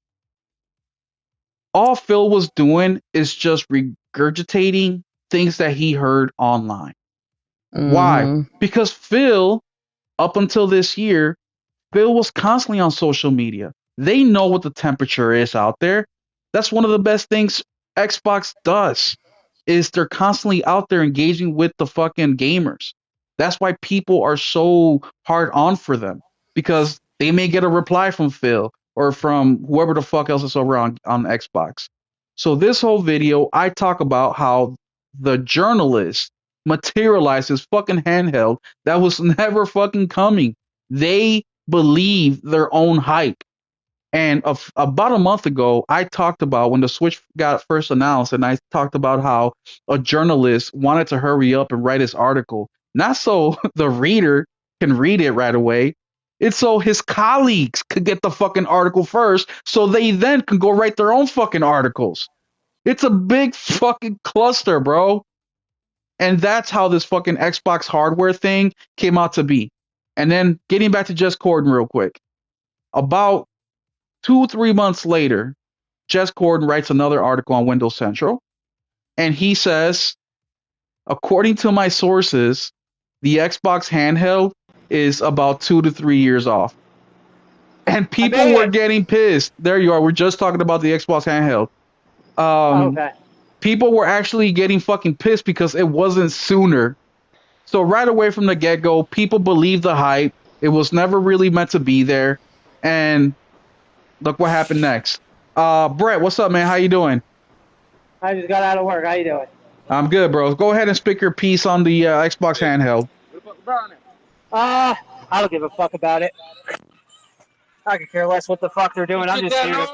All Phil was doing is just regurgitating things that he heard online. Why? Because Phil, up until this year, Phil was constantly on social media. They know what the temperature is out there. That's one of the best things Xbox does, is they're constantly out there engaging with the fucking gamers. That's why people are so hard on for them, because they may get a reply from Phil or from whoever the fuck else is over on Xbox. So this whole video, I talk about how the journalist materialized his fucking handheld that was never fucking coming. They believe their own hype. And about a month ago, I talked about when the Switch got first announced, and I talked about how a journalist wanted to hurry up and write his article, not so the reader can read it right away. It's so his colleagues could get the fucking article first, so they then can go write their own fucking articles. It's a big fucking cluster, bro. And that's how this fucking Xbox hardware thing came out to be. And then getting back to Jess Corden real quick. About 2-3 months later, Jess Corden writes another article on Windows Central, and he says, according to my sources, the Xbox handheld is about 2 to 3 years off. And people were getting pissed. There you are. We're just talking about the Xbox handheld. Okay. People were actually getting fucking pissed because it wasn't sooner. So right away from the get-go, people believed the hype. It was never really meant to be there. And look what happened next. Brett, what's up, man? How you doing? I just got out of work. How you doing? I'm good, bro. Go ahead and speak your piece on the Xbox handheld. I don't give a fuck about it. I could care less what the fuck they're doing. I'm just here.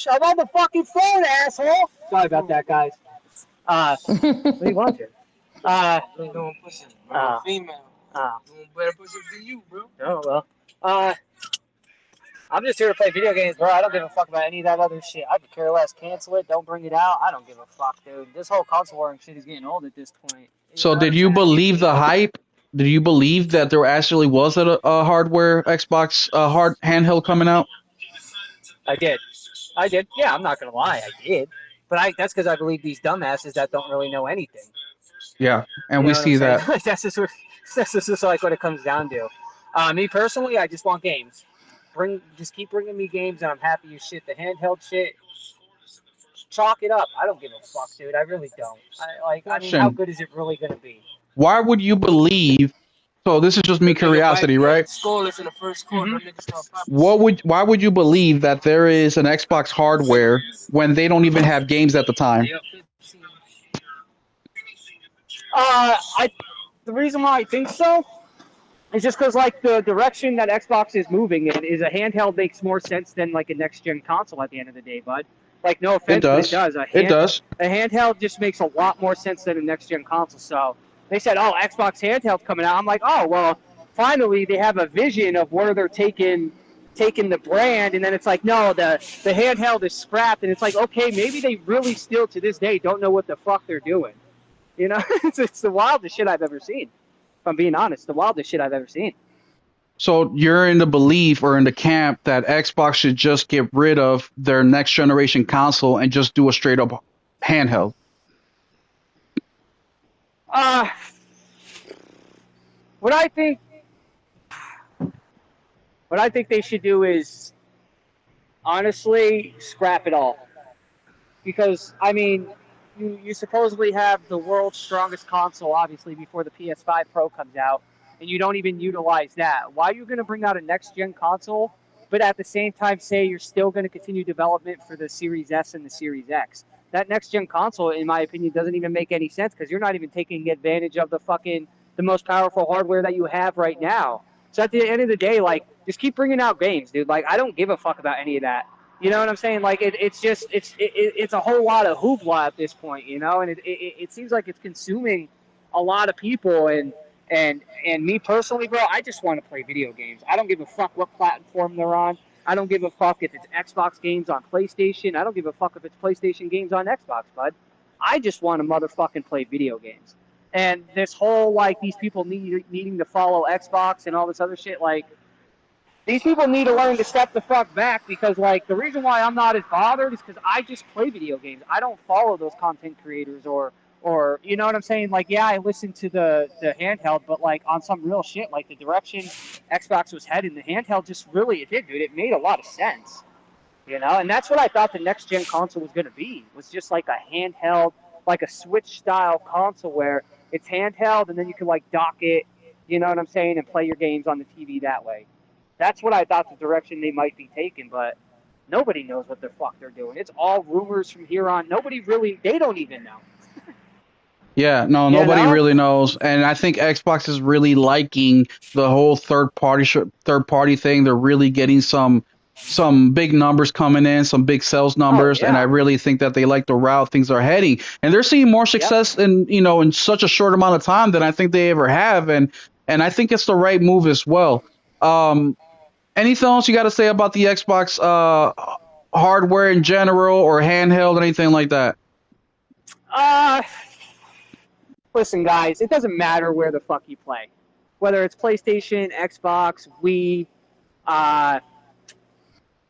I'm on the fucking phone, asshole. Sorry about that, guys. What are you watching? Doing pussy, bro. Female. Doing better pussy than you, bro. Oh well. I'm just here to play video games, bro. I don't give a fuck about any of that other shit. I could care less. Cancel it. Don't bring it out. I don't give a fuck, dude. This whole console warring shit is getting old at this point. You So know what did I'm you saying? believe the hype? Did you believe that there actually was a hardware Xbox hard handheld coming out? I did. Yeah, I'm not gonna lie, I did. But that's because I believe these dumbasses that don't really know anything. Yeah, and You we know what I'm see saying? that. That's just like what it comes down to. Me personally, I just want games. Just keep bringing me games, and I'm happy as shit. The handheld shit, chalk it up. I don't give a fuck, dude. I really don't. I mean, how Question: good is it really gonna be? why would you believe? So this is just me curiosity, right? Scoreless in the first quarter. Why would you believe that there is an Xbox hardware when they don't even have games at the time? The reason why I think so is just because like the direction that Xbox is moving in is a handheld makes more sense than like a next gen console at the end of the day, bud. Like no It offense, but it does. does. It does. A handheld just makes a lot more sense than a next gen console. So they said, oh, Xbox handheld's coming out. I'm like, oh well, finally they have a vision of where they're taking the brand, and then it's like, no, the handheld is scrapped, and it's like, okay, maybe they really still to this day don't know what the fuck they're doing. You know, it's the wildest shit I've ever seen. If I'm being honest, the wildest shit I've ever seen. So you're in the belief or in the camp that Xbox should just get rid of their next generation console and just do a straight up handheld. What I think they should do is honestly scrap it all. Because I mean, you supposedly have the world's strongest console, obviously, before the PS5 Pro comes out, and you don't even utilize that. Why are you going to bring out a next gen console, but at the same time say you're still going to continue development for the Series S and the Series X? That next gen console, in my opinion, doesn't even make any sense because you're not even taking advantage of the most powerful hardware that you have right now. So at the end of the day, like, just keep bringing out games, dude. Like, I don't give a fuck about any of that. You know what I'm saying? Like it's a whole lot of hoopla at this point, you know, and it seems like it's consuming a lot of people and me personally, bro, I just want to play video games. I don't give a fuck what platform they're on. I don't give a fuck if it's Xbox games on PlayStation. I don't give a fuck if it's PlayStation games on Xbox, bud. I just want to motherfucking play video games. And this whole like these people needing to follow Xbox and all this other shit, like these people need to learn to step the fuck back because, like, the reason why I'm not as bothered is because I just play video games. I don't follow those content creators or you know what I'm saying? Like, yeah, I listen to the handheld, but, like, on some real shit, like, the direction Xbox was heading, the handheld just really, it did, dude. It made a lot of sense, you know? And that's what I thought the next-gen console was going to be, was just, like, a handheld, like a Switch-style console where it's handheld and then you can, like, dock it, you know what I'm saying, and play your games on the TV that way. That's what I thought the direction they might be taking, but nobody knows what the fuck they're doing. It's all rumors from here on. They don't even know. Yeah, no, nobody really knows, and I think Xbox is really liking the whole third party thing. They're really getting some big numbers coming in, some big sales numbers, and I really think that they like the route things are heading, and they're seeing more success in such a short amount of time than I think they ever have, and I think it's the right move as well. Anything else you got to say about the Xbox hardware in general or handheld, anything like that? Listen, guys, it doesn't matter where the fuck you play. Whether it's PlayStation, Xbox, Wii,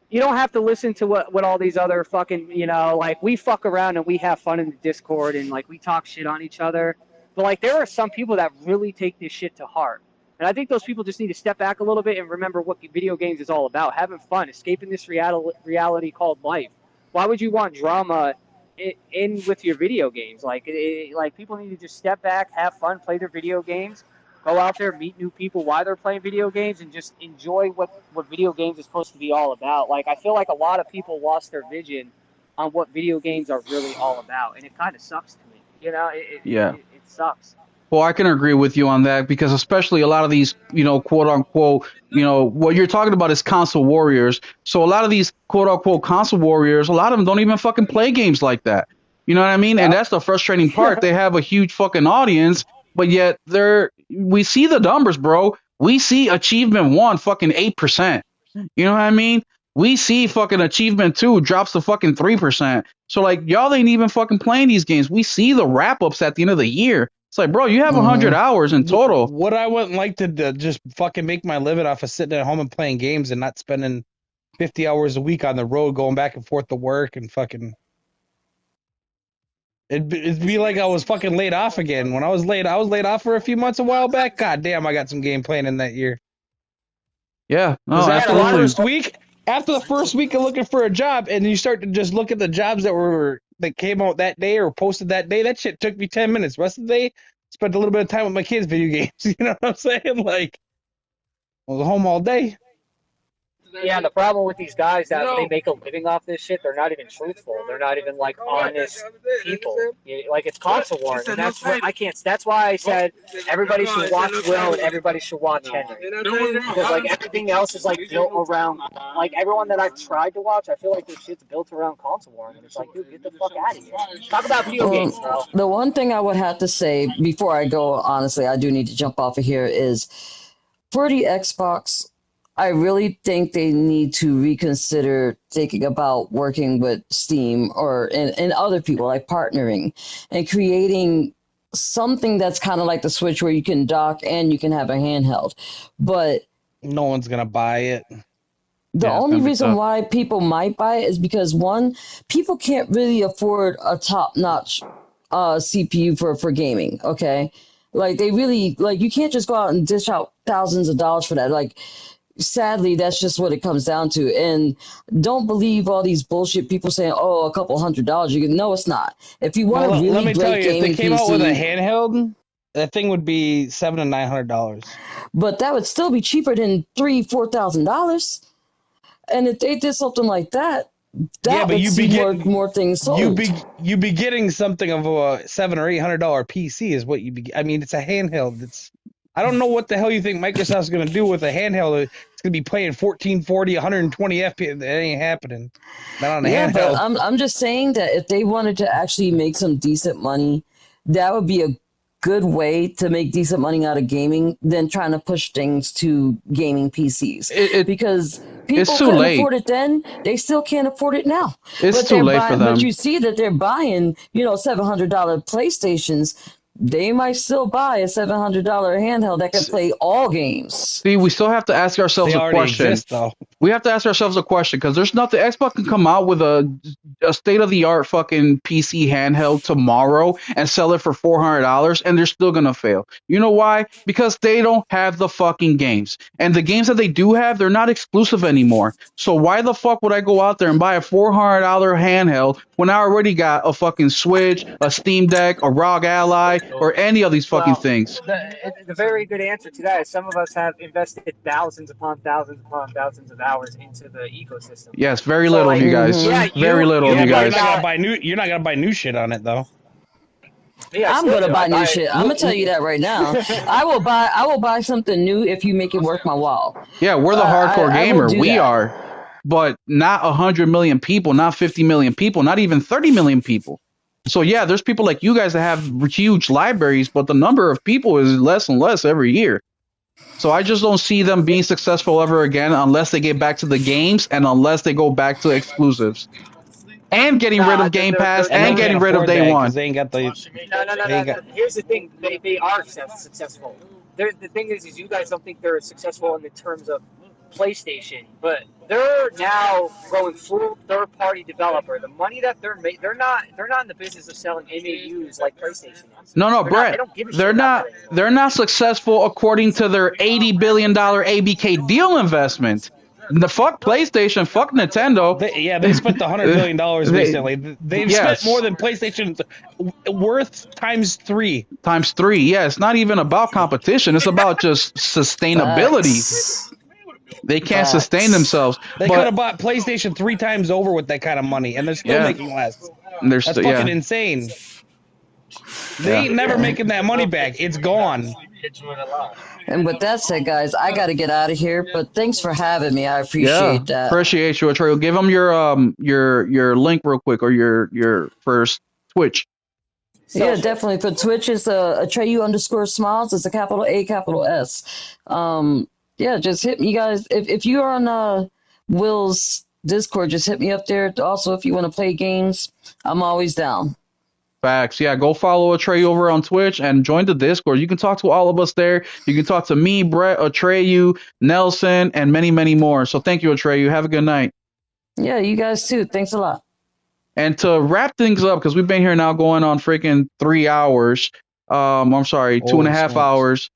you don't have to listen to what all these other fucking, you know, like, we fuck around and we have fun in the Discord and, like, we talk shit on each other. But, like, there are some people that really take this shit to heart. And I think those people just need to step back a little bit and remember what video games is all about. Having fun, escaping this reality called life. Why would you want drama in with your video games? Like people need to just step back, have fun, play their video games, go out there, meet new people while they're playing video games, and just enjoy what video games is supposed to be all about. Like, I feel like a lot of people lost their vision on what video games are really all about, and it kind of sucks to me. You know, it sucks. Well, I can agree with you on that because especially a lot of these, quote unquote, what you're talking about is console warriors. So a lot of these quote unquote console warriors, a lot of them don't even fucking play games like that. You know what I mean? And that's the frustrating part. They have a huge fucking audience, but yet we see the numbers, bro. We see achievement 1 fucking 8%. You know what I mean? We see fucking achievement 2 drops to fucking 3%. So like y'all ain't even fucking playing these games. We see the wrap ups at the end of the year. It's like, bro, you have 100 hours in total. What I wouldn't like to just fucking make my living off of sitting at home and playing games and not spending 50 hours a week on the road going back and forth to work and fucking. It'd be like I was fucking laid off again. When I was laid off for a few months a while back. God damn, I got some game playing in that year. Yeah, no, after the first week of looking for a job, and you start to just look at the jobs that came out that day or posted that day, that shit took me 10 minutes. The rest of the day, spent a little bit of time with my kids' video games. You know what I'm saying? Like, I was home all day. Yeah, the problem with these guys that they make a living off this shit, they're not even truthful. They're not even like honest people. Like it's console wars, and that's what I can't. That's why I said everybody should watch Will and everybody should watch Henry, because like everything else is like built around. Like everyone that I've tried to watch, I feel like this shit's built around console wars, and it's like, dude, get the fuck out of here. Talk about video games, bro. The one thing I would have to say before I go, honestly, I do need to jump off of here is for the Xbox. I really think they need to reconsider thinking about working with Steam and other people, like partnering and creating something that's kind of like the Switch where you can dock and you can have a handheld. But no one's going to buy it. The only reason why people might buy it is because, one, people can't really afford a top-notch CPU for gaming, okay? Like, they really, like, you can't just go out and dish out thousands of dollars for that. Like, sadly, that's just what it comes down to. And don't believe all these bullshit people saying, oh, a couple $100. You can, no, it's not. If you want a really let me great tell you, gaming if they came PC, out with a handheld, that thing would be $700 to $900. But that would still be cheaper than $3,000-$4,000. And if they did something like that, would see more things sold. You'd be getting something of a $700 or $800 PC is what you be. I mean, it's a handheld. I don't know what the hell you think Microsoft's going to do with a handheld. It's going to be playing 1440, 120 FPS. That ain't happening. Not on a handheld. But I'm just saying that if they wanted to actually make some decent money, that would be a good way to make decent money out of gaming than trying to push things to gaming PCs. Because people couldn't afford it then, they still can't afford it now. It's too late for them. But you see that they're buying, $700 PlayStations. They might still buy a $700 handheld that can play all games. See, we still have to ask ourselves a question. Exist, though. We have to ask ourselves a question because there's nothing. Xbox can come out with a state of the art fucking PC handheld tomorrow and sell it for $400, and they're still gonna fail. You know why? Because they don't have the fucking games, and the games that they do have, they're not exclusive anymore. So why the fuck would I go out there and buy a $400 handheld when I already got a fucking Switch, a Steam Deck, a ROG Ally, or any of these fucking things? The very good answer to that is some of us have invested thousands upon thousands of hours into the ecosystem. Yes, very little of you guys. Very little of you guys. You're not gonna buy new shit on it though. Yeah, I'm gonna buy new shit. I'm gonna tell you that right now. I will buy something new if you make it worth my while. Yeah, we're the hardcore gamer. We are, but not 100 million people, not 50 million people, not even 30 million people. So yeah, there's people like you guys that have huge libraries, but the number of people is less and less every year. So I just don't see them being successful ever again unless they get back to the games and unless they go back to exclusives. And getting rid of Game Pass and getting rid of Day One. They ain't got the... No. Here's the thing. They are successful. The thing is you guys don't think they're successful in the terms of PlayStation, but they're now going full third-party developer. The money that they're making, they're not in the business of selling MAUs like PlayStation is. No, Brett. They're not successful according to their $80 billion ABK deal investment. The fuck PlayStation, fuck Nintendo. They spent $100 billion recently. They've spent more than PlayStation's worth times 3. Times 3, yeah. It's not even about competition. It's about just sustainability. They can't sustain themselves. They could have bought PlayStation 3 times over with that kind of money, and they're still making less. That's fucking insane. They ain't never making that money back. It's gone. And with that said, guys, I got to get out of here. But thanks for having me. I appreciate that. Appreciate you, Atreyu. Give them your link real quick, or your first Twitch. Yeah, definitely. For Twitch, it's Atreyu_Smiles. It's a capital A, capital S. Yeah, just hit me, guys. If you are on Will's Discord, just hit me up there. Also, if you want to play games, I'm always down. Facts. Yeah, go follow Atreyu over on Twitch and join the Discord. You can talk to all of us there. You can talk to me, Brett, Atreyu, Nelson, and many, many more. So thank you, Atreyu. Have a good night. Yeah, you guys too. Thanks a lot. And to wrap things up, because we've been here now going on freaking 3 hours. I'm sorry, 2.5 hours.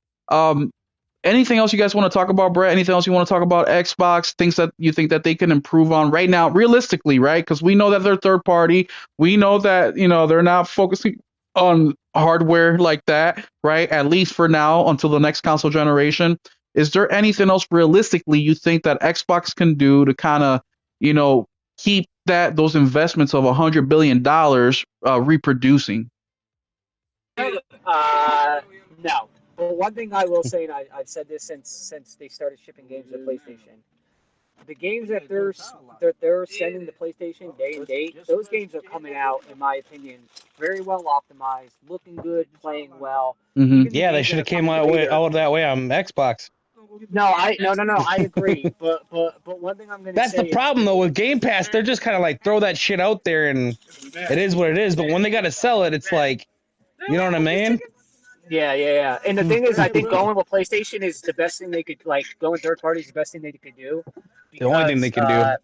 Anything else you guys want to talk about, Brett? Anything else you want to talk about Xbox? Things that you think that they can improve on right now, realistically, right? Because we know that they're third party. We know that, they're not focusing on hardware like that, right? At least for now, until the next console generation. Is there anything else realistically you think that Xbox can do to kind of, keep those investments of $100 billion reproducing? No. But one thing I will say, and I've said this since they started shipping games to PlayStation, the games that they're sending to PlayStation day and date, those games are coming out, in my opinion, very well optimized, looking good, playing well. Mm-hmm. Yeah, they should have came out that way on Xbox. No, I agree. But one thing I'm going to say. That's the problem though with Game Pass. They're just kind of like throw that shit out there and it is what it is. But when they got to sell it, it's like, you know what I mean? Yeah. And the thing is, I think going with PlayStation is the best thing they could, going third party is the best thing they could do. Because, the only thing they can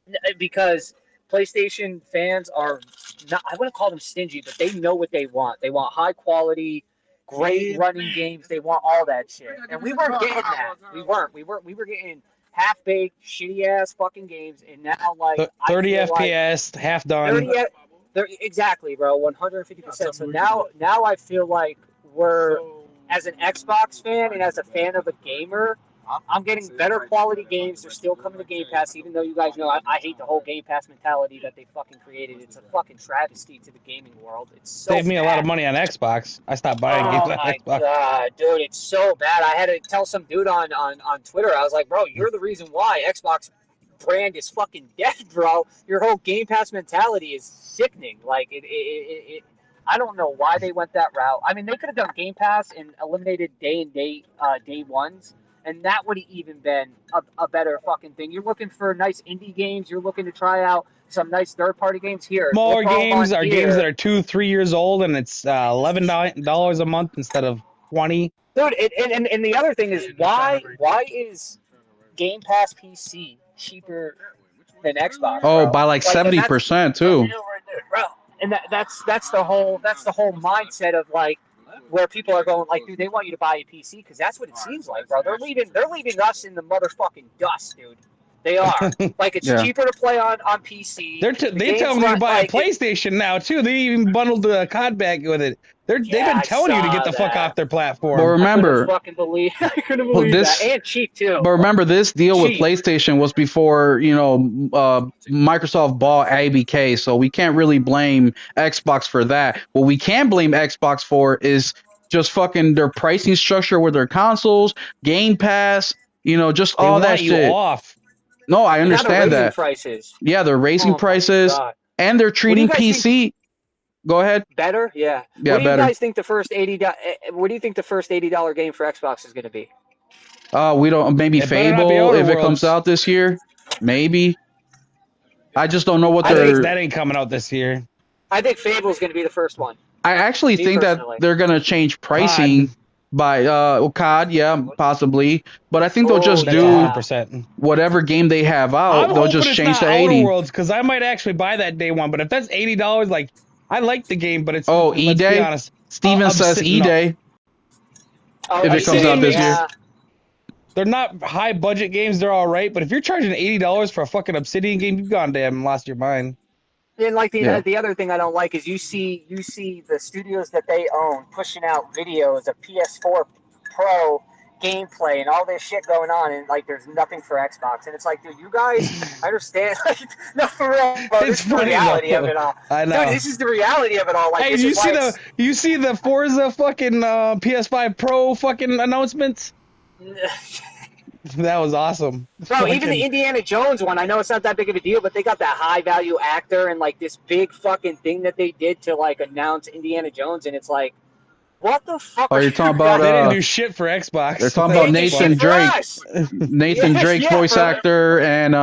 do. Because PlayStation fans are not, I wouldn't call them stingy, but they know what they want. They want high quality, great running games. They want all that shit. And we weren't getting that. We were getting half-baked, shitty-ass fucking games, and now, 30 FPS, half done. Exactly, bro, 150%. So now I feel like we're, as an Xbox fan and as a fan of a gamer, I'm getting better quality games. They're still coming to Game Pass, even though you guys know I hate the whole Game Pass mentality that they fucking created. It's a fucking travesty to the gaming world. It's so saved me a lot of money on Xbox. I stopped buying games on Xbox. Oh my god, dude, it's so bad. I had to tell some dude on Twitter. I was like, bro, you're the reason why Xbox brand is fucking dead, bro. Your whole Game Pass mentality is sickening. I don't know why they went that route. I mean, they could have done Game Pass and eliminated day ones, and that would have even been a better fucking thing. You're looking for nice indie games. You're looking to try out some nice third-party games here. Smaller games are games that are 2-3 years old, and it's $11 a month instead of $20. Dude, and the other thing is, why is Game Pass PC cheaper than Xbox? Oh, by 70% too. Bro, and that's the whole mindset of where people are going dude, they want you to buy a PC because that's what it seems like, bro. They're leaving us in the motherfucking dust, dude. They are. It's cheaper to play on PC. They tell me to buy a PlayStation now too. They even bundled the COD bag with it. They've been telling you to get the fuck off their platform. But remember, I couldn't believe that. And cheap too. But remember, this deal with PlayStation was before Microsoft bought ABK, so we can't really blame Xbox for that. What we can blame Xbox for is just fucking their pricing structure with their consoles, Game Pass, just all that shit. You off. No, I understand that. Prices. Yeah, they're raising prices, and they're treating PC. Go ahead. Better, yeah. Yeah, what do better. You guys think the first What do you think the first $80 game for Xbox is going to be? We don't. Maybe Fable if it comes out this year. Maybe. I just don't know what that ain't coming out this year. I think Fable is going to be the first one. I actually think that they're going to change pricing by COD, yeah, possibly. But I think they'll just do 100%. Whatever game they have out. They'll just change to 80. Because I might actually buy that day one. But if that's $80, I like the game, but it's E-Day. Honest, Steven says E-Day. If it comes out this year. They're not high budget games. They're all right. But if you're charging $80 for a fucking Obsidian game, you've gone damn lost your mind. And the other thing I don't like is you see the studios that they own pushing out videos of PS4 Pro gameplay and all this shit going on, and like there's nothing for Xbox, and it's like, dude, you guys understand? Like, no, for real, bro, this is the reality of it all. I know. Dude, this is the reality of it all. Like, hey, you see the Forza fucking PS5 Pro fucking announcements? That was awesome. Bro, even the Indiana Jones one, I know it's not that big of a deal, but they got that high value actor and like this big fucking thing that they did to like announce Indiana Jones, and it's like, what the fuck? Oh, you're talking about? They didn't do shit for Xbox. They're talking about Nathan Drake, voice actor, and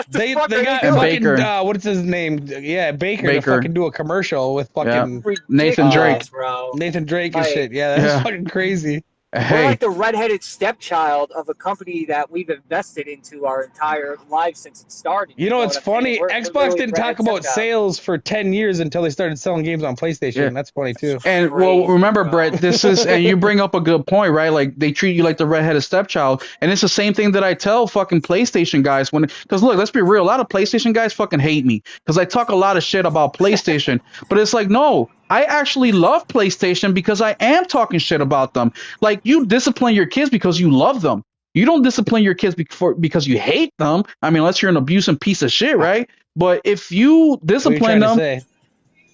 they got fucking Baker. What is his name? Yeah, Baker to fucking do a commercial with fucking Nathan Drake, bro. Nathan Drake and shit. Yeah, that's fucking crazy. We're like the redheaded stepchild of a company that we've invested into our entire lives since it started. You know, it's funny. Xbox didn't talk about sales for 10 years until they started selling games on PlayStation. Yeah. That's funny, too. And, well, remember, Brett, this is, and you bring up a good point, right? Like, they treat you like the redheaded stepchild. And it's the same thing that I tell fucking PlayStation guys when, because look, let's be real. A lot of PlayStation guys fucking hate me because I talk a lot of shit about PlayStation. But it's like, no. I actually love PlayStation because I am talking shit about them. Like, you discipline your kids because you love them. You don't discipline your kids because you hate them. I mean, unless you're an abusing piece of shit, right? But if you discipline them,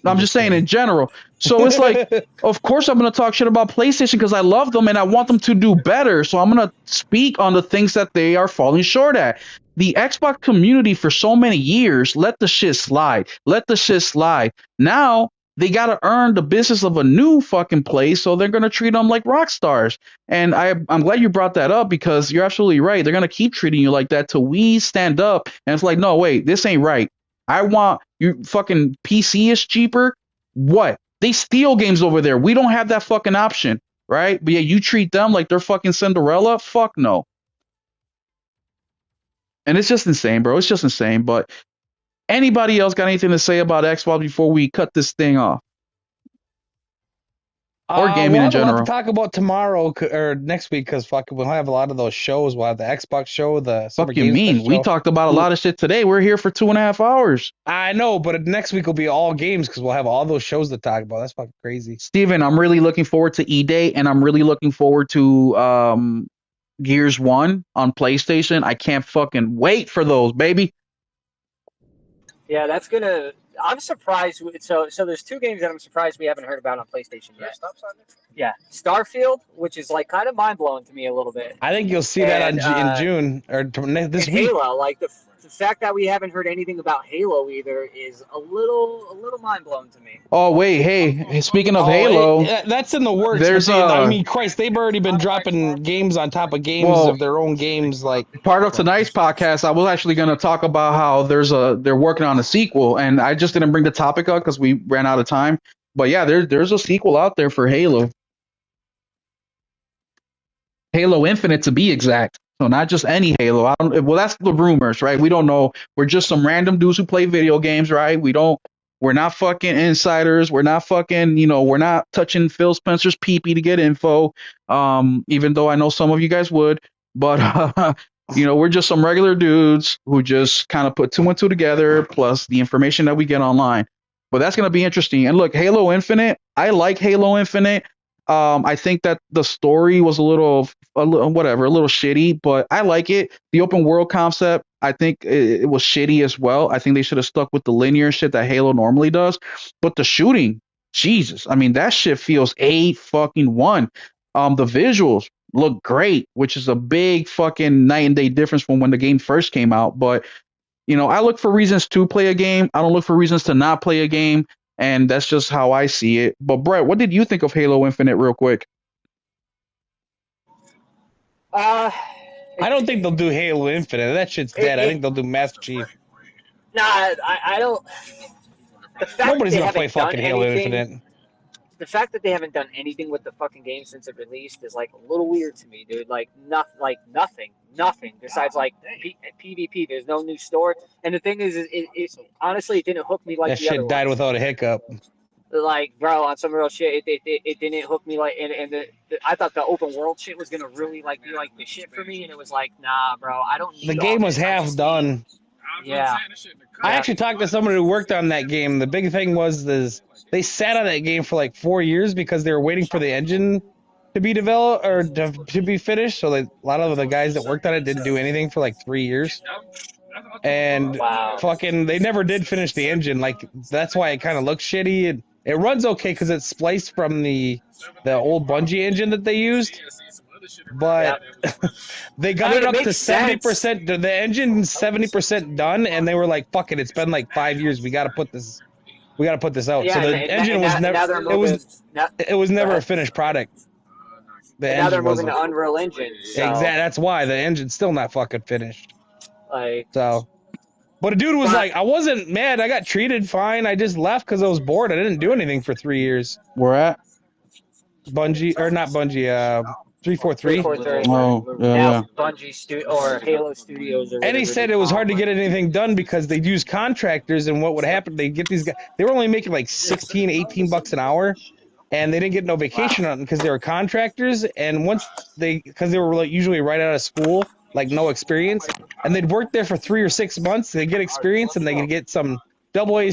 I'm just saying in general. So it's like, of course I'm going to talk shit about PlayStation because I love them and I want them to do better. So I'm going to speak on the things that they are falling short at. The Xbox community for so many years let the shit slide. Now, they got to earn the business of a new fucking place, so they're going to treat them like rock stars. And I'm glad you brought that up because you're absolutely right. They're going to keep treating you like that till we stand up. And it's like, no, wait, this ain't right. I want you fucking PC is cheaper. What? They steal games over there. We don't have that fucking option, right? But yeah, you treat them like they're fucking Cinderella. Fuck no. And it's just insane, bro. It's just insane. But anybody else got anything to say about Xbox before we cut this thing off? Or gaming in general? We'll talk about tomorrow or next week because we'll have a lot of those shows. We'll have the Xbox show, the Summer Games Fest show. We talked about a lot of shit today. We're here for 2.5 hours. I know, but next week will be all games because we'll have all those shows to talk about. That's fucking crazy. Steven, I'm really looking forward to E-Day, and I'm really looking forward to Gears 1 on PlayStation. I can't fucking wait for those, baby. Yeah, that's gonna. I'm surprised. So there's two games that I'm surprised we haven't heard about on PlayStation yet. Yeah, Starfield, which is like kind of mind blowing to me a little bit. I think you'll see that in June or this week. Halo, like the fact that we haven't heard anything about Halo either is a little mind blowing to me. Oh wait, hey, speaking of Halo, that's in the works. I mean, Christ, they've already been dropping games on top of games of their own games. Like part of tonight's podcast, I was actually going to talk about how they're working on a sequel, and I just didn't bring the topic up because we ran out of time. But yeah, there's a sequel out there for Halo. Halo Infinite to be exact. So not just any Halo. Well, that's the rumors, right? We don't know. We're just some random dudes who play video games, right? We're not fucking insiders. We're not fucking, we're not touching Phil Spencer's pee-pee to get info. Even though I know some of you guys would, but we're just some regular dudes who just kind of put 2 and 2 together, plus the information that we get online. But that's going to be interesting. And look, Halo Infinite, I like Halo Infinite. I think that the story was a little shitty, but I like it. The open world concept, I think it was shitty as well. I think they should have stuck with the linear shit that Halo normally does. But the shooting, Jesus, I mean, that shit feels A1. The visuals look great, which is a big fucking night and day difference from when the game first came out. But, I look for reasons to play a game. I don't look for reasons to not play a game. And that's just how I see it. But Brett, what did you think of Halo Infinite real quick? I don't think they'll do Halo Infinite. That shit's dead. I think they'll do Master Chief. Nah, I don't. Nobody's going to play fucking Halo Infinite. The fact that they haven't done anything with the fucking game since it released is like a little weird to me, dude. Like nothing besides like PvP. There's no new story, and the thing is, it honestly it didn't hook me like that the shit other died ones. Without a hiccup. Like, bro, on some real shit, it didn't hook me like, and I thought the open world shit was gonna really like be like the shit for me, and it was like, nah, bro, I don't need. The game was half done. Yeah. I actually talked to someone who worked on that game. The big thing was they sat on that game for like 4 years because they were waiting for the engine to be developed or to be finished. So like a lot of the guys that worked on it didn't do anything for like 3 years. And fucking, they never did finish the engine. Like that's why it kind of looks shitty. And it runs okay because it's spliced from the old Bungie engine that they used. But they got it up to 70%. The engine's 70% done, and they were like, "Fuck it, it's been like 5 years. We got to put this out." Yeah, so the engine was never. It was never a finished product. Now they're moving to Unreal Engine. So. Exactly. That's why the engine's still not fucking finished. Like. So. But a dude was like, I wasn't mad. I got treated fine. I just left because I was bored. I didn't do anything for 3 years. Where at? Bungie, or not Bungie, 343. Oh, yeah. Bungie or Halo Studios. And he said it was hard to get anything done because they'd use contractors, and what would happen, they get these guys, they were only making like 16, 18 bucks an hour, and they didn't get no vacation on them because they were contractors, and because they were like usually right out of school, like no experience, and they'd work there for 3 or 6 months, they'd get experience, and they could get some AA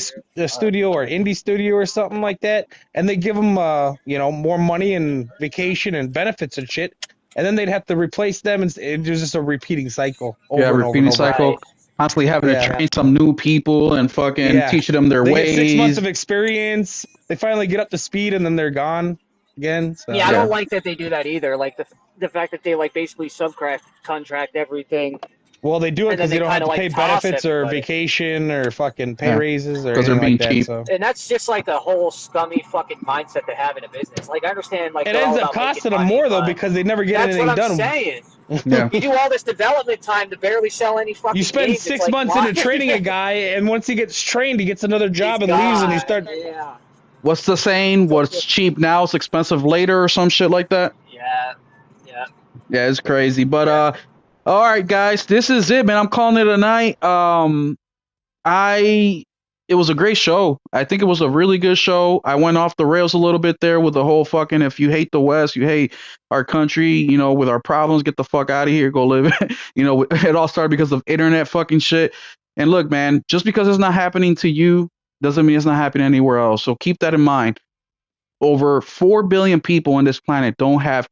studio or indie studio or something like that, and they give them more money and vacation and benefits and shit, and then they'd have to replace them, and it was just a repeating cycle over and repeating over. cycle. Right. Constantly having to train some new people and fucking teaching them their ways. Get 6 months of experience, they finally get up to speed, and then they're gone again. So. Yeah, I don't like that they do that either. Like the fact that they like basically subcontract everything. Well, they do it because they don't have to pay benefits or vacation or fucking pay raises or anything like that. So. And that's just like a whole scummy fucking mindset to have in a business. Like I understand, like it ends up costing them more though because they never get anything done. That's what I'm saying. Yeah. You do all this development time to barely sell any fucking. You spend games. 6 months into training a guy, and once he gets trained, he gets another job and leaves, and he starts. Yeah. What's the saying? What's cheap now is expensive later, or some shit like that. Yeah. Yeah, it's crazy, but all right, guys, this is it, man. I'm calling it a night. It was a great show. I think it was a really good show. I went off the rails a little bit there with the whole fucking, if you hate the West, you hate our country, with our problems, get the fuck out of here, go live. It all started because of internet fucking shit. And look, man, just because it's not happening to you doesn't mean it's not happening anywhere else. So keep that in mind. Over 4 billion people on this planet don't have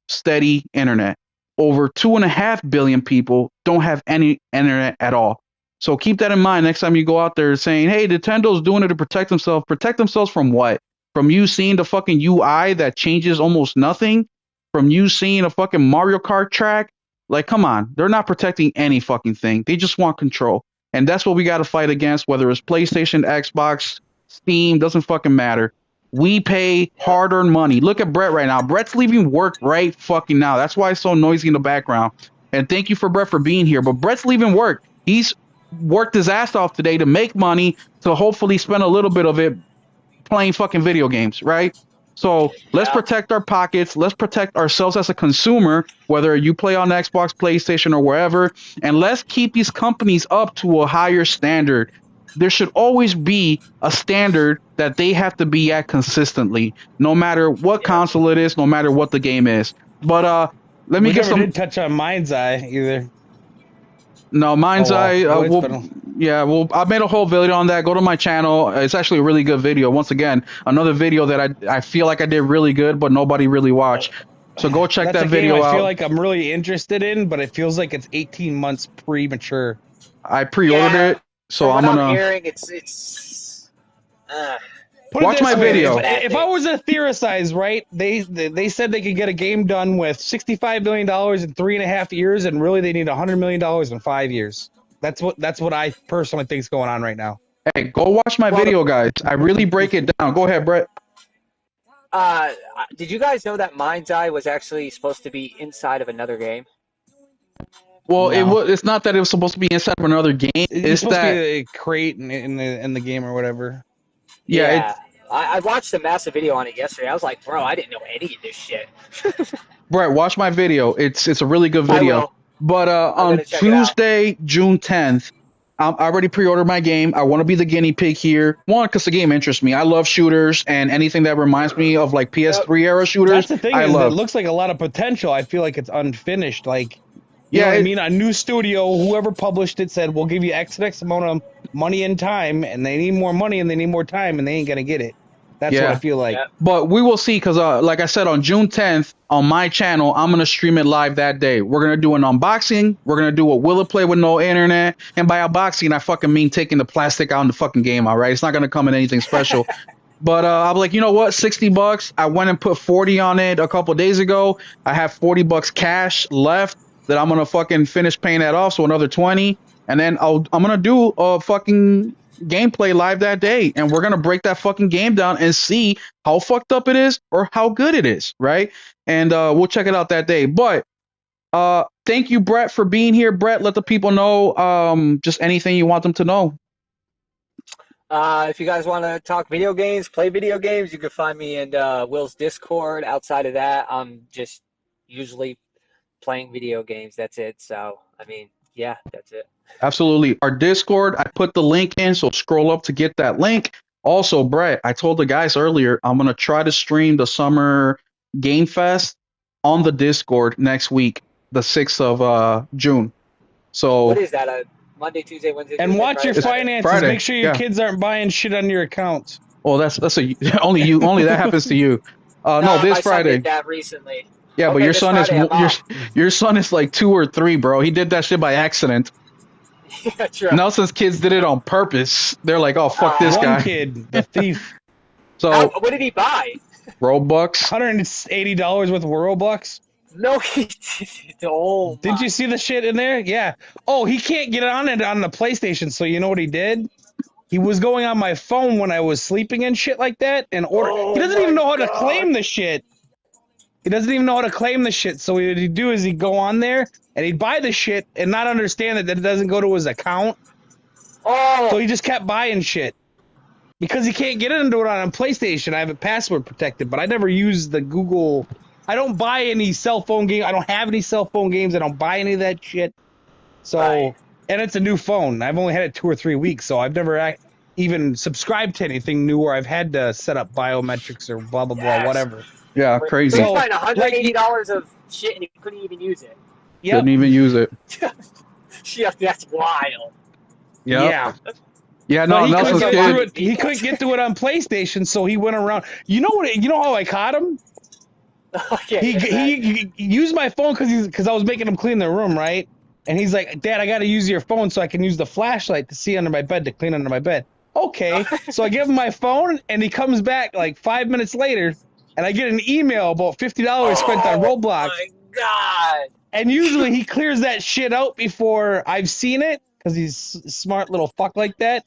steady internet. Over 2.5 billion people don't have any internet at all. So keep that in mind next time you go out there saying, hey, Nintendo's doing it to protect themselves. Protect themselves from what? From you seeing the fucking UI that changes almost nothing? From you seeing a fucking Mario Kart track? Like, come on. They're not protecting any fucking thing. They just want control. And that's what we got to fight against, whether it's PlayStation, Xbox, Steam, doesn't fucking matter. We pay hard-earned money. Look at Brett right now. Brett's leaving work right fucking now. That's why it's so noisy in the background. And thank you for Brett for being here. But Brett's leaving work. He's worked his ass off today to make money to hopefully spend a little bit of it playing fucking video games, right? So let's protect our pockets. Let's protect ourselves as a consumer, whether you play on Xbox, PlayStation, or wherever. And let's keep these companies up to a higher standard. There should always be a standard that they have to be at consistently, no matter what console it is, no matter what the game is. But let me get some. We didn't touch on Mind's Eye either. No, Mind's Eye. I made a whole video on that. Go to my channel. It's actually a really good video. Once again, another video that I feel like I did really good, but nobody really watched. So go check that video out. I feel like I'm really interested in, but it feels like it's 18 months premature. I pre-ordered it. So I'm hearing it's watch my video. If I was to theorize, right, they said they could get a game done with $65 million in 3.5 years, and really they need $100 million in 5 years. That's what I personally think is going on right now. Hey, go watch my video, guys. I really break it down. Go ahead, Brett. Did you guys know that Mind's Eye was actually supposed to be inside of another game? Well, no. It's not that it was supposed to be inside of another game. It's supposed to be a crate in the game or whatever. Yeah. I watched a massive video on it yesterday. I was like, bro, I didn't know any of this shit. Brett, watch my video. It's a really good video. But on Tuesday, June 10th, I already pre-ordered my game. I want to be the guinea pig here. One, because the game interests me. I love shooters and anything that reminds me of like PS3 era shooters. That's the thing. It looks like a lot of potential. I feel like it's unfinished. Like. You know what I mean? A new studio, whoever published it said, we'll give you X amount of money and time, and they need more money and they need more time, and they ain't going to get it. That's what I feel like. Yeah. But we will see because, like I said, on June 10th on my channel, I'm gonna stream it live that day. We're gonna do an unboxing. We're gonna do a Will It Play with no internet. And by unboxing, I fucking mean taking the plastic out in the fucking game. All right, it's not gonna come in anything special. But I'm like, you know what? $60. I went and put 40 on it a couple days ago. I have $40 cash left that I'm gonna fucking finish paying that off. So another 20, and then I'm gonna do a fucking gameplay live that day, and we're gonna break that fucking game down and see how fucked up it is or how good it is, right? And we'll check it out that day. But thank you, Brett, for being here. Brett, let the people know just anything you want them to know. If you guys want to talk video games, play video games, you can find me in Will's Discord. Outside of that, I'm just usually playing video games. That's it. So, I mean, yeah, that's it. Absolutely. Our Discord, I put the link in, so scroll up to get that link. Also, Brett, I told the guys earlier, I'm going to try to stream the Summer Game Fest on the Discord next week, the 6th of June. So What is that? A Monday, Tuesday, Wednesday, And Thursday, watch your Friday? finances. Friday, Make sure your yeah. kids aren't buying shit on your accounts. oh, that's only that happens to you. No, this my son Friday. did that recently. Yeah, but Okay, your this son Friday, I'm is your son is like 2 or 3, bro. He did that shit by accident. Yeah, true. Nelson's kids did it on purpose. They're like, oh fuck this One guy. kid, the thief, So What did he buy? Robux. $180 worth of Robux. No, he didn't. Oh, Did my. you see the shit in there? Yeah. Oh, he can't get on it on the PlayStation. So you know what he did? He was going on my phone when I was sleeping and shit like that. And order. Oh He doesn't my even know how to God. claim the shit. He doesn't even know how to claim the shit. So what he'd do is he'd go on there and he'd buy the shit and not understand that it doesn't go to his account. Oh, So he just kept buying shit. Because he can't get into it on a PlayStation. I have it password protected, but I never use the Google. I don't buy any cell phone game. I don't have any cell phone games. I don't buy any of that shit. So, Right. and it's a new phone. I've only had it 2 or 3 weeks, so I've never even subscribed to anything new where I've had to set up biometrics or blah, blah, blah, Yes. whatever. Yeah, so crazy. he's So, buying $180 of shit and he couldn't even use it. Yep. Couldn't even use it. Yeah, that's wild. Yep. Yeah. Yeah, But no, he couldn't, Nelson's get kid. through it, he couldn't get to it on PlayStation, so he went around. You know what? You know how I caught him? He used my phone because I was making him clean the room, right? And he's like, Dad, I got to use your phone so I can use the flashlight to see under my bed, to clean under my bed. Okay. So I give him my phone, and he comes back like 5 minutes later, and I get an email about $50 spent on Roblox. Oh my God. And usually he clears that shit out before I've seen it because he's a smart little fuck like that.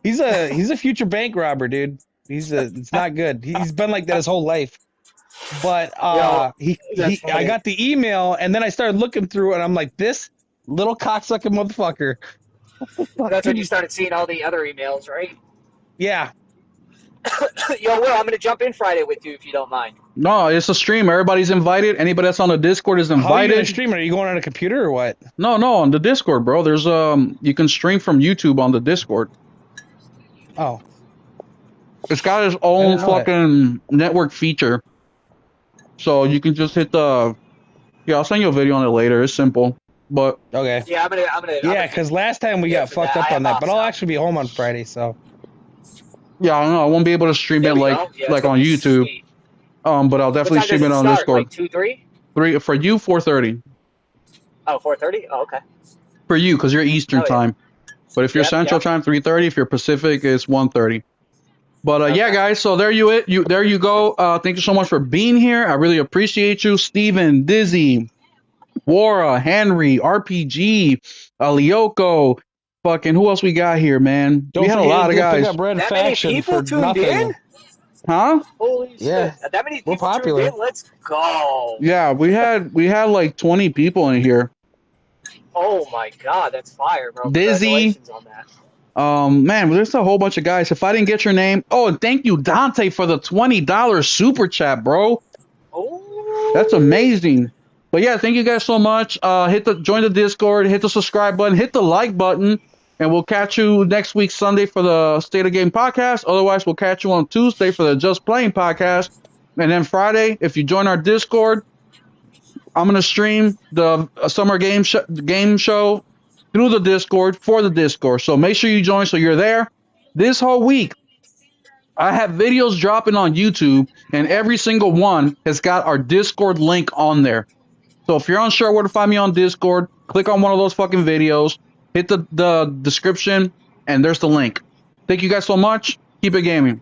He's a future bank robber, dude. It's not good. He's been like that his whole life. But I got the email, and then I started looking through it, and I'm like, this little cocksucking motherfucker. That's when you started seeing all the other emails, right? Yeah. Yo, Will, I'm going to jump in Friday with you if you don't mind. No, it's a stream. Everybody's invited. Anybody that's on the Discord is How are you gonna invited. stream it? Are you going on a computer or what? No, on the Discord, bro. There's you can stream from YouTube on the Discord. Oh. It's got its I own didn't know that. fucking network feature. So you can just hit the. Yeah, I'll send you a video on it later. It's simple, but Okay. Yeah, I'm gonna. Yeah, because last time we got for fucked that. up I on that, have but I'll off, so. actually be home on Friday, so. yeah, I don't know. I won't be able to stream There it we like go. Yeah, like it's on gonna be YouTube. sweet. But I'll What definitely time stream does it it on start? Discord. Like 2, 3? 3 for you, 4:30 Oh, 4:30? Oh, okay. for you because you're Eastern Oh, yeah. time. But if you're Yep, Central yep. time, 3:30. If you're Pacific, it's 1:30. But yeah, Okay. guys. So there you go. Thank you so much for being here. I really appreciate you, Steven, Dizzy, Wara, Henry, RPG, Lyoko, fucking who else we got here, man? Don't we had a forget lot of to pick guys. up Red That many Faction people for tuned nothing. in? Huh? Holy Yeah. shit. That many We're people popular. tuned in? Let's go. Yeah, we had like 20 people in here. Oh my God, that's fire, bro. Dizzy. Congratulations on that. Man, there's a whole bunch of guys. If I didn't get your name, oh, and thank you, Dante, for the $20 super chat, bro. Oh. That's amazing. But yeah, thank you guys so much. Join the Discord, hit the subscribe button, hit the like button, and we'll catch you next week Sunday for the State of Game podcast. Otherwise, we'll catch you on Tuesday for the Just Playing podcast, and then Friday, if you join our Discord, I'm gonna stream the summer game show through the Discord for the Discord. So make sure you join so you're there. This whole week, I have videos dropping on YouTube, and every single one has got our Discord link on there. So if you're unsure where to find me on Discord, click on one of those fucking videos, hit the description, and there's the link. Thank you guys so much. Keep it gaming.